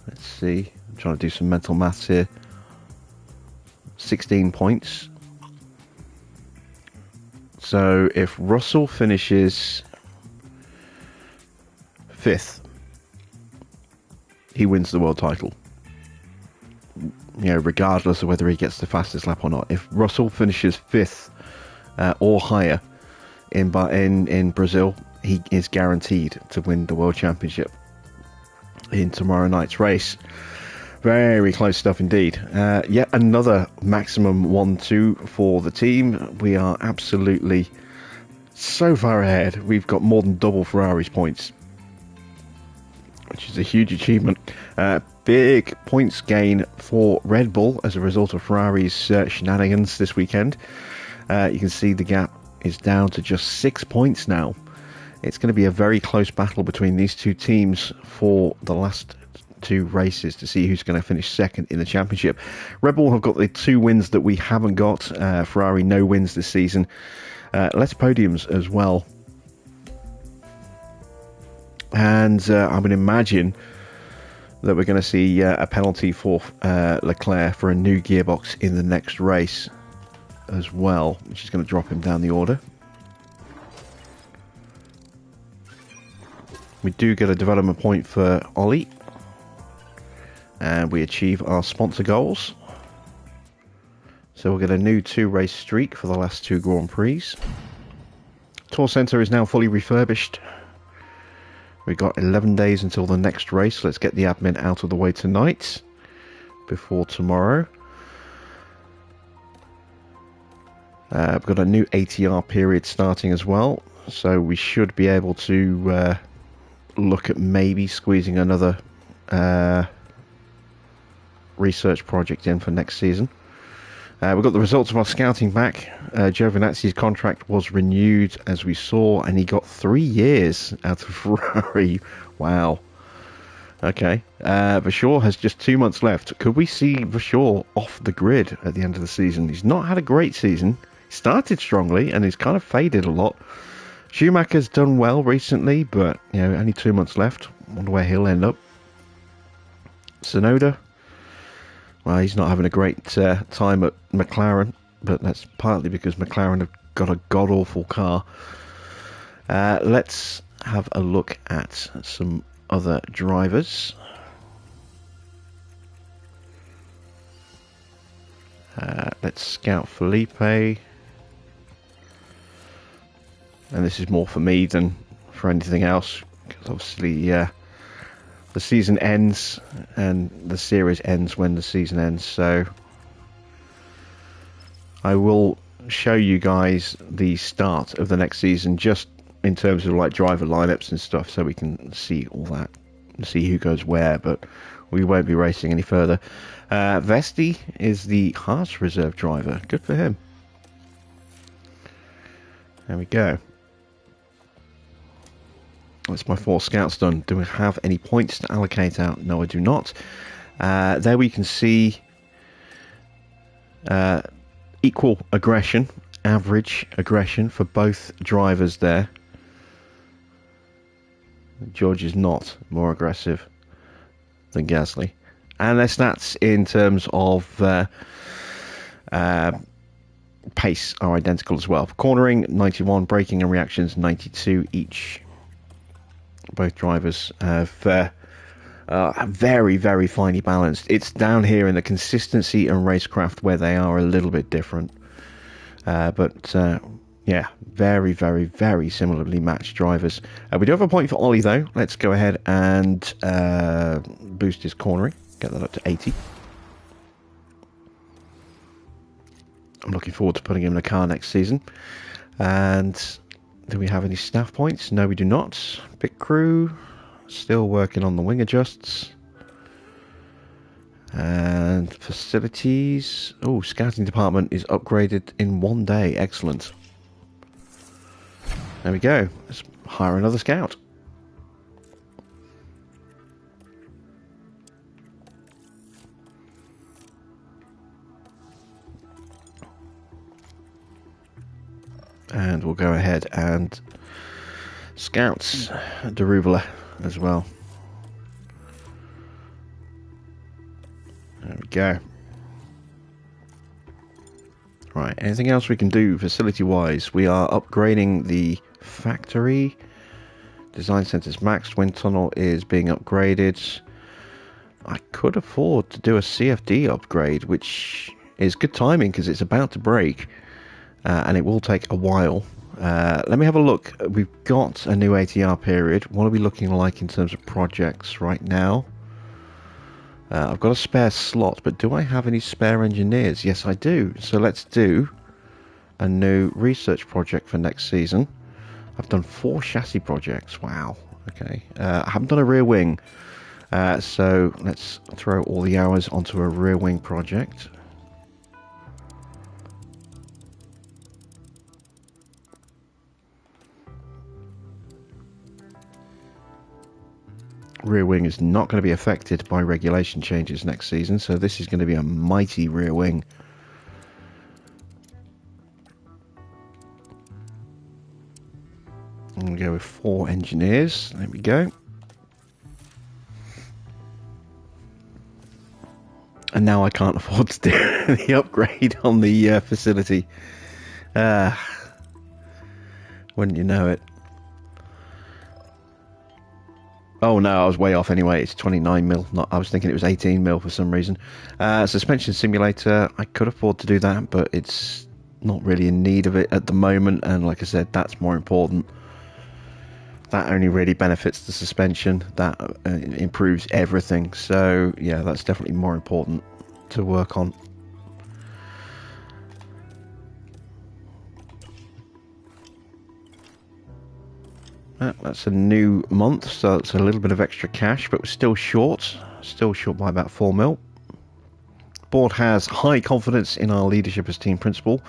Speaker 1: let's see, I'm trying to do some mental maths here, 16 points. So if Russell finishes 5th, he wins the world title. You know, regardless of whether he gets the fastest lap or not. If Russell finishes 5th or higher in Brazil, he is guaranteed to win the World Championship in tomorrow night's race. Very close stuff indeed. Yet another maximum 1-2 for the team. We are absolutely so far ahead. We've got more than double Ferrari's points, which is a huge achievement. Big points gain for Red Bull as a result of Ferrari's shenanigans this weekend. You can see the gap is down to just 6 points now. It's going to be a very close battle between these two teams for the last 2 races to see who's going to finish second in the championship. Red Bull have got the 2 wins that we haven't got. Ferrari no wins this season. Less podiums as well. And I would imagine that we're going to see a penalty for Leclerc for a new gearbox in the next race as well, which is going to drop him down the order. We do get a development point for Ollie, and we achieve our sponsor goals. So we'll get a new 2-race streak for the last 2 Grand Prix. Tour Centre is now fully refurbished. We've got 11 days until the next race. Let's get the admin out of the way tonight, before tomorrow. We've got a new ATR period starting as well, so we should be able to look at maybe squeezing another research project in for next season. We've got the results of our scouting back. Giovinazzi's contract was renewed, as we saw, and he got 3 years out of Ferrari. Wow. Okay. Vasseur has just 2 months left. Could we see Vasseur off the grid at the end of the season? He's not had a great season. He started strongly, and he's kind of faded a lot. Schumacher's done well recently, but only 2 months left. Wonder where he'll end up. Tsunoda. Well, he's not having a great time at McLaren, but that's partly because McLaren have got a god-awful car. Let's have a look at some other drivers. Let's scout Felipe. And this is more for me than for anything else, because obviously the season ends and the series ends when the season ends, so I will show you guys the start of the next season just in terms of like driver lineups and stuff, so we can see all that and see who goes where, but we won't be racing any further. Vesti is the Haas reserve driver. Good for him. There we go. That's my 4 scouts done. Do we have any points to allocate out? No, I do not. There we can see equal aggression, average aggression for both drivers there. George is not more aggressive than Gasly. And their stats in terms of pace are identical as well. Cornering, 91. Braking and reactions, 92 each. Both drivers have very, very finely balanced. It's down here in the consistency and racecraft where they are a little bit different. But yeah, very, very, very similarly matched drivers. We do have a point for Ollie, though. Let's go ahead and boost his cornering. Get that up to 80. I'm looking forward to putting him in a car next season. And do we have any staff points? No, we do not. Pit crew, still working on the wing adjusts. And facilities. Oh, scouting department is upgraded in 1 day. Excellent. There we go. Let's hire another scout. And we'll go ahead and scouts Deruvula as well. There we go. Right, anything else we can do facility-wise? We are upgrading the factory. Design center's maxed. Wind tunnel is being upgraded. I could afford to do a CFD upgrade, which is good timing because it's about to break. And it will take a while. Let me have a look. We've got a new ATR period. What are we looking like in terms of projects right now? I've got a spare slot, but do I have any spare engineers? Yes, I do. So let's do a new research project for next season. I've done 4 chassis projects. Wow. Okay. I haven't done a rear wing. So let's throw all the hours onto a rear wing project. Rear wing is not going to be affected by regulation changes next season, so this is going to be a mighty rear wing. I'm going to go with 4 engineers. There we go. And now I can't afford to do the upgrade on the facility. Wouldn't you know it? Oh no, I was way off anyway. It's 29 mil. Not, I was thinking it was 18 mil for some reason. Suspension simulator, I could afford to do that, but it's not really in need of it at the moment. And like I said, that's more important. That only really benefits the suspension. That improves everything. So yeah, that's definitely more important to work on. That's a new month, so it's a little bit of extra cash, but we're still short by about 4 mil. Board has high confidence in our leadership as team principal.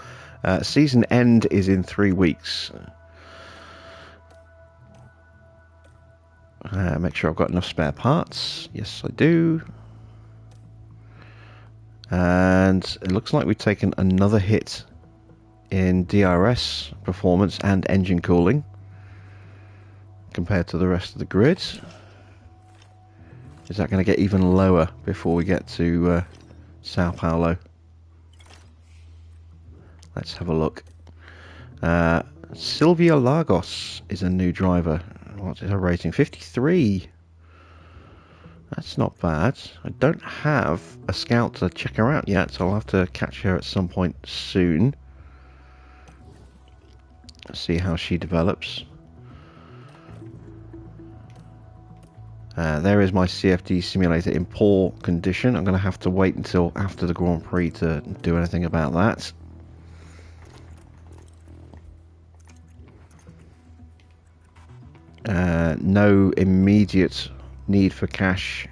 Speaker 1: Season end is in 3 weeks. Make sure I've got enough spare parts. Yes, I do. And it looks like we've taken another hit in DRS performance and engine cooling compared to the rest of the grid. Is that going to get even lower before we get to Sao Paulo? Let's have a look. Sylvia Lagos is a new driver. What is her rating? 53. That's not bad. I don't have a scout to check her out yet, so I'll have to catch her at some point soon. Let's see how she develops. There is my CFD simulator in poor condition. I'm going to have to wait until after the Grand Prix to do anything about that. No immediate need for cash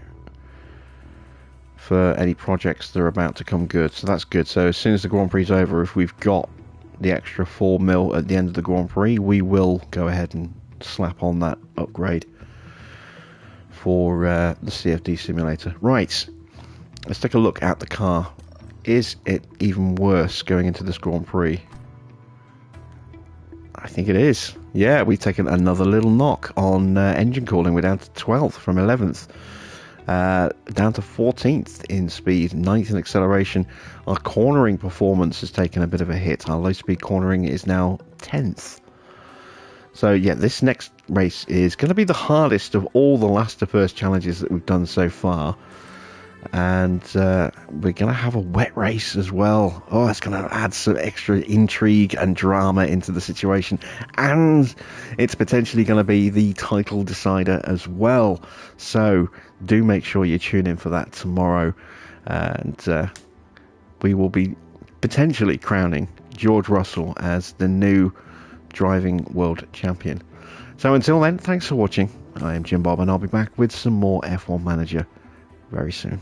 Speaker 1: for any projects that are about to come good, so that's good. So as soon as the Grand Prix is over, if we've got the extra 4 mil at the end of the Grand Prix, we will go ahead and slap on that upgrade for the CFD simulator. Right, let's take a look at the car. Is it even worse going into this Grand Prix? I think it is. Yeah, we've taken another little knock on engine cooling. We're down to 12th from 11th. Down to 14th in speed, 9th in acceleration. Our cornering performance has taken a bit of a hit. Our low speed cornering is now 10th. So yeah, this next race is going to be the hardest of all the last to first challenges that we've done so far. And we're going to have a wet race as well. Oh, it's going to add some extra intrigue and drama into the situation. And it's potentially going to be the title decider as well. So do make sure you tune in for that tomorrow. And we will be potentially crowning George Russell as the new driving world champion. So until then, thanks for watching. I am Jim Bob, and I'll be back with some more F1 Manager very soon.